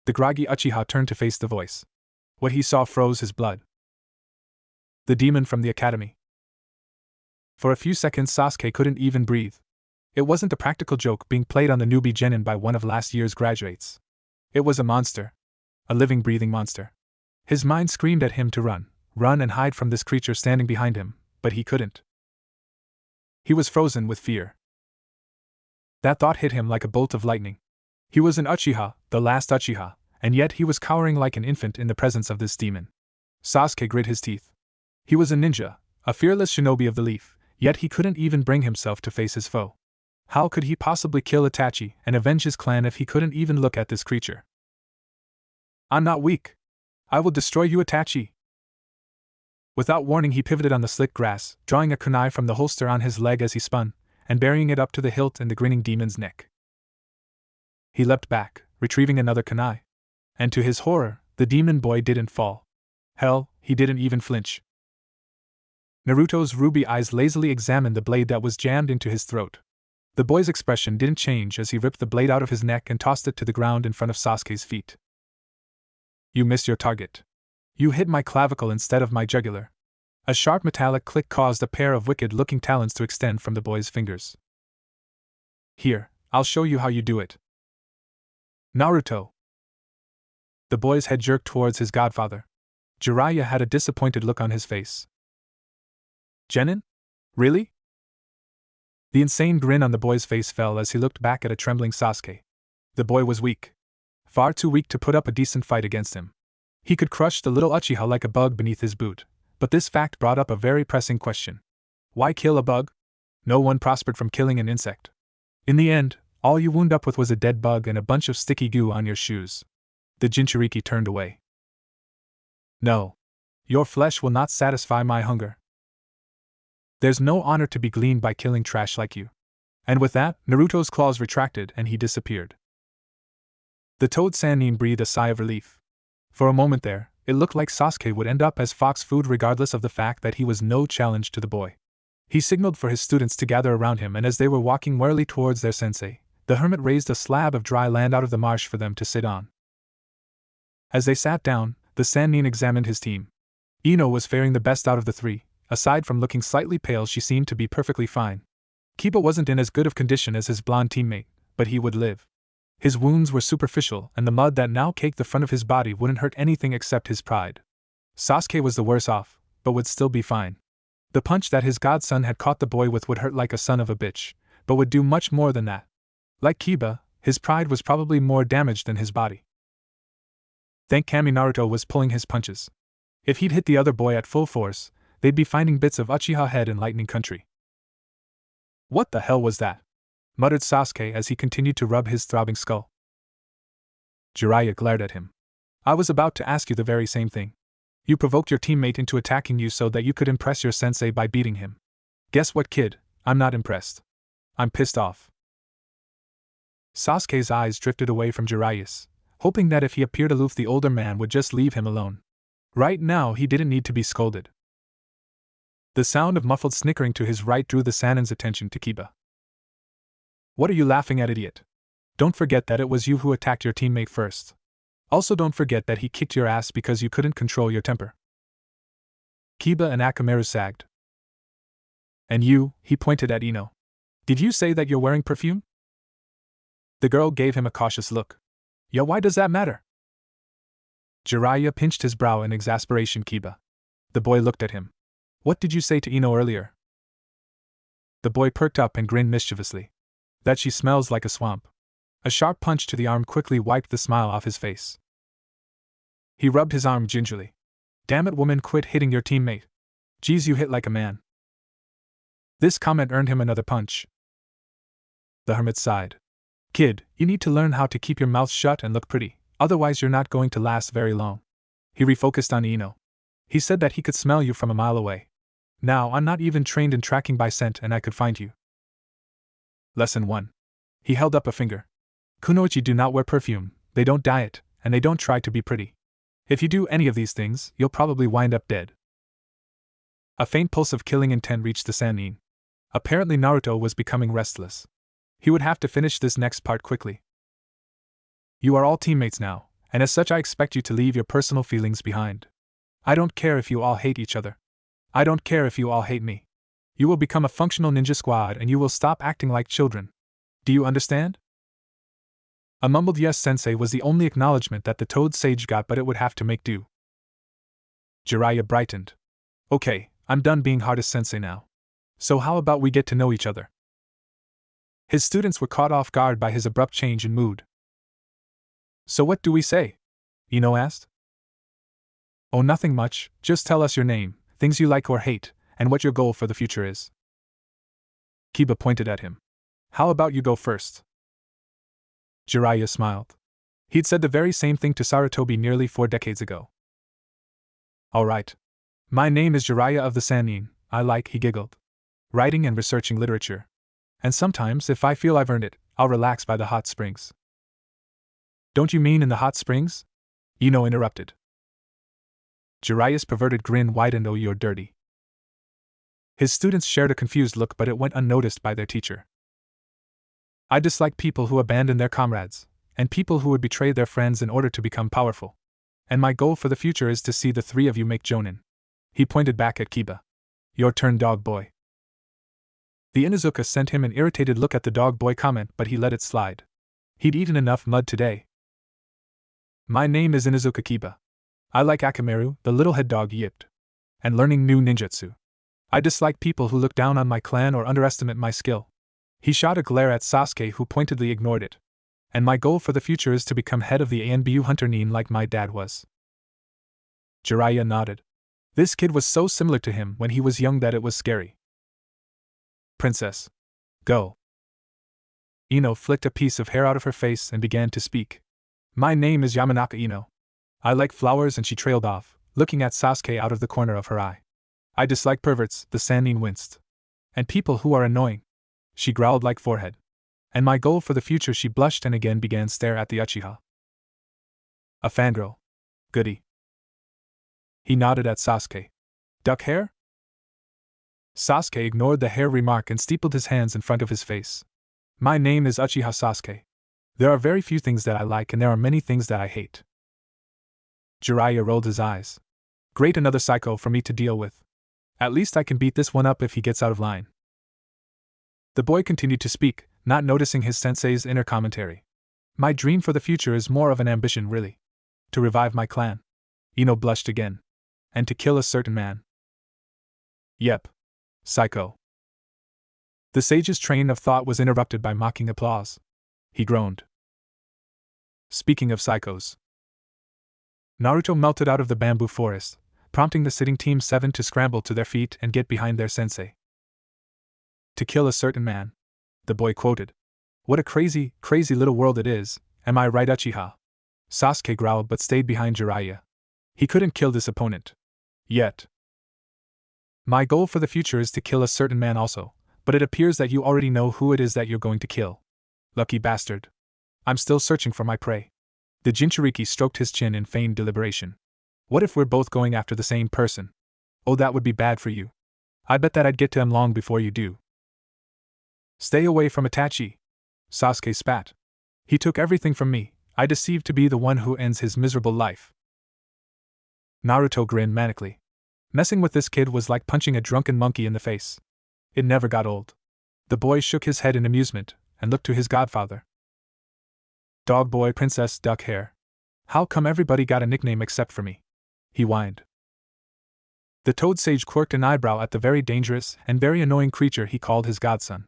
The groggy Uchiha turned to face the voice. What he saw froze his blood. The demon from the academy. For a few seconds Sasuke couldn't even breathe. It wasn't a practical joke being played on the newbie genin by one of last year's graduates. It was a monster. A living, breathing monster. His mind screamed at him to run and hide from this creature standing behind him, but he couldn't. He was frozen with fear. That thought hit him like a bolt of lightning. He was an Uchiha, the last Uchiha, and yet he was cowering like an infant in the presence of this demon. Sasuke grit his teeth. He was a ninja, a fearless shinobi of the leaf, yet he couldn't even bring himself to face his foe. How could he possibly kill Itachi and avenge his clan if he couldn't even look at this creature? I'm not weak. I will destroy you, Itachi. Without warning, he pivoted on the slick grass, drawing a kunai from the holster on his leg as he spun, and burying it up to the hilt in the grinning demon's neck. He leapt back, retrieving another kunai. And to his horror, the demon boy didn't fall. Hell, he didn't even flinch. Naruto's ruby eyes lazily examined the blade that was jammed into his throat. The boy's expression didn't change as he ripped the blade out of his neck and tossed it to the ground in front of Sasuke's feet. You missed your target. You hit my clavicle instead of my jugular. A sharp metallic click caused a pair of wicked-looking talons to extend from the boy's fingers. Here, I'll show you how you do it. Naruto. The boy's head jerked towards his godfather. Jiraiya had a disappointed look on his face. Genin? Really? The insane grin on the boy's face fell as he looked back at a trembling Sasuke. The boy was weak. Far too weak to put up a decent fight against him. He could crush the little Uchiha like a bug beneath his boot, but this fact brought up a very pressing question. Why kill a bug? No one prospered from killing an insect. In the end, all you wound up with was a dead bug and a bunch of sticky goo on your shoes. The Jinchuriki turned away. No. Your flesh will not satisfy my hunger. There's no honor to be gleaned by killing trash like you. And with that, Naruto's claws retracted and he disappeared. The Toad Sannin breathed a sigh of relief. For a moment there, it looked like Sasuke would end up as fox food regardless of the fact that he was no challenge to the boy. He signaled for his students to gather around him, and as they were walking warily towards their sensei, the hermit raised a slab of dry land out of the marsh for them to sit on. As they sat down, the Sannin examined his team. Ino was faring the best out of the three. Aside from looking slightly pale, she seemed to be perfectly fine. Kiba wasn't in as good of condition as his blonde teammate, but he would live. His wounds were superficial, and the mud that now caked the front of his body wouldn't hurt anything except his pride. Sasuke was the worse off, but would still be fine. The punch that his godson had caught the boy with would hurt like a son of a bitch, but would do much more than that. Like Kiba, his pride was probably more damaged than his body. Thank Kami Naruto was pulling his punches. If he'd hit the other boy at full force, they'd be finding bits of Uchiha head in Lightning Country. What the hell was that? Muttered Sasuke as he continued to rub his throbbing skull. Jiraiya glared at him. I was about to ask you the very same thing. You provoked your teammate into attacking you so that you could impress your sensei by beating him. Guess what, kid? I'm not impressed. I'm pissed off. Sasuke's eyes drifted away from Jiraiya's, hoping that if he appeared aloof the older man would just leave him alone. Right now he didn't need to be scolded. The sound of muffled snickering to his right drew the Sannin's attention to Kiba. What are you laughing at, idiot? Don't forget that it was you who attacked your teammate first. Also don't forget that he kicked your ass because you couldn't control your temper. Kiba and Akamaru sagged. And you, he pointed at Ino. Did you say that you're wearing perfume? The girl gave him a cautious look. Yeah, why does that matter? Jiraiya pinched his brow in exasperation. Kiba. The boy looked at him. What did you say to Ino earlier? The boy perked up and grinned mischievously. That she smells like a swamp. A sharp punch to the arm quickly wiped the smile off his face. He rubbed his arm gingerly. Damn it, woman, quit hitting your teammate. Geez, you hit like a man. This comment earned him another punch. The hermit sighed. Kid, you need to learn how to keep your mouth shut and look pretty, otherwise you're not going to last very long. He refocused on Ino. He said that he could smell you from a mile away. Now, I'm not even trained in tracking by scent and I could find you. Lesson 1. He held up a finger. Kunoichi do not wear perfume, they don't diet, and they don't try to be pretty. If you do any of these things, you'll probably wind up dead. A faint pulse of killing intent reached the Sannin. Apparently Naruto was becoming restless. He would have to finish this next part quickly. You are all teammates now, and as such I expect you to leave your personal feelings behind. I don't care if you all hate each other. I don't care if you all hate me. You will become a functional ninja squad and you will stop acting like children. Do you understand? A mumbled yes, sensei, was the only acknowledgement that the Toad Sage got, but it would have to make do. Jiraiya brightened. Okay, I'm done being hardest sensei now. So how about we get to know each other? His students were caught off guard by his abrupt change in mood. So what do we say? Ino asked. Oh, nothing much, just tell us your name, things you like or hate, and what your goal for the future is. Kiba pointed at him. How about you go first? Jiraiya smiled. He'd said the very same thing to Sarutobi nearly 4 decades ago. Alright. My name is Jiraiya of the Sannin. I like, he giggled, writing and researching literature. And sometimes, if I feel I've earned it, I'll relax by the hot springs. Don't you mean in the hot springs? Ino interrupted. Jiraiya's perverted grin widened. Oh, you're dirty. His students shared a confused look, but it went unnoticed by their teacher. I dislike people who abandon their comrades, and people who would betray their friends in order to become powerful. And my goal for the future is to see the 3 of you make Jonin. He pointed back at Kiba. Your turn, dog boy. The Inuzuka sent him an irritated look at the dog boy comment, but he let it slide. He'd eaten enough mud today. My name is Inuzuka Kiba. I like Akamaru, the little head dog, yipped. And learning new ninjutsu. I dislike people who look down on my clan or underestimate my skill. He shot a glare at Sasuke, who pointedly ignored it. And my goal for the future is to become head of the ANBU Hunter Nin like my dad was. Jiraiya nodded. This kid was so similar to him when he was young that it was scary. Princess. Go. Ino flicked a piece of hair out of her face and began to speak. My name is Yamanaka Ino. I like flowers, and she trailed off, looking at Sasuke out of the corner of her eye. I dislike perverts, the Sannin winced. And people who are annoying. She growled like forehead. And my goal for the future, she blushed and again began stare at the Uchiha. A fangirl. Goody. He nodded at Sasuke. Duck hair? Sasuke ignored the hair remark and steepled his hands in front of his face. My name is Uchiha Sasuke. There are very few things that I like and there are many things that I hate. Jiraiya rolled his eyes. Great, another psycho for me to deal with. At least I can beat this one up if he gets out of line. The boy continued to speak, not noticing his sensei's inner commentary. My dream for the future is more of an ambition, really. To revive my clan. Ino blushed again. And to kill a certain man. Yep. Psycho. The sage's train of thought was interrupted by mocking applause. He groaned. Speaking of psychos. Naruto melted out of the bamboo forest, prompting the sitting Team 7 to scramble to their feet and get behind their sensei. To kill a certain man. The boy quoted. What a crazy, crazy little world it is, am I right, Uchiha? Sasuke growled but stayed behind Jiraiya. He couldn't kill this opponent. Yet. My goal for the future is to kill a certain man also, but it appears that you already know who it is that you're going to kill. Lucky bastard. I'm still searching for my prey. The Jinchuriki stroked his chin in feigned deliberation. What if we're both going after the same person? Oh, that would be bad for you. I bet that I'd get to him long before you do. Stay away from Itachi. Sasuke spat. He took everything from me. I deceived to be the one who ends his miserable life. Naruto grinned manically. Messing with this kid was like punching a drunken monkey in the face. It never got old. The boy shook his head in amusement and looked to his godfather. Dog boy, princess, duck hair. How come everybody got a nickname except for me? He whined. The toad sage quirked an eyebrow at the very dangerous and very annoying creature he called his godson.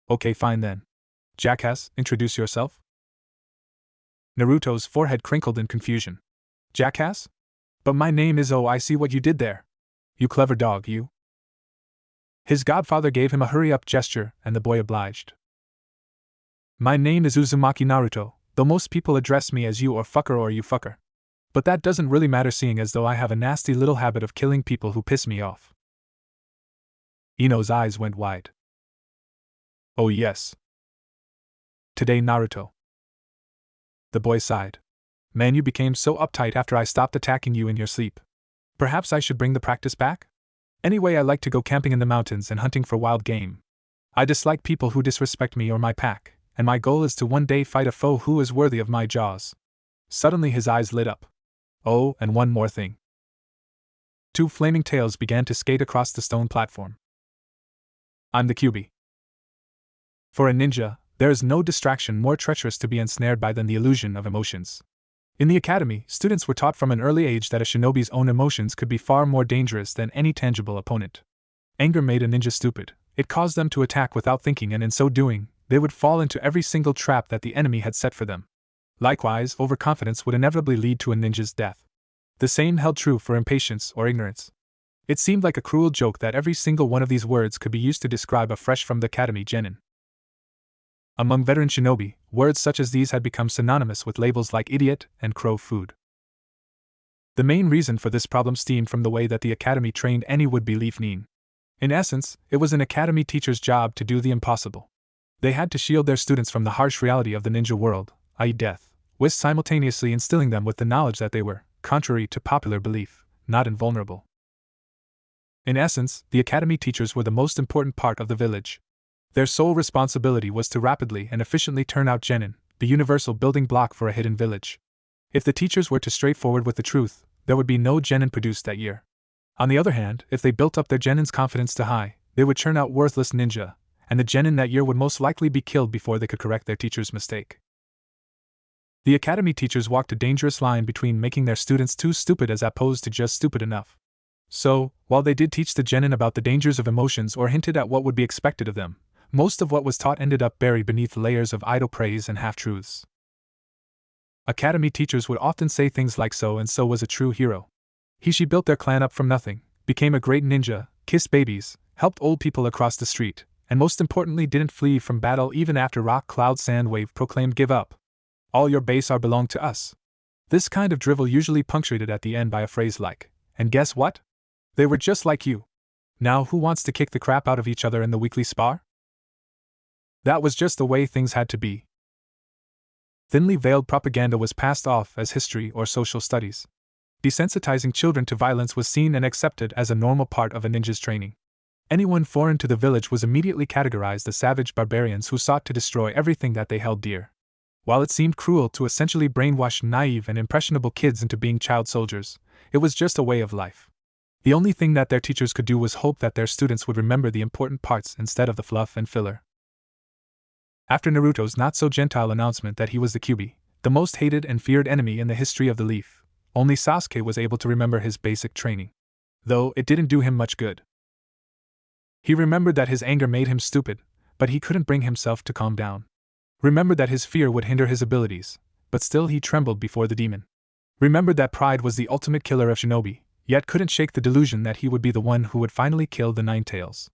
Okay, fine then. Jackass, introduce yourself? Naruto's forehead crinkled in confusion. Jackass? But my name is I see what you did there. You clever dog, you. His godfather gave him a hurry-up gesture, and the boy obliged. My name is Uzumaki Naruto, though most people address me as you or fucker or you fucker. But that doesn't really matter, seeing as though I have a nasty little habit of killing people who piss me off. Ino's eyes went wide. Oh yes. Today, Naruto. The boy sighed. Man, you became so uptight after I stopped attacking you in your sleep. Perhaps I should bring the practice back? Anyway, I like to go camping in the mountains and hunting for wild game. I dislike people who disrespect me or my pack, and my goal is to one day fight a foe who is worthy of my jaws. Suddenly his eyes lit up. Oh, and one more thing. Two flaming tails began to skate across the stone platform. I'm the Kyuubi. For a ninja, there is no distraction more treacherous to be ensnared by than the illusion of emotions. In the academy, students were taught from an early age that a shinobi's own emotions could be far more dangerous than any tangible opponent. Anger made a ninja stupid. It caused them to attack without thinking, and in so doing, they would fall into every single trap that the enemy had set for them. Likewise, overconfidence would inevitably lead to a ninja's death. The same held true for impatience or ignorance. It seemed like a cruel joke that every single one of these words could be used to describe a fresh from the academy genin. Among veteran shinobi, words such as these had become synonymous with labels like idiot and crow food. The main reason for this problem stemmed from the way that the academy trained any would-be leaf nin. In essence, it was an academy teacher's job to do the impossible. They had to shield their students from the harsh reality of the ninja world, i.e. death, while simultaneously instilling them with the knowledge that they were, contrary to popular belief, not invulnerable. In essence, the academy teachers were the most important part of the village. Their sole responsibility was to rapidly and efficiently turn out genin, the universal building block for a hidden village. If the teachers were too straightforward with the truth, there would be no genin produced that year. On the other hand, if they built up their genin's confidence too high, they would churn out worthless ninja, and the genin that year would most likely be killed before they could correct their teacher's mistake. The academy teachers walked a dangerous line between making their students too stupid as opposed to just stupid enough. So, while they did teach the genin about the dangers of emotions or hinted at what would be expected of them, most of what was taught ended up buried beneath layers of idle praise and half-truths. Academy teachers would often say things like so and so was a true hero. She built their clan up from nothing, became a great ninja, kissed babies, helped old people across the street, and most importantly didn't flee from battle even after Rock Cloud Sand Wave proclaimed give up. All your base are belong to us. This kind of drivel usually punctuated at the end by a phrase like, and guess what? They were just like you. Now who wants to kick the crap out of each other in the weekly spar? That was just the way things had to be. Thinly veiled propaganda was passed off as history or social studies. Desensitizing children to violence was seen and accepted as a normal part of a ninja's training. Anyone foreign to the village was immediately categorized as savage barbarians who sought to destroy everything that they held dear. While it seemed cruel to essentially brainwash naive and impressionable kids into being child soldiers, it was just a way of life. The only thing that their teachers could do was hope that their students would remember the important parts instead of the fluff and filler. After Naruto's not-so-gentile announcement that he was the Kyuubi, the most hated and feared enemy in the history of the Leaf, only Sasuke was able to remember his basic training. Though it didn't do him much good. He remembered that his anger made him stupid, but he couldn't bring himself to calm down. Remembered that his fear would hinder his abilities, but still he trembled before the demon. Remembered that pride was the ultimate killer of shinobi, yet couldn't shake the delusion that he would be the one who would finally kill the Nine Tails.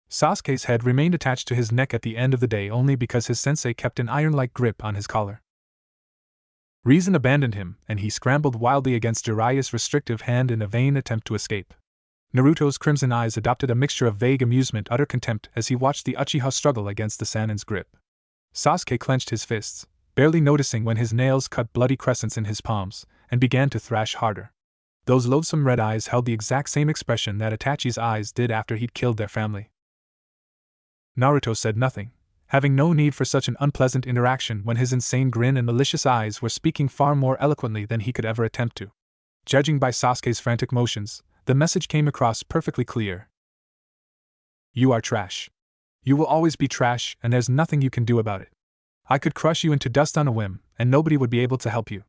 Sasuke's head remained attached to his neck at the end of the day only because his sensei kept an iron-like grip on his collar. Reason abandoned him, and he scrambled wildly against Jiraiya's restrictive hand in a vain attempt to escape. Naruto's crimson eyes adopted a mixture of vague amusement, utter contempt as he watched the Uchiha struggle against the Sanin's grip. Sasuke clenched his fists, barely noticing when his nails cut bloody crescents in his palms, and began to thrash harder. Those loathsome red eyes held the exact same expression that Itachi's eyes did after he'd killed their family. Naruto said nothing, having no need for such an unpleasant interaction when his insane grin and malicious eyes were speaking far more eloquently than he could ever attempt to. Judging by Sasuke's frantic motions, the message came across perfectly clear. You are trash. You will always be trash, and there's nothing you can do about it. I could crush you into dust on a whim, and nobody would be able to help you.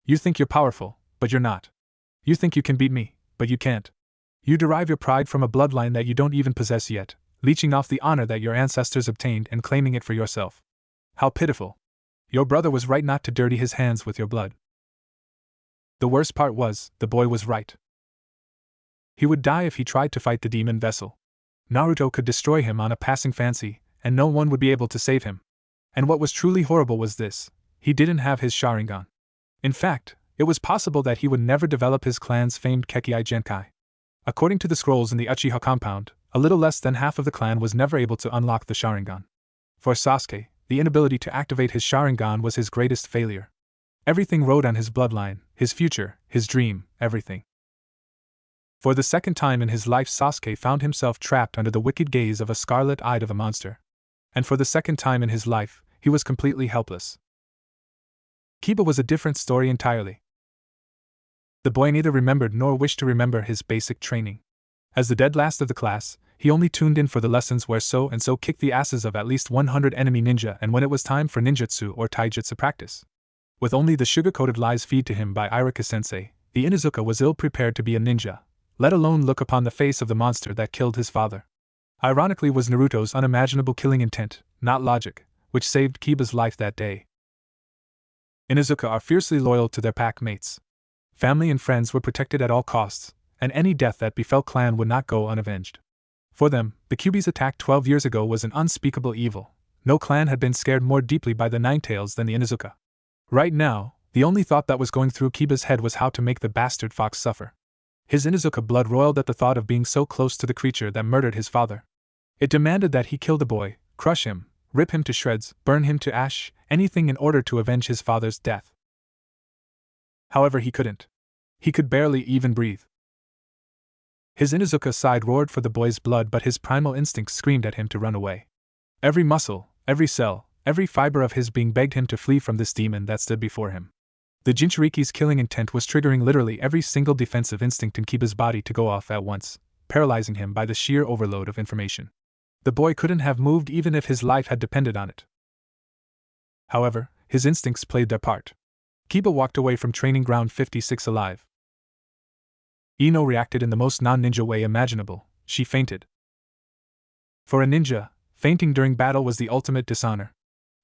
You think you're powerful, but you're not. You think you can beat me, but you can't. You derive your pride from a bloodline that you don't even possess yet, leeching off the honor that your ancestors obtained and claiming it for yourself. How pitiful. Your brother was right not to dirty his hands with your blood. The worst part was, the boy was right. He would die if he tried to fight the demon vessel. Naruto could destroy him on a passing fancy, and no one would be able to save him. And what was truly horrible was this: he didn't have his Sharingan. In fact, it was possible that he would never develop his clan's famed Kekkai Genkai. According to the scrolls in the Uchiha compound, a little less than half of the clan was never able to unlock the Sharingan. For Sasuke, the inability to activate his Sharingan was his greatest failure. Everything rode on his bloodline, his future, his dream, everything. For the second time in his life, Sasuke found himself trapped under the wicked gaze of a scarlet-eyed of a monster. And for the second time in his life, he was completely helpless. Kiba was a different story entirely. The boy neither remembered nor wished to remember his basic training. As the dead last of the class, he only tuned in for the lessons where so-and-so kicked the asses of at least 100 enemy ninja and when it was time for ninjutsu or taijutsu practice. With only the sugar-coated lies fed to him by Iruka-sensei, the Inuzuka was ill-prepared to be a ninja, let alone look upon the face of the monster that killed his father. Ironically was Naruto's unimaginable killing intent, not logic, which saved Kiba's life that day. Inuzuka are fiercely loyal to their pack mates. Family and friends were protected at all costs, and any death that befell clan would not go unavenged. For them, the Kyuubi's attack 12 years ago was an unspeakable evil. No clan had been scared more deeply by the Nine Tails than the Inuzuka. Right now, the only thought that was going through Kiba's head was how to make the bastard fox suffer. His Inuzuka blood roiled at the thought of being so close to the creature that murdered his father. It demanded that he kill the boy, crush him, rip him to shreds, burn him to ash, anything in order to avenge his father's death. However, he couldn't. He could barely even breathe. His Inuzuka side roared for the boy's blood, but his primal instinct screamed at him to run away. Every muscle, every cell, every fiber of his being begged him to flee from this demon that stood before him. The Jinchuriki's killing intent was triggering literally every single defensive instinct in Kiba's body to go off at once, paralyzing him by the sheer overload of information. The boy couldn't have moved even if his life had depended on it. However, his instincts played their part. Kiba walked away from training ground 56 alive. Ino reacted in the most non-ninja way imaginable. She fainted. For a ninja, fainting during battle was the ultimate dishonor.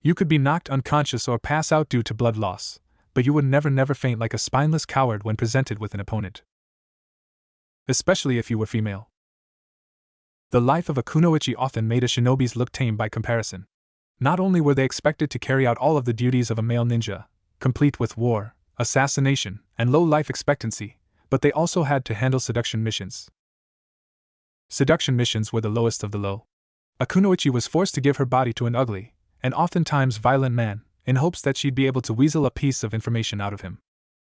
You could be knocked unconscious or pass out due to blood loss, but you would never faint like a spineless coward when presented with an opponent. Especially if you were female. The life of a kunoichi often made a shinobi's look tame by comparison. Not only were they expected to carry out all of the duties of a male ninja, complete with war, assassination, and low life expectancy, but they also had to handle seduction missions. Seduction missions were the lowest of the low. A kunoichi was forced to give her body to an ugly, and oftentimes violent man, in hopes that she'd be able to weasel a piece of information out of him.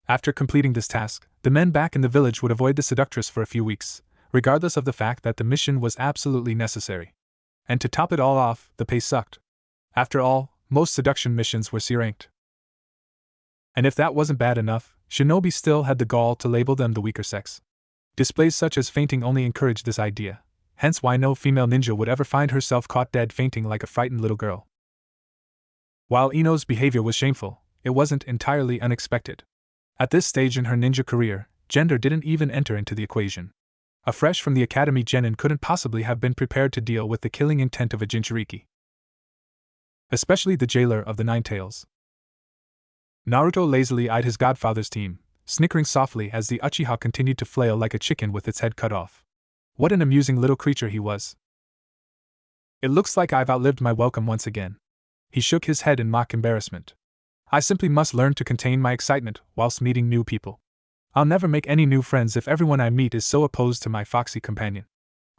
After completing this task, the men back in the village would avoid the seductress for a few weeks, regardless of the fact that the mission was absolutely necessary. And to top it all off, the pay sucked. After all, most seduction missions were C-ranked. And if that wasn't bad enough, shinobi still had the gall to label them the weaker sex. Displays such as fainting only encouraged this idea, hence why no female ninja would ever find herself caught dead fainting like a frightened little girl. While Ino's behavior was shameful, it wasn't entirely unexpected. At this stage in her ninja career, gender didn't even enter into the equation. A fresh from the academy genin couldn't possibly have been prepared to deal with the killing intent of a Jinchuriki. Especially the jailer of the Nine Tails. Naruto lazily eyed his godfather's team, snickering softly as the Uchiha continued to flail like a chicken with its head cut off. What an amusing little creature he was. It looks like I've outlived my welcome once again. He shook his head in mock embarrassment. I simply must learn to contain my excitement whilst meeting new people. I'll never make any new friends if everyone I meet is so opposed to my foxy companion.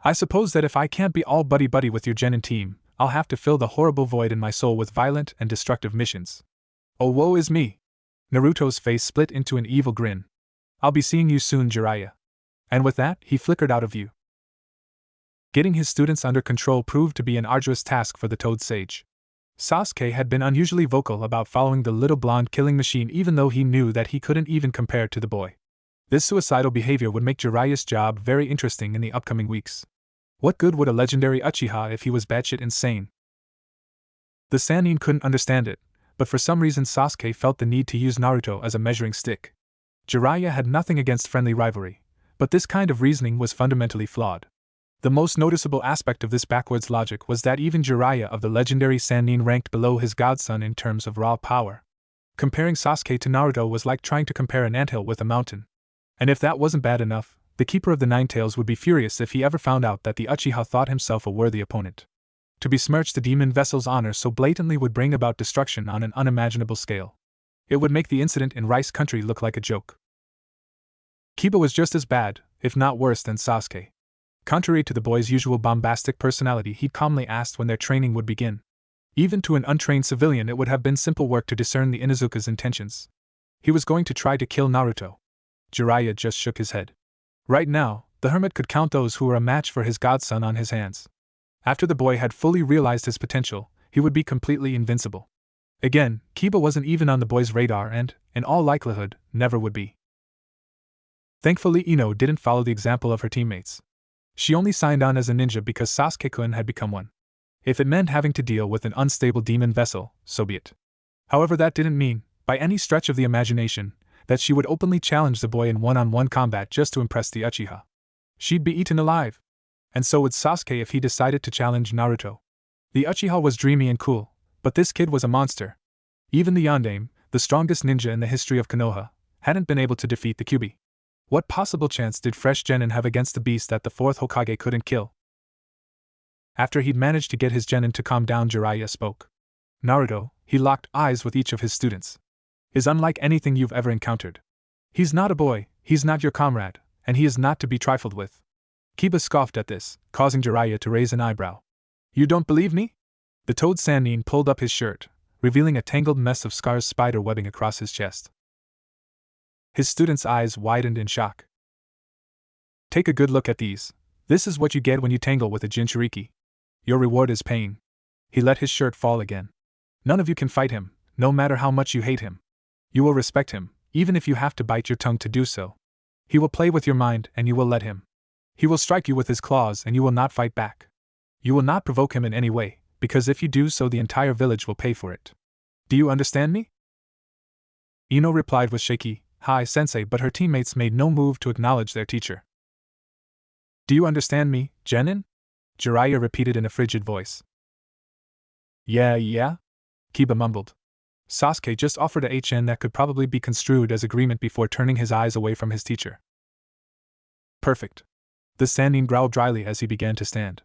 I suppose that if I can't be all buddy-buddy with your genin team, I'll have to fill the horrible void in my soul with violent and destructive missions. Oh, woe is me! Naruto's face split into an evil grin. I'll be seeing you soon, Jiraiya. And with that, he flickered out of view. Getting his students under control proved to be an arduous task for the Toad Sage. Sasuke had been unusually vocal about following the little blonde killing machine even though he knew that he couldn't even compare to the boy. This suicidal behavior would make Jiraiya's job very interesting in the upcoming weeks. What good would a legendary Uchiha if he was batshit insane? The Sannin couldn't understand it, but for some reason Sasuke felt the need to use Naruto as a measuring stick. Jiraiya had nothing against friendly rivalry, but this kind of reasoning was fundamentally flawed. The most noticeable aspect of this backwards logic was that even Jiraiya of the legendary Sannin ranked below his godson in terms of raw power. Comparing Sasuke to Naruto was like trying to compare an anthill with a mountain. And if that wasn't bad enough, the Keeper of the Nine Tails would be furious if he ever found out that the Uchiha thought himself a worthy opponent. To besmirch the demon vessel's honor so blatantly would bring about destruction on an unimaginable scale. It would make the incident in Rice Country look like a joke. Kiba was just as bad, if not worse than Sasuke. Contrary to the boy's usual bombastic personality, he'd calmly asked when their training would begin. Even to an untrained civilian it would have been simple work to discern the Inuzuka's intentions. He was going to try to kill Naruto. Jiraiya just shook his head. Right now, the hermit could count those who were a match for his godson on his hands. After the boy had fully realized his potential, he would be completely invincible. Again, Kiba wasn't even on the boy's radar and, in all likelihood, never would be. Thankfully Ino didn't follow the example of her teammates. She only signed on as a ninja because Sasuke-kun had become one. If it meant having to deal with an unstable demon vessel, so be it. However, that didn't mean, by any stretch of the imagination, that she would openly challenge the boy in one-on-one combat just to impress the Uchiha. She'd be eaten alive. And so would Sasuke if he decided to challenge Naruto. The Uchiha was dreamy and cool, but this kid was a monster. Even the Yondaime, the strongest ninja in the history of Konoha, hadn't been able to defeat the Kyuubi. What possible chance did fresh genin have against the beast that the fourth Hokage couldn't kill? After he'd managed to get his genin to calm down, Jiraiya spoke. Naruto, he locked eyes with each of his students, is unlike anything you've ever encountered. He's not a boy, he's not your comrade, and he is not to be trifled with. Kiba scoffed at this, causing Jiraiya to raise an eyebrow. You don't believe me? The Toad Sannin pulled up his shirt, revealing a tangled mess of scars spider webbing across his chest. His students' eyes widened in shock. Take a good look at these. This is what you get when you tangle with a Jinchuriki. Your reward is pain. He let his shirt fall again. None of you can fight him, no matter how much you hate him. You will respect him, even if you have to bite your tongue to do so. He will play with your mind and you will let him. He will strike you with his claws and you will not fight back. You will not provoke him in any way, because if you do so the entire village will pay for it. Do you understand me? Ino replied with shaky, "Hi, sensei," but her teammates made no move to acknowledge their teacher. Do you understand me, genin? Jiraiya repeated in a frigid voice. Yeah, Kiba mumbled. Sasuke just offered a HN that could probably be construed as agreement before turning his eyes away from his teacher. Perfect. The Sannin growled dryly as he began to stand.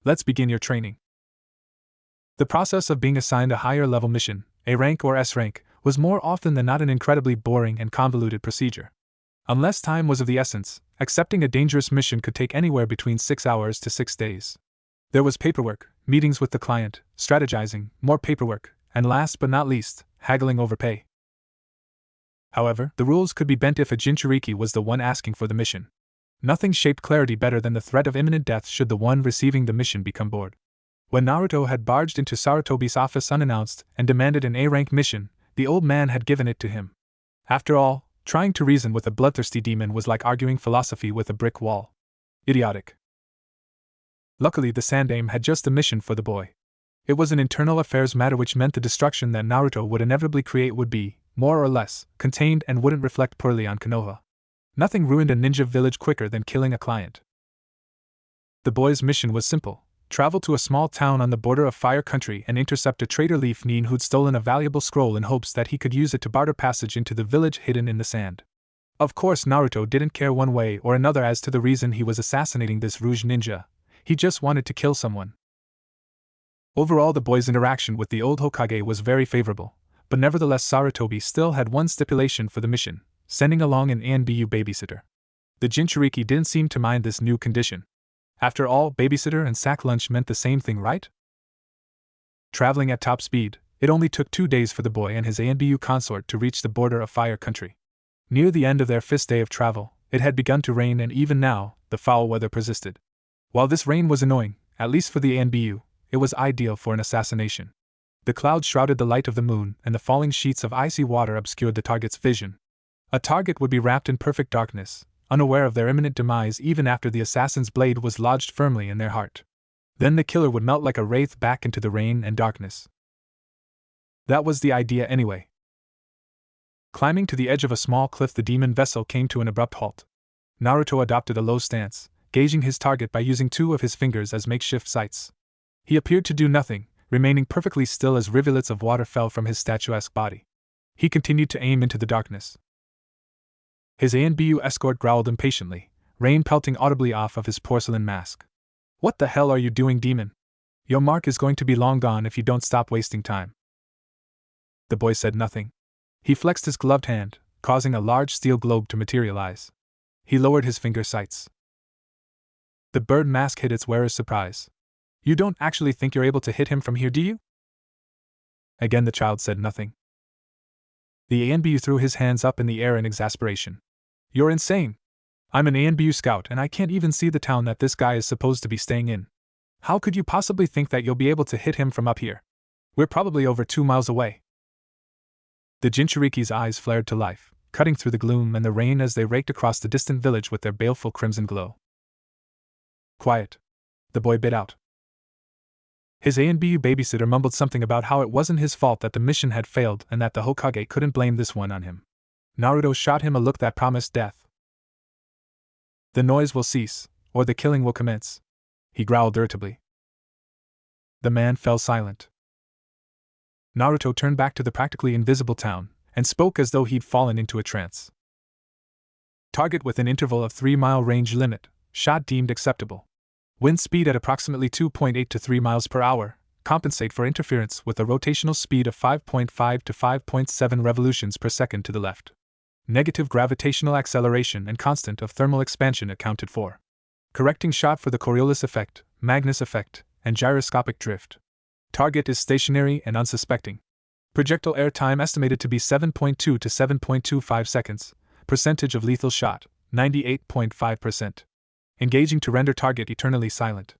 Let's begin your training. The process of being assigned a higher level mission, A rank or S rank, was more often than not an incredibly boring and convoluted procedure. Unless time was of the essence, accepting a dangerous mission could take anywhere between 6 hours to 6 days. There was paperwork, meetings with the client, strategizing, more paperwork, and last but not least, haggling over pay. However, the rules could be bent if a Jinchuriki was the one asking for the mission. Nothing shaped clarity better than the threat of imminent death should the one receiving the mission become bored. When Naruto had barged into Sarutobi's office unannounced and demanded an A-rank mission, the old man had given it to him. After all, trying to reason with a bloodthirsty demon was like arguing philosophy with a brick wall. Idiotic. Luckily, the Sandaime had just a mission for the boy. It was an internal affairs matter which meant the destruction that Naruto would inevitably create would be, more or less, contained and wouldn't reflect poorly on Konoha. Nothing ruined a ninja village quicker than killing a client. The boy's mission was simple: travel to a small town on the border of Fire Country and intercept a traitor Leaf Nin who'd stolen a valuable scroll in hopes that he could use it to barter passage into the village hidden in the sand. Of course, Naruto didn't care one way or another as to the reason he was assassinating this Rouge ninja. He just wanted to kill someone. Overall, the boy's interaction with the old Hokage was very favorable, but nevertheless Sarutobi still had one stipulation for the mission: sending along an ANBU babysitter. The Jinchuriki didn't seem to mind this new condition. After all, babysitter and sack lunch meant the same thing, right? Traveling at top speed, it only took 2 days for the boy and his ANBU consort to reach the border of Fire Country. Near the end of their 5th day of travel, it had begun to rain, and even now, the foul weather persisted. While this rain was annoying, at least for the ANBU, it was ideal for an assassination. The clouds shrouded the light of the moon, and the falling sheets of icy water obscured the target's vision. A target would be wrapped in perfect darkness, unaware of their imminent demise even after the assassin's blade was lodged firmly in their heart. Then the killer would melt like a wraith back into the rain and darkness. That was the idea anyway. Climbing to the edge of a small cliff, the demon vessel came to an abrupt halt. Naruto adopted a low stance, gauging his target by using 2 of his fingers as makeshift sights. He appeared to do nothing, remaining perfectly still as rivulets of water fell from his statuesque body. He continued to aim into the darkness. His ANBU escort growled impatiently, rain pelting audibly off of his porcelain mask. "What the hell are you doing, demon? Your mark is going to be long gone if you don't stop wasting time." The boy said nothing. He flexed his gloved hand, causing a large steel globe to materialize. He lowered his finger sights. The bird mask hid its wearer's surprise. "You don't actually think you're able to hit him from here, do you?" Again the child said nothing. The ANBU threw his hands up in the air in exasperation. "You're insane! I'm an ANBU scout and I can't even see the town that this guy is supposed to be staying in. How could you possibly think that you'll be able to hit him from up here? We're probably over 2 miles away." The Jinchuriki's eyes flared to life, cutting through the gloom and the rain as they raked across the distant village with their baleful crimson glow. "Quiet," the boy bit out. His ANBU babysitter mumbled something about how it wasn't his fault that the mission had failed and that the Hokage couldn't blame this one on him. Naruto shot him a look that promised death. "The noise will cease, or the killing will commence," he growled irritably. The man fell silent. Naruto turned back to the practically invisible town, and spoke as though he'd fallen into a trance. "Target within interval of 3-mile range limit, shot deemed acceptable. Wind speed at approximately 2.8 to 3 miles per hour, compensate for interference with a rotational speed of 5.5 to 5.7 revolutions per second to the left. Negative gravitational acceleration and constant of thermal expansion accounted for. Correcting shot for the Coriolis effect, Magnus effect, and gyroscopic drift. Target is stationary and unsuspecting. Projectile air time estimated to be 7.2 to 7.25 seconds, percentage of lethal shot, 98.5%. Engaging to render target eternally silent."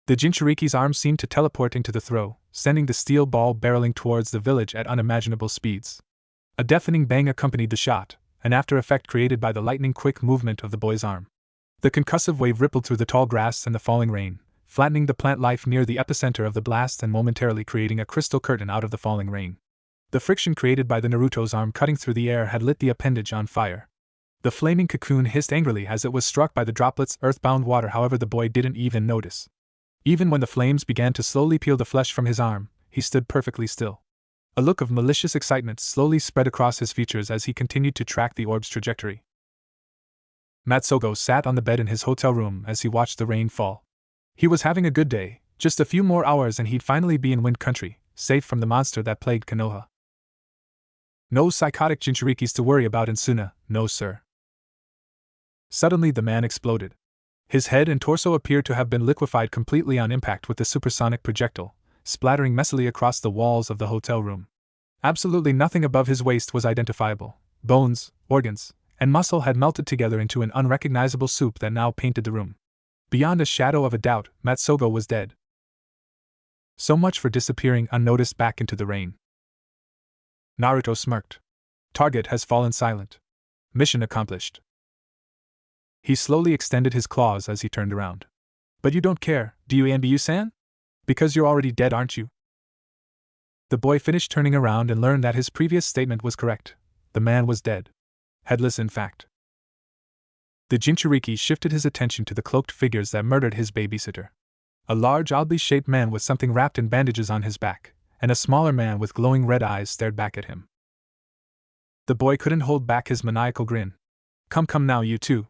The Jinchuriki's arm seemed to teleport into the throw, sending the steel ball barreling towards the village at unimaginable speeds. A deafening bang accompanied the shot, an after effect created by the lightning-quick movement of the boy's arm. The concussive wave rippled through the tall grass and the falling rain, flattening the plant life near the epicenter of the blast and momentarily creating a crystal curtain out of the falling rain. The friction created by the Naruto's arm cutting through the air had lit the appendage on fire. The flaming cocoon hissed angrily as it was struck by the droplets earthbound water, however the boy didn't even notice. Even when the flames began to slowly peel the flesh from his arm, he stood perfectly still. A look of malicious excitement slowly spread across his features as he continued to track the orb's trajectory. Matsugo sat on the bed in his hotel room as he watched the rain fall. He was having a good day, just a few more hours and he'd finally be in Wind Country, safe from the monster that plagued Konoha. No psychotic Jinchurikis to worry about in Suna, no sir. Suddenly the man exploded. His head and torso appeared to have been liquefied completely on impact with the supersonic projectile, splattering messily across the walls of the hotel room. Absolutely nothing above his waist was identifiable. Bones, organs, and muscle had melted together into an unrecognizable soup that now painted the room. Beyond a shadow of a doubt, Matsugo was dead. So much for disappearing unnoticed back into the rain. Naruto smirked. Target has fallen silent. Mission accomplished. He slowly extended his claws as he turned around. But you don't care, do you, Anbyu-san? Because you're already dead, aren't you? The boy finished turning around and learned that his previous statement was correct. The man was dead. Headless, in fact. The Jinchuriki shifted his attention to the cloaked figures that murdered his babysitter. A large, oddly shaped man with something wrapped in bandages on his back, and a smaller man with glowing red eyes stared back at him. The boy couldn't hold back his maniacal grin. Come now, you two.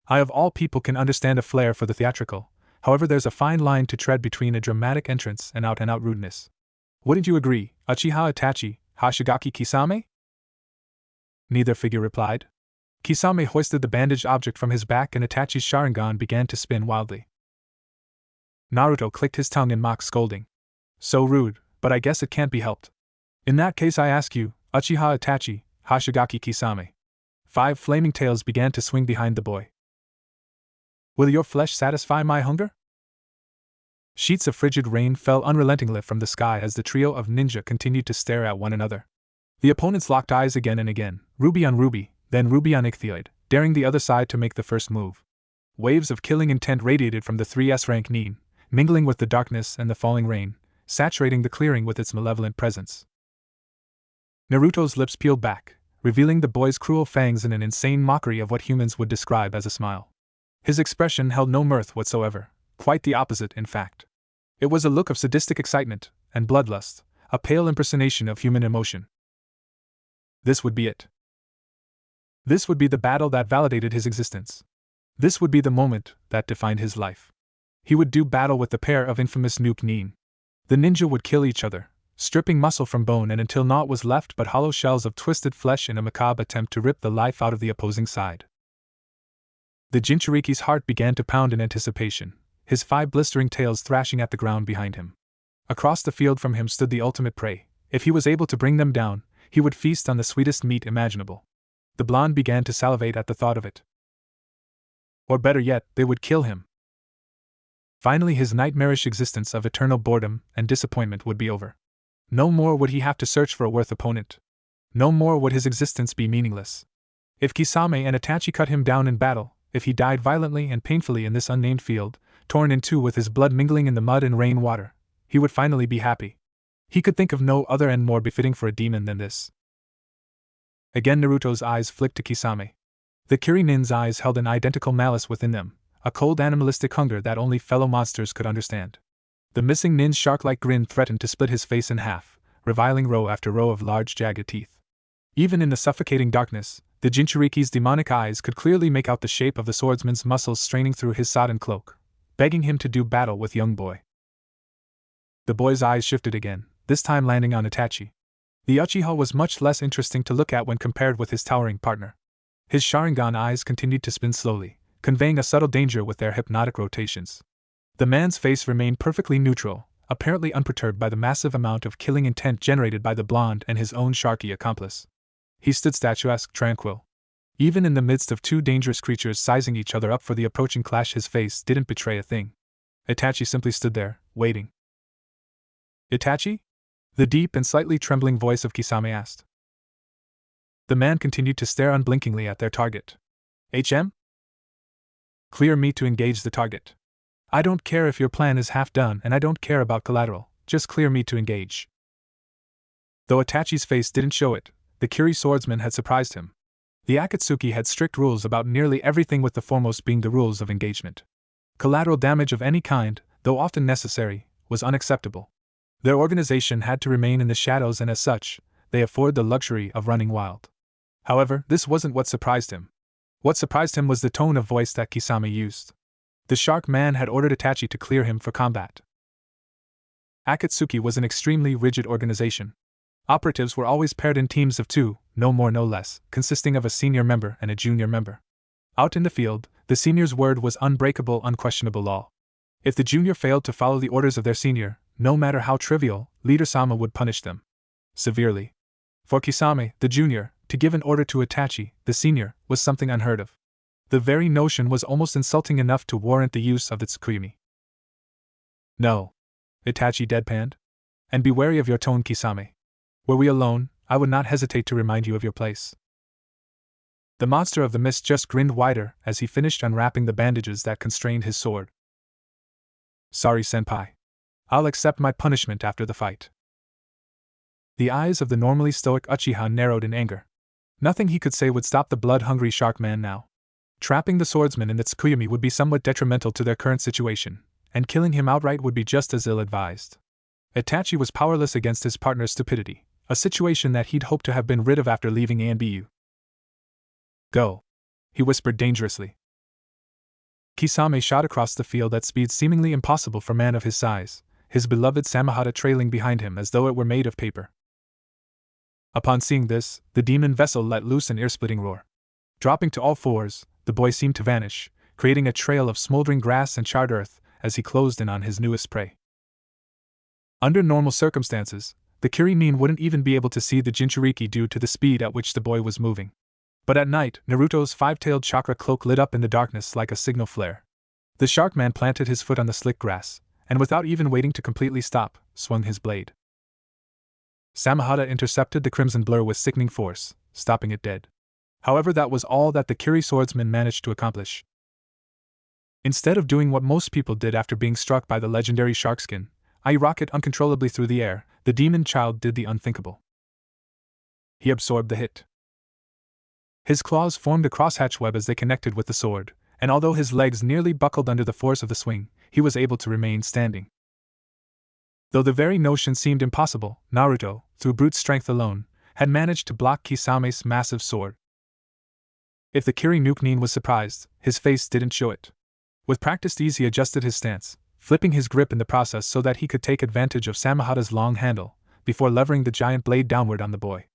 I of all people can understand a flair for the theatrical, however there's a fine line to tread between a dramatic entrance and out-and-out rudeness. Wouldn't you agree, Uchiha Itachi, Hashigaki Kisame? Neither figure replied. Kisame hoisted the bandaged object from his back and Itachi's Sharingan began to spin wildly. Naruto clicked his tongue in mock scolding. So rude, but I guess it can't be helped. In that case I ask you, Uchiha Itachi, Hashigaki Kisame. 5 flaming tails began to swing behind the boy. Will your flesh satisfy my hunger? Sheets of frigid rain fell unrelentingly from the sky as the trio of ninja continued to stare at one another. The opponents locked eyes again and again, ruby on ruby, then ruby on ichthyoid, daring the other side to make the first move. Waves of killing intent radiated from the 3S rank Nin, mingling with the darkness and the falling rain, saturating the clearing with its malevolent presence. Naruto's lips peeled back, revealing the boy's cruel fangs in an insane mockery of what humans would describe as a smile. His expression held no mirth whatsoever, quite the opposite, in fact. It was a look of sadistic excitement and bloodlust, a pale impersonation of human emotion. This would be it. This would be the battle that validated his existence. This would be the moment that defined his life. He would do battle with the pair of infamous Nuke Nin. The ninja would kill each other, stripping muscle from bone and until naught was left but hollow shells of twisted flesh in a macabre attempt to rip the life out of the opposing side. The Jinchuriki's heart began to pound in anticipation, his 5 blistering tails thrashing at the ground behind him. Across the field from him stood the ultimate prey. If he was able to bring them down, he would feast on the sweetest meat imaginable. The blonde began to salivate at the thought of it. Or better yet, they would kill him. Finally his nightmarish existence of eternal boredom and disappointment would be over. No more would he have to search for a worth opponent. No more would his existence be meaningless. If Kisame and Itachi cut him down in battle, if he died violently and painfully in this unnamed field, torn in two with his blood mingling in the mud and rain water, he would finally be happy. He could think of no other end more befitting for a demon than this. Again Naruto's eyes flicked to Kisame. The Kirinin's eyes held an identical malice within them, a cold animalistic hunger that only fellow monsters could understand. The missing nin's shark-like grin threatened to split his face in half, reviling row after row of large jagged teeth. Even in the suffocating darkness, the Jinchuriki's demonic eyes could clearly make out the shape of the swordsman's muscles straining through his sodden cloak, begging him to do battle with young boy. The boy's eyes shifted again, this time landing on Itachi. The Uchiha was much less interesting to look at when compared with his towering partner. His Sharingan eyes continued to spin slowly, conveying a subtle danger with their hypnotic rotations. The man's face remained perfectly neutral, apparently unperturbed by the massive amount of killing intent generated by the blonde and his own sharky accomplice. He stood statuesque, tranquil. Even in the midst of 2 dangerous creatures sizing each other up for the approaching clash, his face didn't betray a thing. Itachi simply stood there, waiting. Itachi? The deep and slightly trembling voice of Kisame asked. The man continued to stare unblinkingly at their target. HM? Clear me to engage the target. I don't care if your plan is half done and I don't care about collateral, just clear me to engage. Though Itachi's face didn't show it, the Kiri swordsman had surprised him. The Akatsuki had strict rules about nearly everything, with the foremost being the rules of engagement. Collateral damage of any kind, though often necessary, was unacceptable. Their organization had to remain in the shadows and as such, they afford the luxury of running wild. However, this wasn't what surprised him. What surprised him was the tone of voice that Kisame used. The Shark Man had ordered Itachi to clear him for combat. Akatsuki was an extremely rigid organization. Operatives were always paired in teams of 2, no more no less, consisting of a senior member and a junior member. Out in the field, the senior's word was unbreakable, unquestionable law. If the junior failed to follow the orders of their senior, no matter how trivial, Leader Sama would punish them severely. For Kisame, the junior, to give an order to Itachi, the senior, was something unheard of. The very notion was almost insulting enough to warrant the use of the Tsukimi. No. Itachi deadpanned. And be wary of your tone, Kisame. Were we alone, I would not hesitate to remind you of your place. The monster of the mist just grinned wider as he finished unwrapping the bandages that constrained his sword. Sorry, senpai. I'll accept my punishment after the fight. The eyes of the normally stoic Uchiha narrowed in anger. Nothing he could say would stop the blood-hungry shark man now. Trapping the swordsman in the Tsukuyumi would be somewhat detrimental to their current situation, and killing him outright would be just as ill-advised. Itachi was powerless against his partner's stupidity, a situation that he'd hoped to have been rid of after leaving Anbu. Go, he whispered dangerously. Kisame shot across the field at speeds seemingly impossible for a man of his size, his beloved Samahata trailing behind him as though it were made of paper. Upon seeing this, the demon vessel let loose an ear-splitting roar. Dropping to all fours, the boy seemed to vanish, creating a trail of smoldering grass and charred earth as he closed in on his newest prey. Under normal circumstances, the Kirinin wouldn't even be able to see the Jinchuriki due to the speed at which the boy was moving. But at night, Naruto's five-tailed chakra cloak lit up in the darkness like a signal flare. The shark man planted his foot on the slick grass, and without even waiting to completely stop, swung his blade. Samahata intercepted the crimson blur with sickening force, stopping it dead. However, that was all that the Kiri swordsman managed to accomplish. Instead of doing what most people did after being struck by the legendary sharkskin, i.e. rocket uncontrollably through the air, the demon child did the unthinkable. He absorbed the hit. His claws formed a crosshatch web as they connected with the sword, and although his legs nearly buckled under the force of the swing, he was able to remain standing. Though the very notion seemed impossible, Naruto, through brute strength alone, had managed to block Kisame's massive sword. If the Kiri Nukenin was surprised, his face didn't show it. With practiced ease he adjusted his stance, flipping his grip in the process so that he could take advantage of Samahata's long handle, before levering the giant blade downward on the boy.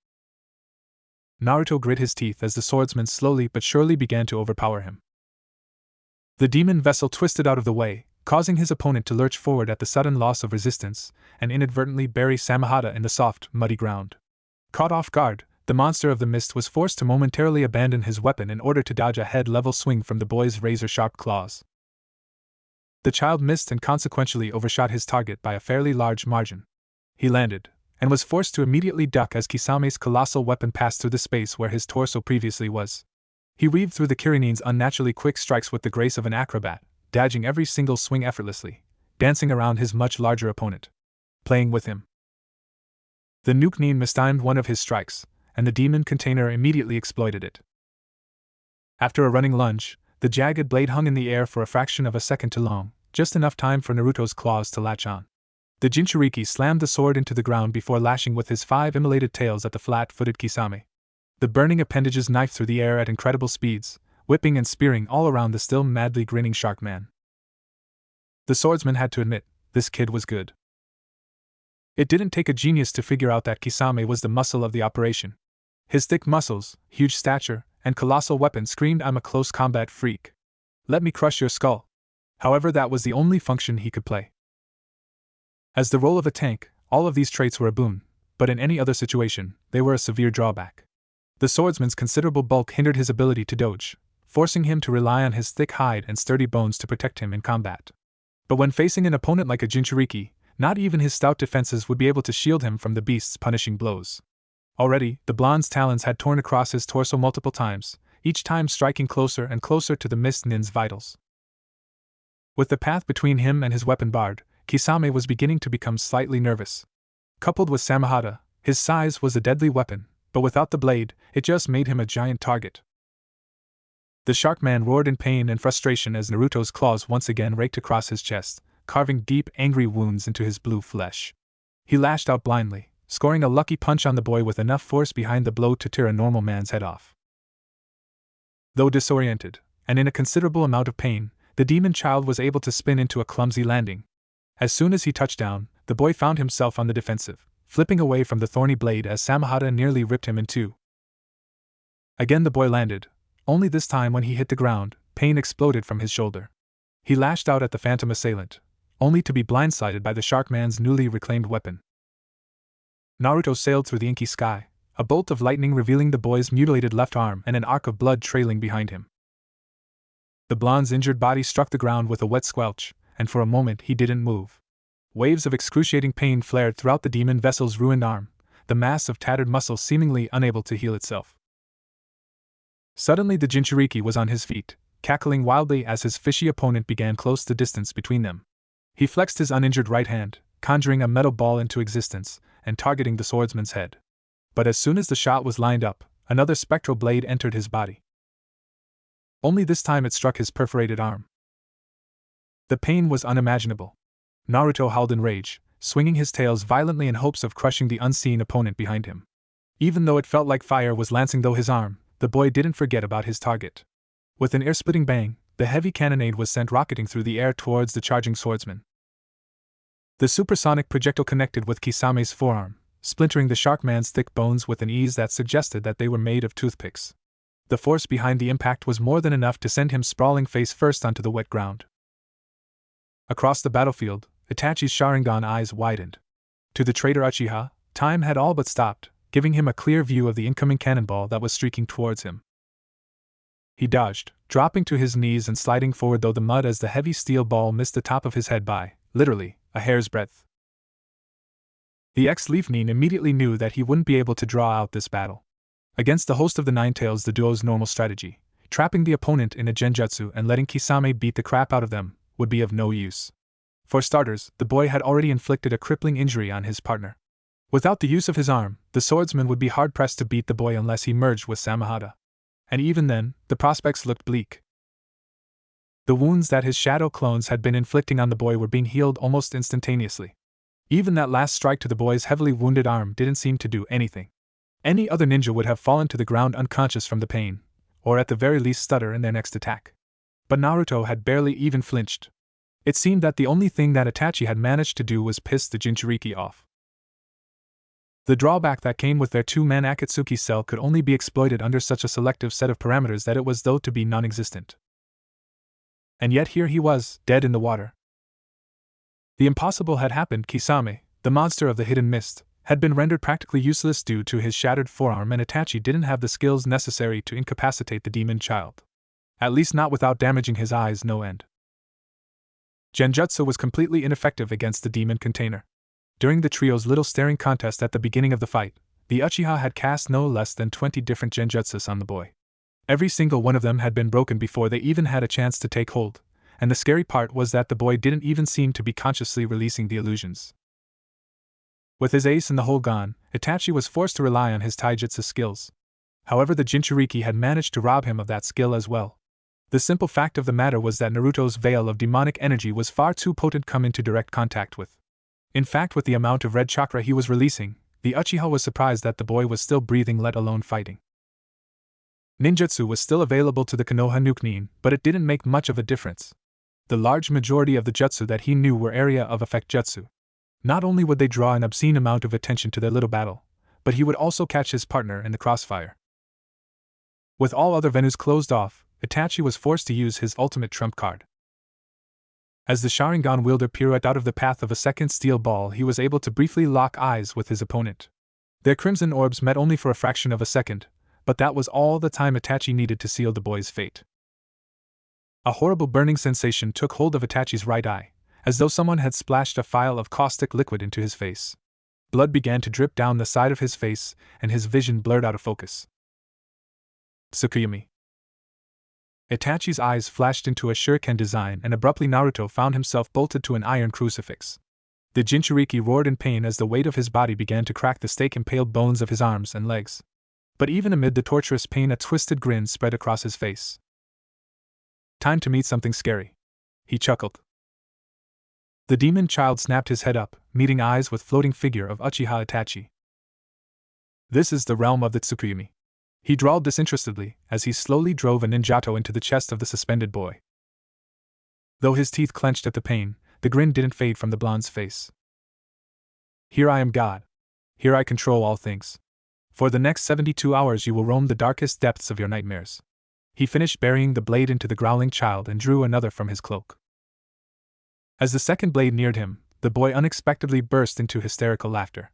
Naruto grit his teeth as the swordsman slowly but surely began to overpower him. The demon vessel twisted out of the way, causing his opponent to lurch forward at the sudden loss of resistance, and inadvertently bury Samahata in the soft, muddy ground. Caught off guard, the monster of the mist was forced to momentarily abandon his weapon in order to dodge a head-level swing from the boy's razor-sharp claws. The child missed and consequentially overshot his target by a fairly large margin. He landed, and was forced to immediately duck as Kisame's colossal weapon passed through the space where his torso previously was. He weaved through the Kirinin's unnaturally quick strikes with the grace of an acrobat, dodging every single swing effortlessly, dancing around his much larger opponent, playing with him. The Nukenin mistimed one of his strikes, and the demon container immediately exploited it. After a running lunge, the jagged blade hung in the air for a fraction of a second too long, just enough time for Naruto's claws to latch on. The Jinchuriki slammed the sword into the ground before lashing with his 5 immolated tails at the flat-footed Kisame. The burning appendages knifed through the air at incredible speeds, whipping and spearing all around the still madly grinning shark man. The swordsman had to admit, this kid was good. It didn't take a genius to figure out that Kisame was the muscle of the operation. His thick muscles, huge stature, and colossal weapon screamed, "I'm a close combat freak. Let me crush your skull." However, that was the only function he could play. As the role of a tank, all of these traits were a boon, but in any other situation, they were a severe drawback. The swordsman's considerable bulk hindered his ability to dodge, forcing him to rely on his thick hide and sturdy bones to protect him in combat. But when facing an opponent like a Jinchuriki, not even his stout defenses would be able to shield him from the beast's punishing blows. Already, the blonde's talons had torn across his torso multiple times, each time striking closer and closer to the Mist Nin's vitals. With the path between him and his weapon barred, Kisame was beginning to become slightly nervous. Coupled with Samahata, his size was a deadly weapon, but without the blade, it just made him a giant target. The shark man roared in pain and frustration as Naruto's claws once again raked across his chest, carving deep, angry wounds into his blue flesh. He lashed out blindly, scoring a lucky punch on the boy with enough force behind the blow to tear a normal man's head off. Though disoriented, and in a considerable amount of pain, the demon child was able to spin into a clumsy landing. As soon as he touched down, the boy found himself on the defensive, flipping away from the thorny blade as Samahata nearly ripped him in two. Again the boy landed, only this time when he hit the ground, pain exploded from his shoulder. He lashed out at the phantom assailant, only to be blindsided by the Sharkman's newly reclaimed weapon. Naruto sailed through the inky sky, a bolt of lightning revealing the boy's mutilated left arm and an arc of blood trailing behind him. The blonde's injured body struck the ground with a wet squelch, and for a moment he didn't move. Waves of excruciating pain flared throughout the demon vessel's ruined arm, the mass of tattered muscle seemingly unable to heal itself. Suddenly the Jinchuriki was on his feet, cackling wildly as his fishy opponent began close the distance between them. He flexed his uninjured right hand, conjuring a metal ball into existence, and targeting the swordsman's head. But as soon as the shot was lined up, another spectral blade entered his body. Only this time it struck his perforated arm. The pain was unimaginable. Naruto howled in rage, swinging his tails violently in hopes of crushing the unseen opponent behind him. Even though it felt like fire was lancing through his arm, the boy didn't forget about his target. With an ear-splitting bang, the heavy cannonade was sent rocketing through the air towards the charging swordsman. The supersonic projectile connected with Kisame's forearm, splintering the Sharkman's thick bones with an ease that suggested that they were made of toothpicks. The force behind the impact was more than enough to send him sprawling face first onto the wet ground. Across the battlefield, Itachi's Sharingan eyes widened. To the traitor Uchiha, time had all but stopped, giving him a clear view of the incoming cannonball that was streaking towards him. He dodged, dropping to his knees and sliding forward through the mud as the heavy steel ball missed the top of his head by, literally, a hair's breadth. The ex-Leaf-Nin immediately knew that he wouldn't be able to draw out this battle. Against the host of the Nine Tails, the duo's normal strategy, trapping the opponent in a genjutsu and letting Kisame beat the crap out of them, would be of no use. For starters, the boy had already inflicted a crippling injury on his partner. Without the use of his arm, the swordsman would be hard-pressed to beat the boy unless he merged with Samahata. And even then, the prospects looked bleak. The wounds that his shadow clones had been inflicting on the boy were being healed almost instantaneously. Even that last strike to the boy's heavily wounded arm didn't seem to do anything. Any other ninja would have fallen to the ground unconscious from the pain, or at the very least stutter in their next attack. But Naruto had barely even flinched. It seemed that the only thing that Itachi had managed to do was piss the Jinchuriki off. The drawback that came with their two-man Akatsuki cell could only be exploited under such a selective set of parameters that it was thought to be non-existent. And yet here he was, dead in the water. The impossible had happened. Kisame, the monster of the hidden mist, had been rendered practically useless due to his shattered forearm, and Itachi didn't have the skills necessary to incapacitate the demon child. At least not without damaging his eyes no end. Genjutsu was completely ineffective against the demon container. During the trio's little staring contest at the beginning of the fight, the Uchiha had cast no less than 20 different genjutsus on the boy. Every single one of them had been broken before they even had a chance to take hold, and the scary part was that the boy didn't even seem to be consciously releasing the illusions. With his ace in the hole gone, Itachi was forced to rely on his taijutsu skills. However, the Jinchuriki had managed to rob him of that skill as well. The simple fact of the matter was that Naruto's veil of demonic energy was far too potent to come into direct contact with. In fact, with the amount of red chakra he was releasing, the Uchiha was surprised that the boy was still breathing, let alone fighting. Ninjutsu was still available to the Konoha Nuke-nin, but it didn't make much of a difference. The large majority of the jutsu that he knew were area of effect jutsu. Not only would they draw an obscene amount of attention to their little battle, but he would also catch his partner in the crossfire. With all other venues closed off, Itachi was forced to use his ultimate trump card. As the Sharingan wielder pirouetted out of the path of a second steel ball, he was able to briefly lock eyes with his opponent. Their crimson orbs met only for a fraction of a second, but that was all the time Itachi needed to seal the boy's fate. A horrible burning sensation took hold of Itachi's right eye, as though someone had splashed a phial of caustic liquid into his face. Blood began to drip down the side of his face, and his vision blurred out of focus. Tsukuyomi. Itachi's eyes flashed into a shuriken design, and abruptly Naruto found himself bolted to an iron crucifix. The Jinchuriki roared in pain as the weight of his body began to crack the stake-impaled bones of his arms and legs. But even amid the torturous pain, a twisted grin spread across his face. Time to meet something scary. He chuckled. The demon child snapped his head up, meeting eyes with floating figure of Uchiha Itachi. This is the realm of the Tsukuyomi. He drawled disinterestedly as he slowly drove a ninjato into the chest of the suspended boy. Though his teeth clenched at the pain, the grin didn't fade from the blonde's face. Here I am God. Here I control all things. For the next 72 hours you will roam the darkest depths of your nightmares. He finished burying the blade into the growling child and drew another from his cloak. As the second blade neared him, the boy unexpectedly burst into hysterical laughter.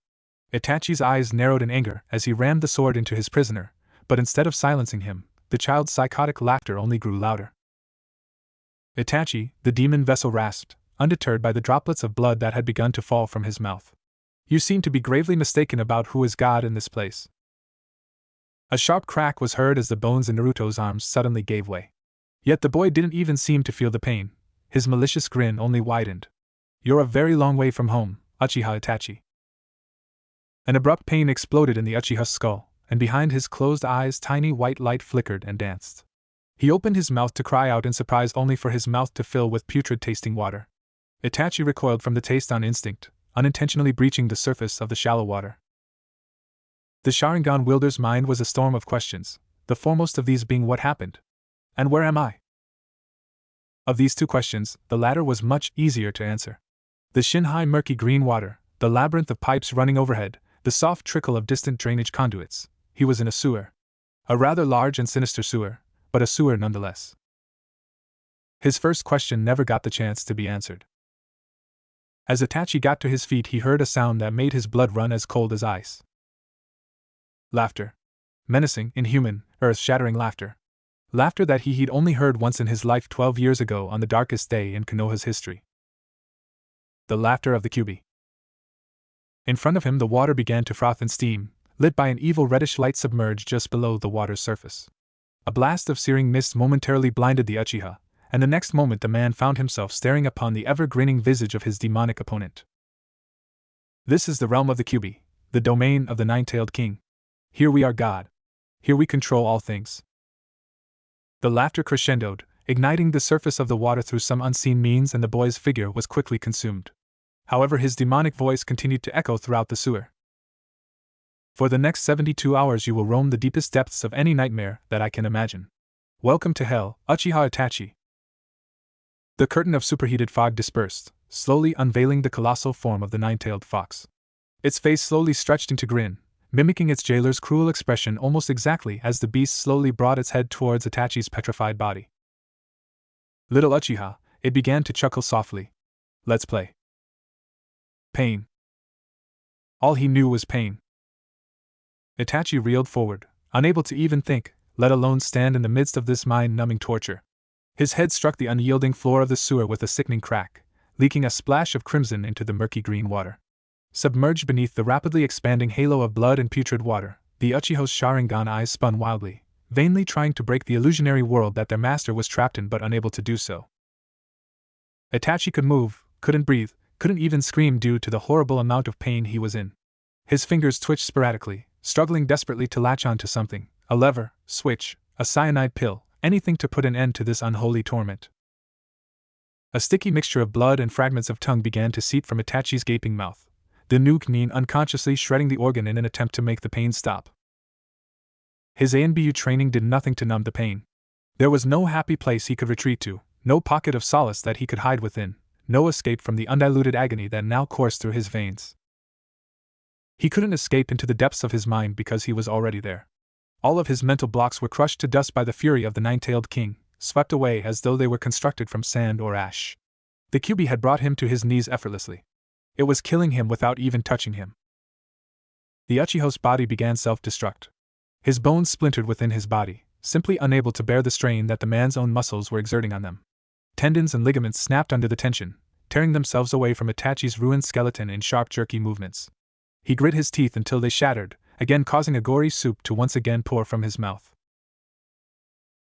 Itachi's eyes narrowed in anger as he rammed the sword into his prisoner, but instead of silencing him, the child's psychotic laughter only grew louder. Itachi, the demon vessel rasped, undeterred by the droplets of blood that had begun to fall from his mouth. You seem to be gravely mistaken about who is God in this place. A sharp crack was heard as the bones in Naruto's arms suddenly gave way. Yet the boy didn't even seem to feel the pain. His malicious grin only widened. You're a very long way from home, Uchiha Itachi. An abrupt pain exploded in the Uchiha's skull, and behind his closed eyes tiny white light flickered and danced. He opened his mouth to cry out in surprise only for his mouth to fill with putrid-tasting water. Itachi recoiled from the taste on instinct, unintentionally breaching the surface of the shallow water. The Sharingan wielder's mind was a storm of questions, the foremost of these being what happened. And where am I? Of these two questions, the latter was much easier to answer. The shin-high murky green water, the labyrinth of pipes running overhead, the soft trickle of distant drainage conduits. He was in a sewer. A rather large and sinister sewer, but a sewer nonetheless. His first question never got the chance to be answered. As Itachi got to his feet, he heard a sound that made his blood run as cold as ice. Laughter. Menacing, inhuman, earth-shattering laughter. Laughter that he'd only heard once in his life 12 years ago on the darkest day in Konoha's history. The laughter of the Kyuubi. In front of him the water began to froth and steam, lit by an evil reddish light submerged just below the water's surface. A blast of searing mist momentarily blinded the Uchiha, and the next moment the man found himself staring upon the ever-grinning visage of his demonic opponent. This is the realm of the Kyuubi, the domain of the nine-tailed king. Here we are God. Here we control all things. The laughter crescendoed, igniting the surface of the water through some unseen means, and the boy's figure was quickly consumed. However, his demonic voice continued to echo throughout the sewer. For the next 72 hours you will roam the deepest depths of any nightmare that I can imagine. Welcome to hell, Uchiha Itachi. The curtain of superheated fog dispersed, slowly unveiling the colossal form of the nine-tailed fox. Its face slowly stretched into grin, mimicking its jailer's cruel expression almost exactly as the beast slowly brought its head towards Itachi's petrified body. Little Uchiha, it began to chuckle softly. Let's play. Pain. All he knew was pain. Itachi reeled forward, unable to even think, let alone stand in the midst of this mind-numbing torture. His head struck the unyielding floor of the sewer with a sickening crack, leaking a splash of crimson into the murky green water. Submerged beneath the rapidly expanding halo of blood and putrid water, the Uchiha's Sharingan eyes spun wildly, vainly trying to break the illusionary world that their master was trapped in but unable to do so. Itachi could move, couldn't breathe, couldn't even scream due to the horrible amount of pain he was in. His fingers twitched sporadically, struggling desperately to latch onto something, a lever, switch, a cyanide pill, anything to put an end to this unholy torment. A sticky mixture of blood and fragments of tongue began to seep from Itachi's gaping mouth, the new Knin unconsciously shredding the organ in an attempt to make the pain stop. His ANBU training did nothing to numb the pain. There was no happy place he could retreat to, no pocket of solace that he could hide within, no escape from the undiluted agony that now coursed through his veins. He couldn't escape into the depths of his mind because he was already there. All of his mental blocks were crushed to dust by the fury of the nine-tailed king, swept away as though they were constructed from sand or ash. The Kyuubi had brought him to his knees effortlessly. It was killing him without even touching him. The Uchiha's body began self-destruct. His bones splintered within his body, simply unable to bear the strain that the man's own muscles were exerting on them. Tendons and ligaments snapped under the tension, tearing themselves away from Itachi's ruined skeleton in sharp, jerky movements. He grit his teeth until they shattered, again causing a gory soup to once again pour from his mouth.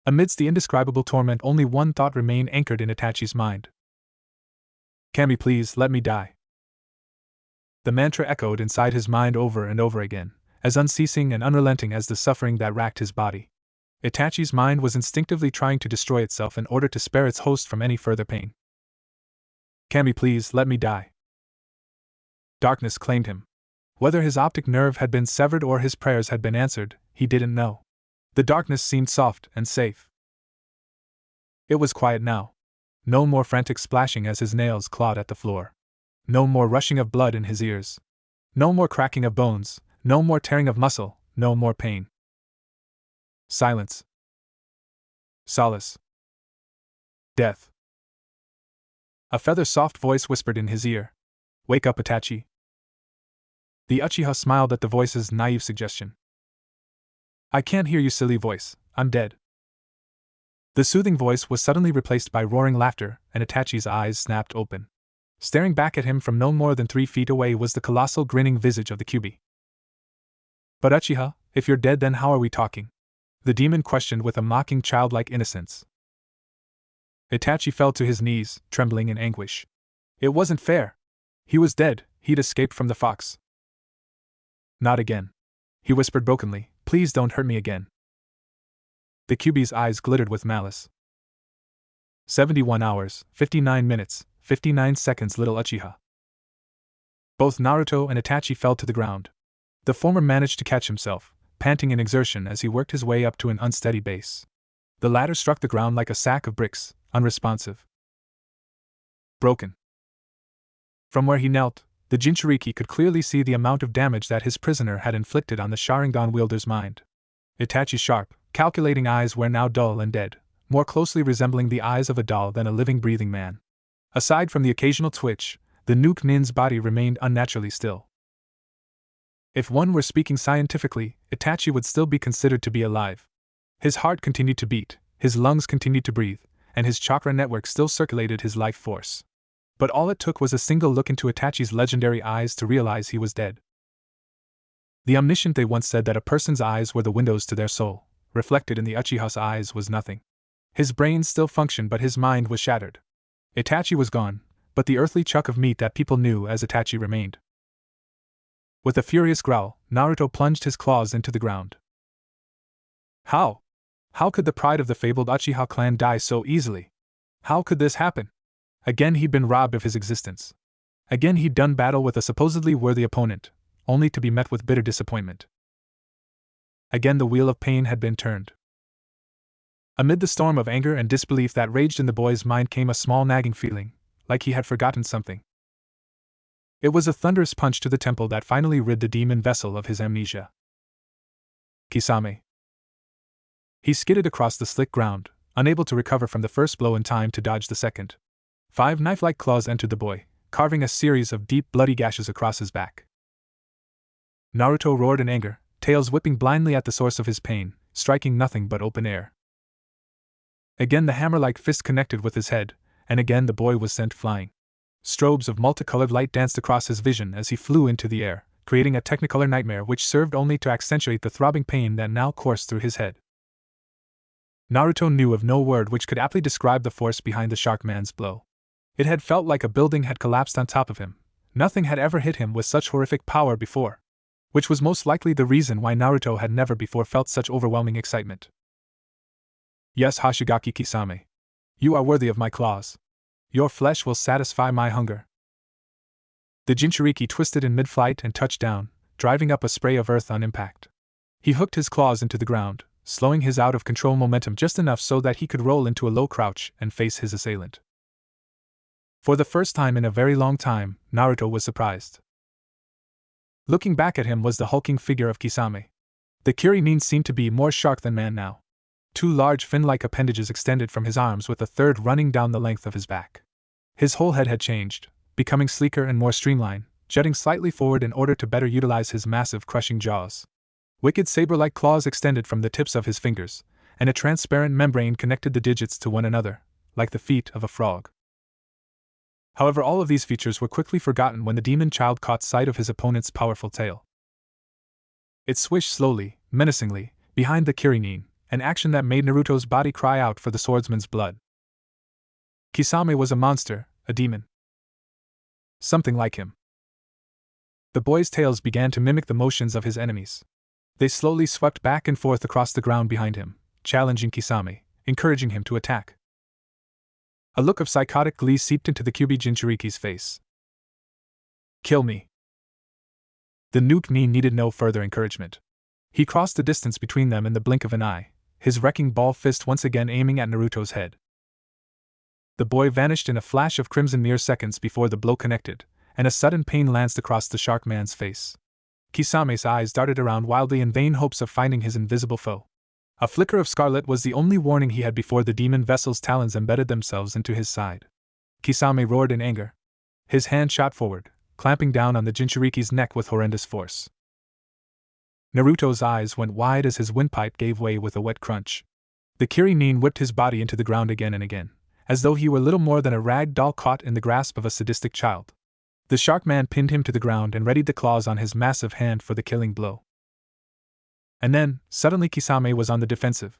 Amidst the indescribable torment, only one thought remained anchored in Itachi's mind. Kami, please, let me die. The mantra echoed inside his mind over and over again, as unceasing and unrelenting as the suffering that racked his body. Itachi's mind was instinctively trying to destroy itself in order to spare its host from any further pain. Kami, please, let me die. Darkness claimed him. Whether his optic nerve had been severed or his prayers had been answered, he didn't know. The darkness seemed soft and safe. It was quiet now. No more frantic splashing as his nails clawed at the floor. No more rushing of blood in his ears. No more cracking of bones, no more tearing of muscle, no more pain. Silence. Solace. Death. A feather-soft voice whispered in his ear. Wake up, Itachi. The Uchiha smiled at the voice's naive suggestion. I can't hear you, silly voice, I'm dead. The soothing voice was suddenly replaced by roaring laughter, and Itachi's eyes snapped open. Staring back at him from no more than 3 feet away was the colossal grinning visage of the Kyuubi. But Uchiha, if you're dead, then how are we talking? The demon questioned with a mocking childlike innocence. Itachi fell to his knees, trembling in anguish. It wasn't fair. He was dead, he'd escaped from the fox. Not again. He whispered brokenly, please don't hurt me again. The Kyuubi's eyes glittered with malice. 71 hours, 59 minutes, 59 seconds, little Uchiha. Both Naruto and Itachi fell to the ground. The former managed to catch himself, panting in exertion as he worked his way up to an unsteady base. The latter struck the ground like a sack of bricks, unresponsive. Broken. From where he knelt, the Jinchuriki could clearly see the amount of damage that his prisoner had inflicted on the Sharingan wielder's mind. Itachi's sharp, calculating eyes were now dull and dead, more closely resembling the eyes of a doll than a living, breathing man. Aside from the occasional twitch, the Nuke Nin's body remained unnaturally still. If one were speaking scientifically, Itachi would still be considered to be alive. His heart continued to beat, his lungs continued to breathe, and his chakra network still circulated his life force. But all it took was a single look into Itachi's legendary eyes to realize he was dead. The omniscient they once said that a person's eyes were the windows to their soul, reflected in the Uchiha's eyes was nothing. His brain still functioned, but his mind was shattered. Itachi was gone, but the earthly chunk of meat that people knew as Itachi remained. With a furious growl, Naruto plunged his claws into the ground. How? How could the pride of the fabled Uchiha clan die so easily? How could this happen? Again he'd been robbed of his existence. Again he'd done battle with a supposedly worthy opponent, only to be met with bitter disappointment. Again the wheel of pain had been turned. Amid the storm of anger and disbelief that raged in the boy's mind came a small nagging feeling, like he had forgotten something. It was a thunderous punch to the temple that finally rid the demon vessel of his amnesia. Kisame. He skidded across the slick ground, unable to recover from the first blow in time to dodge the second. 5 knife-like claws entered the boy, carving a series of deep, bloody gashes across his back. Naruto roared in anger, tails whipping blindly at the source of his pain, striking nothing but open air. Again the hammer-like fist connected with his head, and again the boy was sent flying. Strobes of multicolored light danced across his vision as he flew into the air, creating a technicolor nightmare which served only to accentuate the throbbing pain that now coursed through his head. Naruto knew of no word which could aptly describe the force behind the Sharkman's blow. It had felt like a building had collapsed on top of him. Nothing had ever hit him with such horrific power before, which was most likely the reason why Naruto had never before felt such overwhelming excitement. Yes, Hashigaki Kisame. You are worthy of my claws. Your flesh will satisfy my hunger. The Jinchuriki twisted in mid-flight and touched down, driving up a spray of earth on impact. He hooked his claws into the ground, slowing his out-of-control momentum just enough so that he could roll into a low crouch and face his assailant. For the first time in a very long time, Naruto was surprised. Looking back at him was the hulking figure of Kisame. The Kuririn seemed to be more shark than man now. 2 large fin-like appendages extended from his arms with a third running down the length of his back. His whole head had changed, becoming sleeker and more streamlined, jutting slightly forward in order to better utilize his massive crushing jaws. Wicked saber-like claws extended from the tips of his fingers, and a transparent membrane connected the digits to one another, like the feet of a frog. However, all of these features were quickly forgotten when the demon child caught sight of his opponent's powerful tail. It swished slowly, menacingly, behind the Kuririn, an action that made Naruto's body cry out for the swordsman's blood. Kisame was a monster, a demon. Something like him. The boy's tails began to mimic the motions of his enemies. They slowly swept back and forth across the ground behind him, challenging Kisame, encouraging him to attack. A look of psychotic glee seeped into the Kyuubi Jinchuriki's face. Kill me. The Nuke Nin needed no further encouragement. He crossed the distance between them in the blink of an eye, his wrecking ball fist once again aiming at Naruto's head. The boy vanished in a flash of crimson mere seconds before the blow connected, and a sudden pain lanced across the shark man's face. Kisame's eyes darted around wildly in vain hopes of finding his invisible foe. A flicker of scarlet was the only warning he had before the demon vessel's talons embedded themselves into his side. Kisame roared in anger. His hand shot forward, clamping down on the Jinchuriki's neck with horrendous force. Naruto's eyes went wide as his windpipe gave way with a wet crunch. The Kiri-nin whipped his body into the ground again and again, as though he were little more than a rag doll caught in the grasp of a sadistic child. The shark man pinned him to the ground and readied the claws on his massive hand for the killing blow. And then, suddenly Kisame was on the defensive.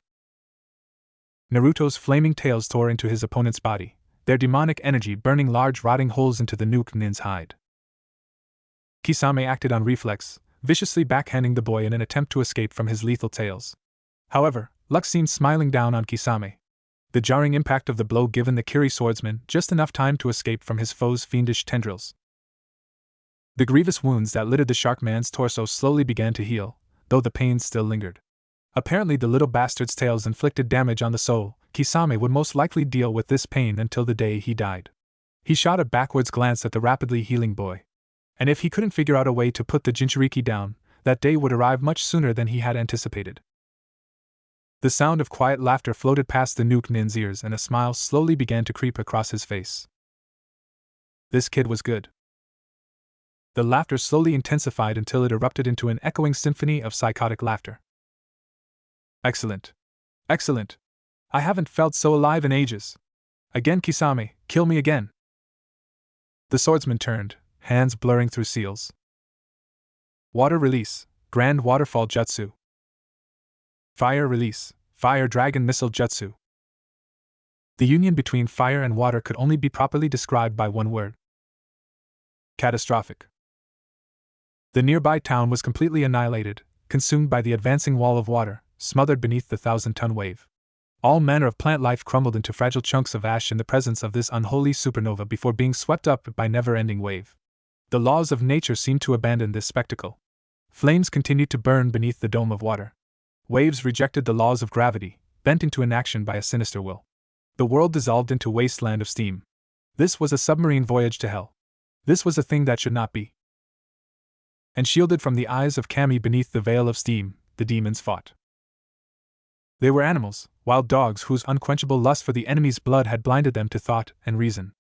Naruto's flaming tails tore into his opponent's body, their demonic energy burning large rotting holes into the Nuke-nin's hide. Kisame acted on reflex, viciously backhanding the boy in an attempt to escape from his lethal tails. However, luck seemed smiling down on Kisame. The jarring impact of the blow given the Kiri swordsman just enough time to escape from his foe's fiendish tendrils. The grievous wounds that littered the shark man's torso slowly began to heal, though the pain still lingered. Apparently the little bastard's tails inflicted damage on the soul. Kisame would most likely deal with this pain until the day he died. He shot a backwards glance at the rapidly healing boy. And if he couldn't figure out a way to put the Jinchuriki down, that day would arrive much sooner than he had anticipated. The sound of quiet laughter floated past the Nuke-nin's ears and a smile slowly began to creep across his face. This kid was good. The laughter slowly intensified until it erupted into an echoing symphony of psychotic laughter. Excellent. Excellent. I haven't felt so alive in ages. Again, Kisame, kill me again. The swordsman turned, hands blurring through seals. Water release, Grand Waterfall Jutsu. Fire release, Fire Dragon Missile Jutsu. The union between fire and water could only be properly described by one word. Catastrophic. The nearby town was completely annihilated, consumed by the advancing wall of water, smothered beneath the 1,000-ton wave. All manner of plant life crumbled into fragile chunks of ash in the presence of this unholy supernova before being swept up by never-ending wave. The laws of nature seemed to abandon this spectacle. Flames continued to burn beneath the dome of water. Waves rejected the laws of gravity, bent into inaction by a sinister will. The world dissolved into wasteland of steam. This was a submarine voyage to hell. This was a thing that should not be. And shielded from the eyes of Kami beneath the veil of steam, the demons fought. They were animals, wild dogs whose unquenchable lust for the enemy's blood had blinded them to thought and reason.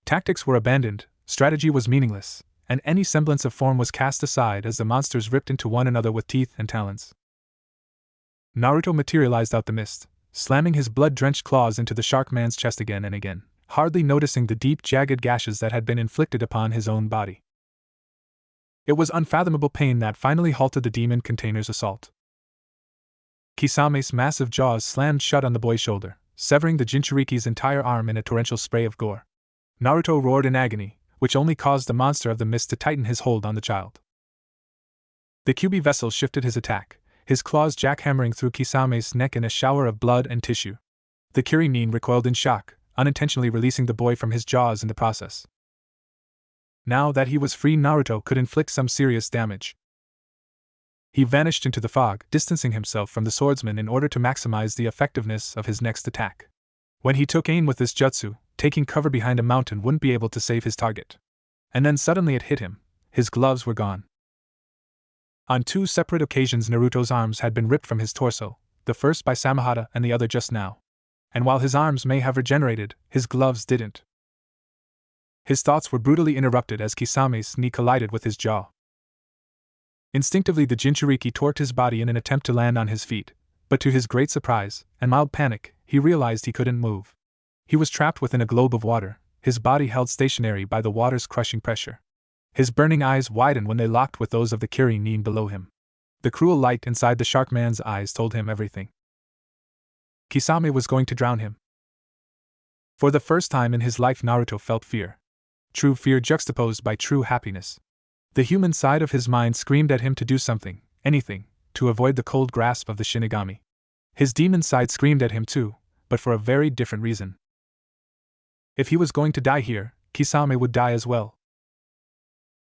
Tactics were abandoned, strategy was meaningless, and any semblance of form was cast aside as the monsters ripped into one another with teeth and talons. Naruto materialized out the mist, slamming his blood-drenched claws into the shark man's chest again and again, hardly noticing the deep, jagged gashes that had been inflicted upon his own body. It was unfathomable pain that finally halted the demon container's assault. Kisame's massive jaws slammed shut on the boy's shoulder, severing the Jinchuriki's entire arm in a torrential spray of gore. Naruto roared in agony, which only caused the monster of the mist to tighten his hold on the child. The Kyuubi vessel shifted his attack, his claws jackhammering through Kisame's neck in a shower of blood and tissue. The Kiri-nin recoiled in shock, unintentionally releasing the boy from his jaws in the process. Now that he was free, Naruto could inflict some serious damage. He vanished into the fog, distancing himself from the swordsman in order to maximize the effectiveness of his next attack. When he took aim with this jutsu, taking cover behind a mountain wouldn't be able to save his target. And then suddenly it hit him. His gloves were gone. On two separate occasions Naruto's arms had been ripped from his torso, the first by Samehada and the other just now. And while his arms may have regenerated, his gloves didn't. His thoughts were brutally interrupted as Kisame's knee collided with his jaw. Instinctively the Jinchuriki torqued his body in an attempt to land on his feet, but to his great surprise and mild panic, he realized he couldn't move. He was trapped within a globe of water, his body held stationary by the water's crushing pressure. His burning eyes widened when they locked with those of the Kiri-nin below him. The cruel light inside the shark man's eyes told him everything. Kisame was going to drown him. For the first time in his life Naruto felt fear. True fear juxtaposed by true happiness. The human side of his mind screamed at him to do something, anything, to avoid the cold grasp of the Shinigami. His demon side screamed at him too, but for a very different reason. If he was going to die here, Kisame would die as well.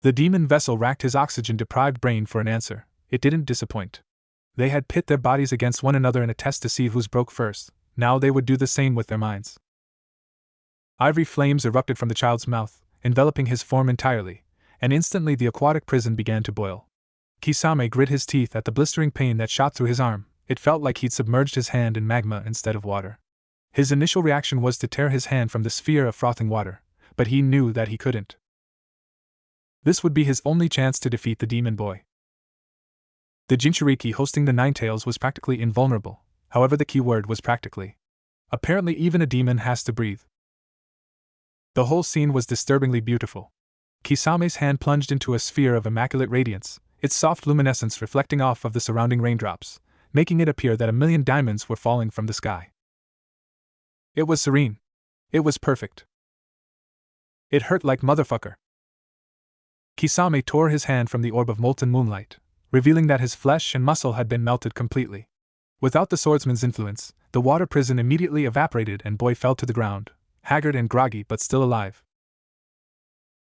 The demon vessel racked his oxygen-deprived brain for an answer. It didn't disappoint. They had pit their bodies against one another in a test to see whose broke first. Now they would do the same with their minds. Ivory flames erupted from the child's mouth, enveloping his form entirely, and instantly the aquatic prison began to boil. Kisame grit his teeth at the blistering pain that shot through his arm. It felt like he'd submerged his hand in magma instead of water. His initial reaction was to tear his hand from the sphere of frothing water, but he knew that he couldn't. This would be his only chance to defeat the demon boy. The Jinchuriki hosting the Ninetales was practically invulnerable, however the key word was practically. Apparently even a demon has to breathe. The whole scene was disturbingly beautiful. Kisame's hand plunged into a sphere of immaculate radiance, its soft luminescence reflecting off of the surrounding raindrops, making it appear that 1,000,000 diamonds were falling from the sky. It was serene. It was perfect. It hurt like motherfucker. Kisame tore his hand from the orb of molten moonlight, revealing that his flesh and muscle had been melted completely. Without the swordsman's influence, the water prison immediately evaporated and boy fell to the ground, haggard and groggy but still alive.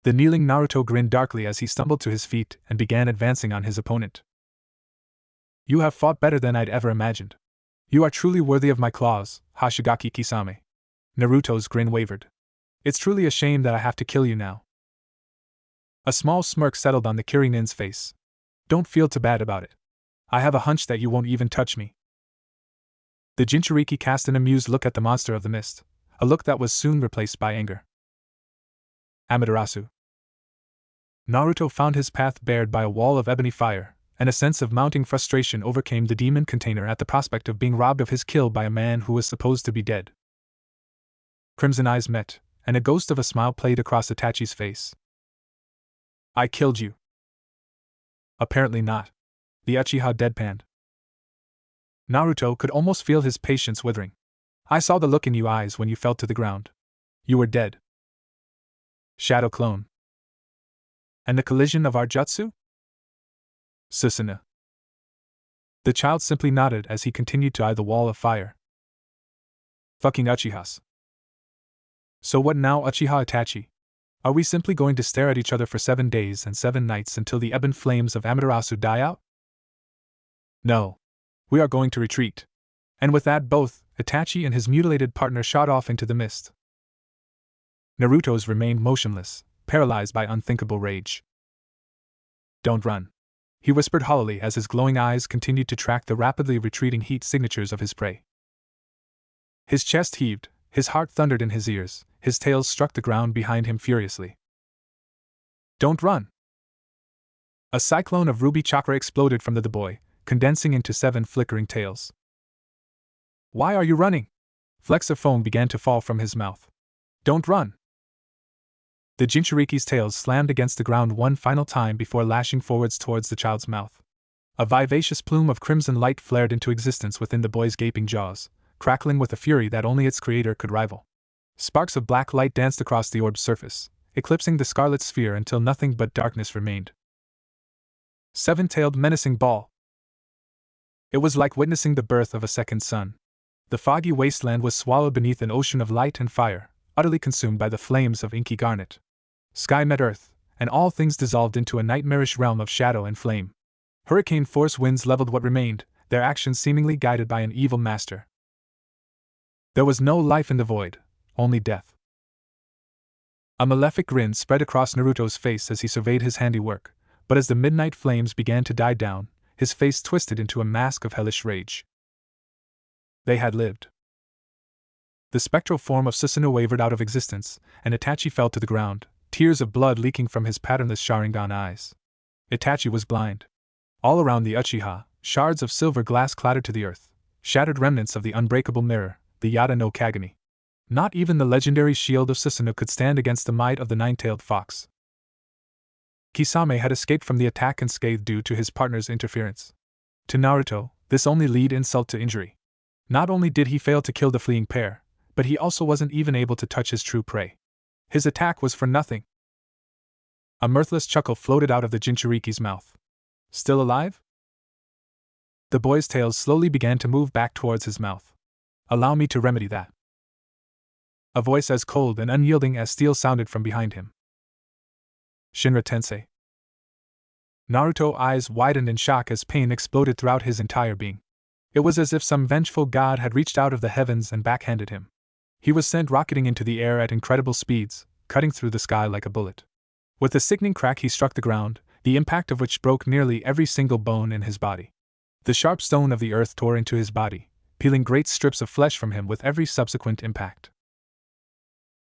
The kneeling Naruto grinned darkly as he stumbled to his feet and began advancing on his opponent. You have fought better than I'd ever imagined. You are truly worthy of my claws, Hashigaki Kisame. Naruto's grin wavered. It's truly a shame that I have to kill you now. A small smirk settled on the Kirinin's face. Don't feel too bad about it. I have a hunch that you won't even touch me. The Jinchuriki cast an amused look at the monster of the mist, a look that was soon replaced by anger. Amaterasu. Naruto found his path barred by a wall of ebony fire, and a sense of mounting frustration overcame the demon container at the prospect of being robbed of his kill by a man who was supposed to be dead. Crimson eyes met, and a ghost of a smile played across Itachi's face. I killed you. Apparently not. The Uchiha deadpanned. Naruto could almost feel his patience withering. I saw the look in your eyes when you fell to the ground. You were dead. Shadow clone. And the collision of our jutsu? Susanoo. The child simply nodded as he continued to eye the wall of fire. Fucking Uchihas. So what now, Uchiha Itachi? Are we simply going to stare at each other for 7 days and 7 nights until the ebon flames of Amaterasu die out? No. We are going to retreat. And with that both, Itachi and his mutilated partner shot off into the mist. Naruto's remained motionless, paralyzed by unthinkable rage. Don't run. He whispered hollowly as his glowing eyes continued to track the rapidly retreating heat signatures of his prey. His chest heaved, his heart thundered in his ears, his tail struck the ground behind him furiously. Don't run! A cyclone of ruby chakra exploded from the boy, condensing into 7 flickering tails. Why are you running? Flecks of foam began to fall from his mouth. Don't run! The Jinchuriki's tails slammed against the ground one final time before lashing forwards towards the child's mouth. A vivacious plume of crimson light flared into existence within the boy's gaping jaws, crackling with a fury that only its creator could rival. Sparks of black light danced across the orb's surface, eclipsing the scarlet sphere until nothing but darkness remained. 7-tailed menacing ball. It was like witnessing the birth of a second sun. The foggy wasteland was swallowed beneath an ocean of light and fire, utterly consumed by the flames of inky garnet. Sky met earth, and all things dissolved into a nightmarish realm of shadow and flame. Hurricane-force winds leveled what remained, their actions seemingly guided by an evil master. There was no life in the void, only death. A malefic grin spread across Naruto's face as he surveyed his handiwork, but as the midnight flames began to die down, his face twisted into a mask of hellish rage. They had lived. The spectral form of Susanoo wavered out of existence, and Itachi fell to the ground, tears of blood leaking from his patternless Sharingan eyes. Itachi was blind. All around the Uchiha, shards of silver glass clattered to the earth, shattered remnants of the unbreakable mirror, the Yada no Kagami. Not even the legendary shield of Susanoo could stand against the might of the 9-tailed fox. Kisame had escaped from the attack unscathed due to his partner's interference. To Naruto, this only led insult to injury. Not only did he fail to kill the fleeing pair, but he also wasn't even able to touch his true prey. His attack was for nothing. A mirthless chuckle floated out of the Jinchuriki's mouth. Still alive? The boy's tail slowly began to move back towards his mouth. Allow me to remedy that. A voice as cold and unyielding as steel sounded from behind him. Shinra Tensei. Naruto's eyes widened in shock as pain exploded throughout his entire being. It was as if some vengeful god had reached out of the heavens and backhanded him. He was sent rocketing into the air at incredible speeds, cutting through the sky like a bullet. With a sickening crack he struck the ground, the impact of which broke nearly every single bone in his body. The sharp stone of the earth tore into his body, peeling great strips of flesh from him with every subsequent impact.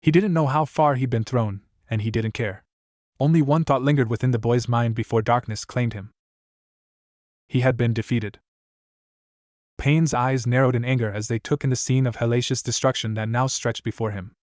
He didn't know how far he'd been thrown, and he didn't care. Only one thought lingered within the boy's mind before darkness claimed him. He had been defeated. Pain's eyes narrowed in anger as they took in the scene of hellacious destruction that now stretched before him.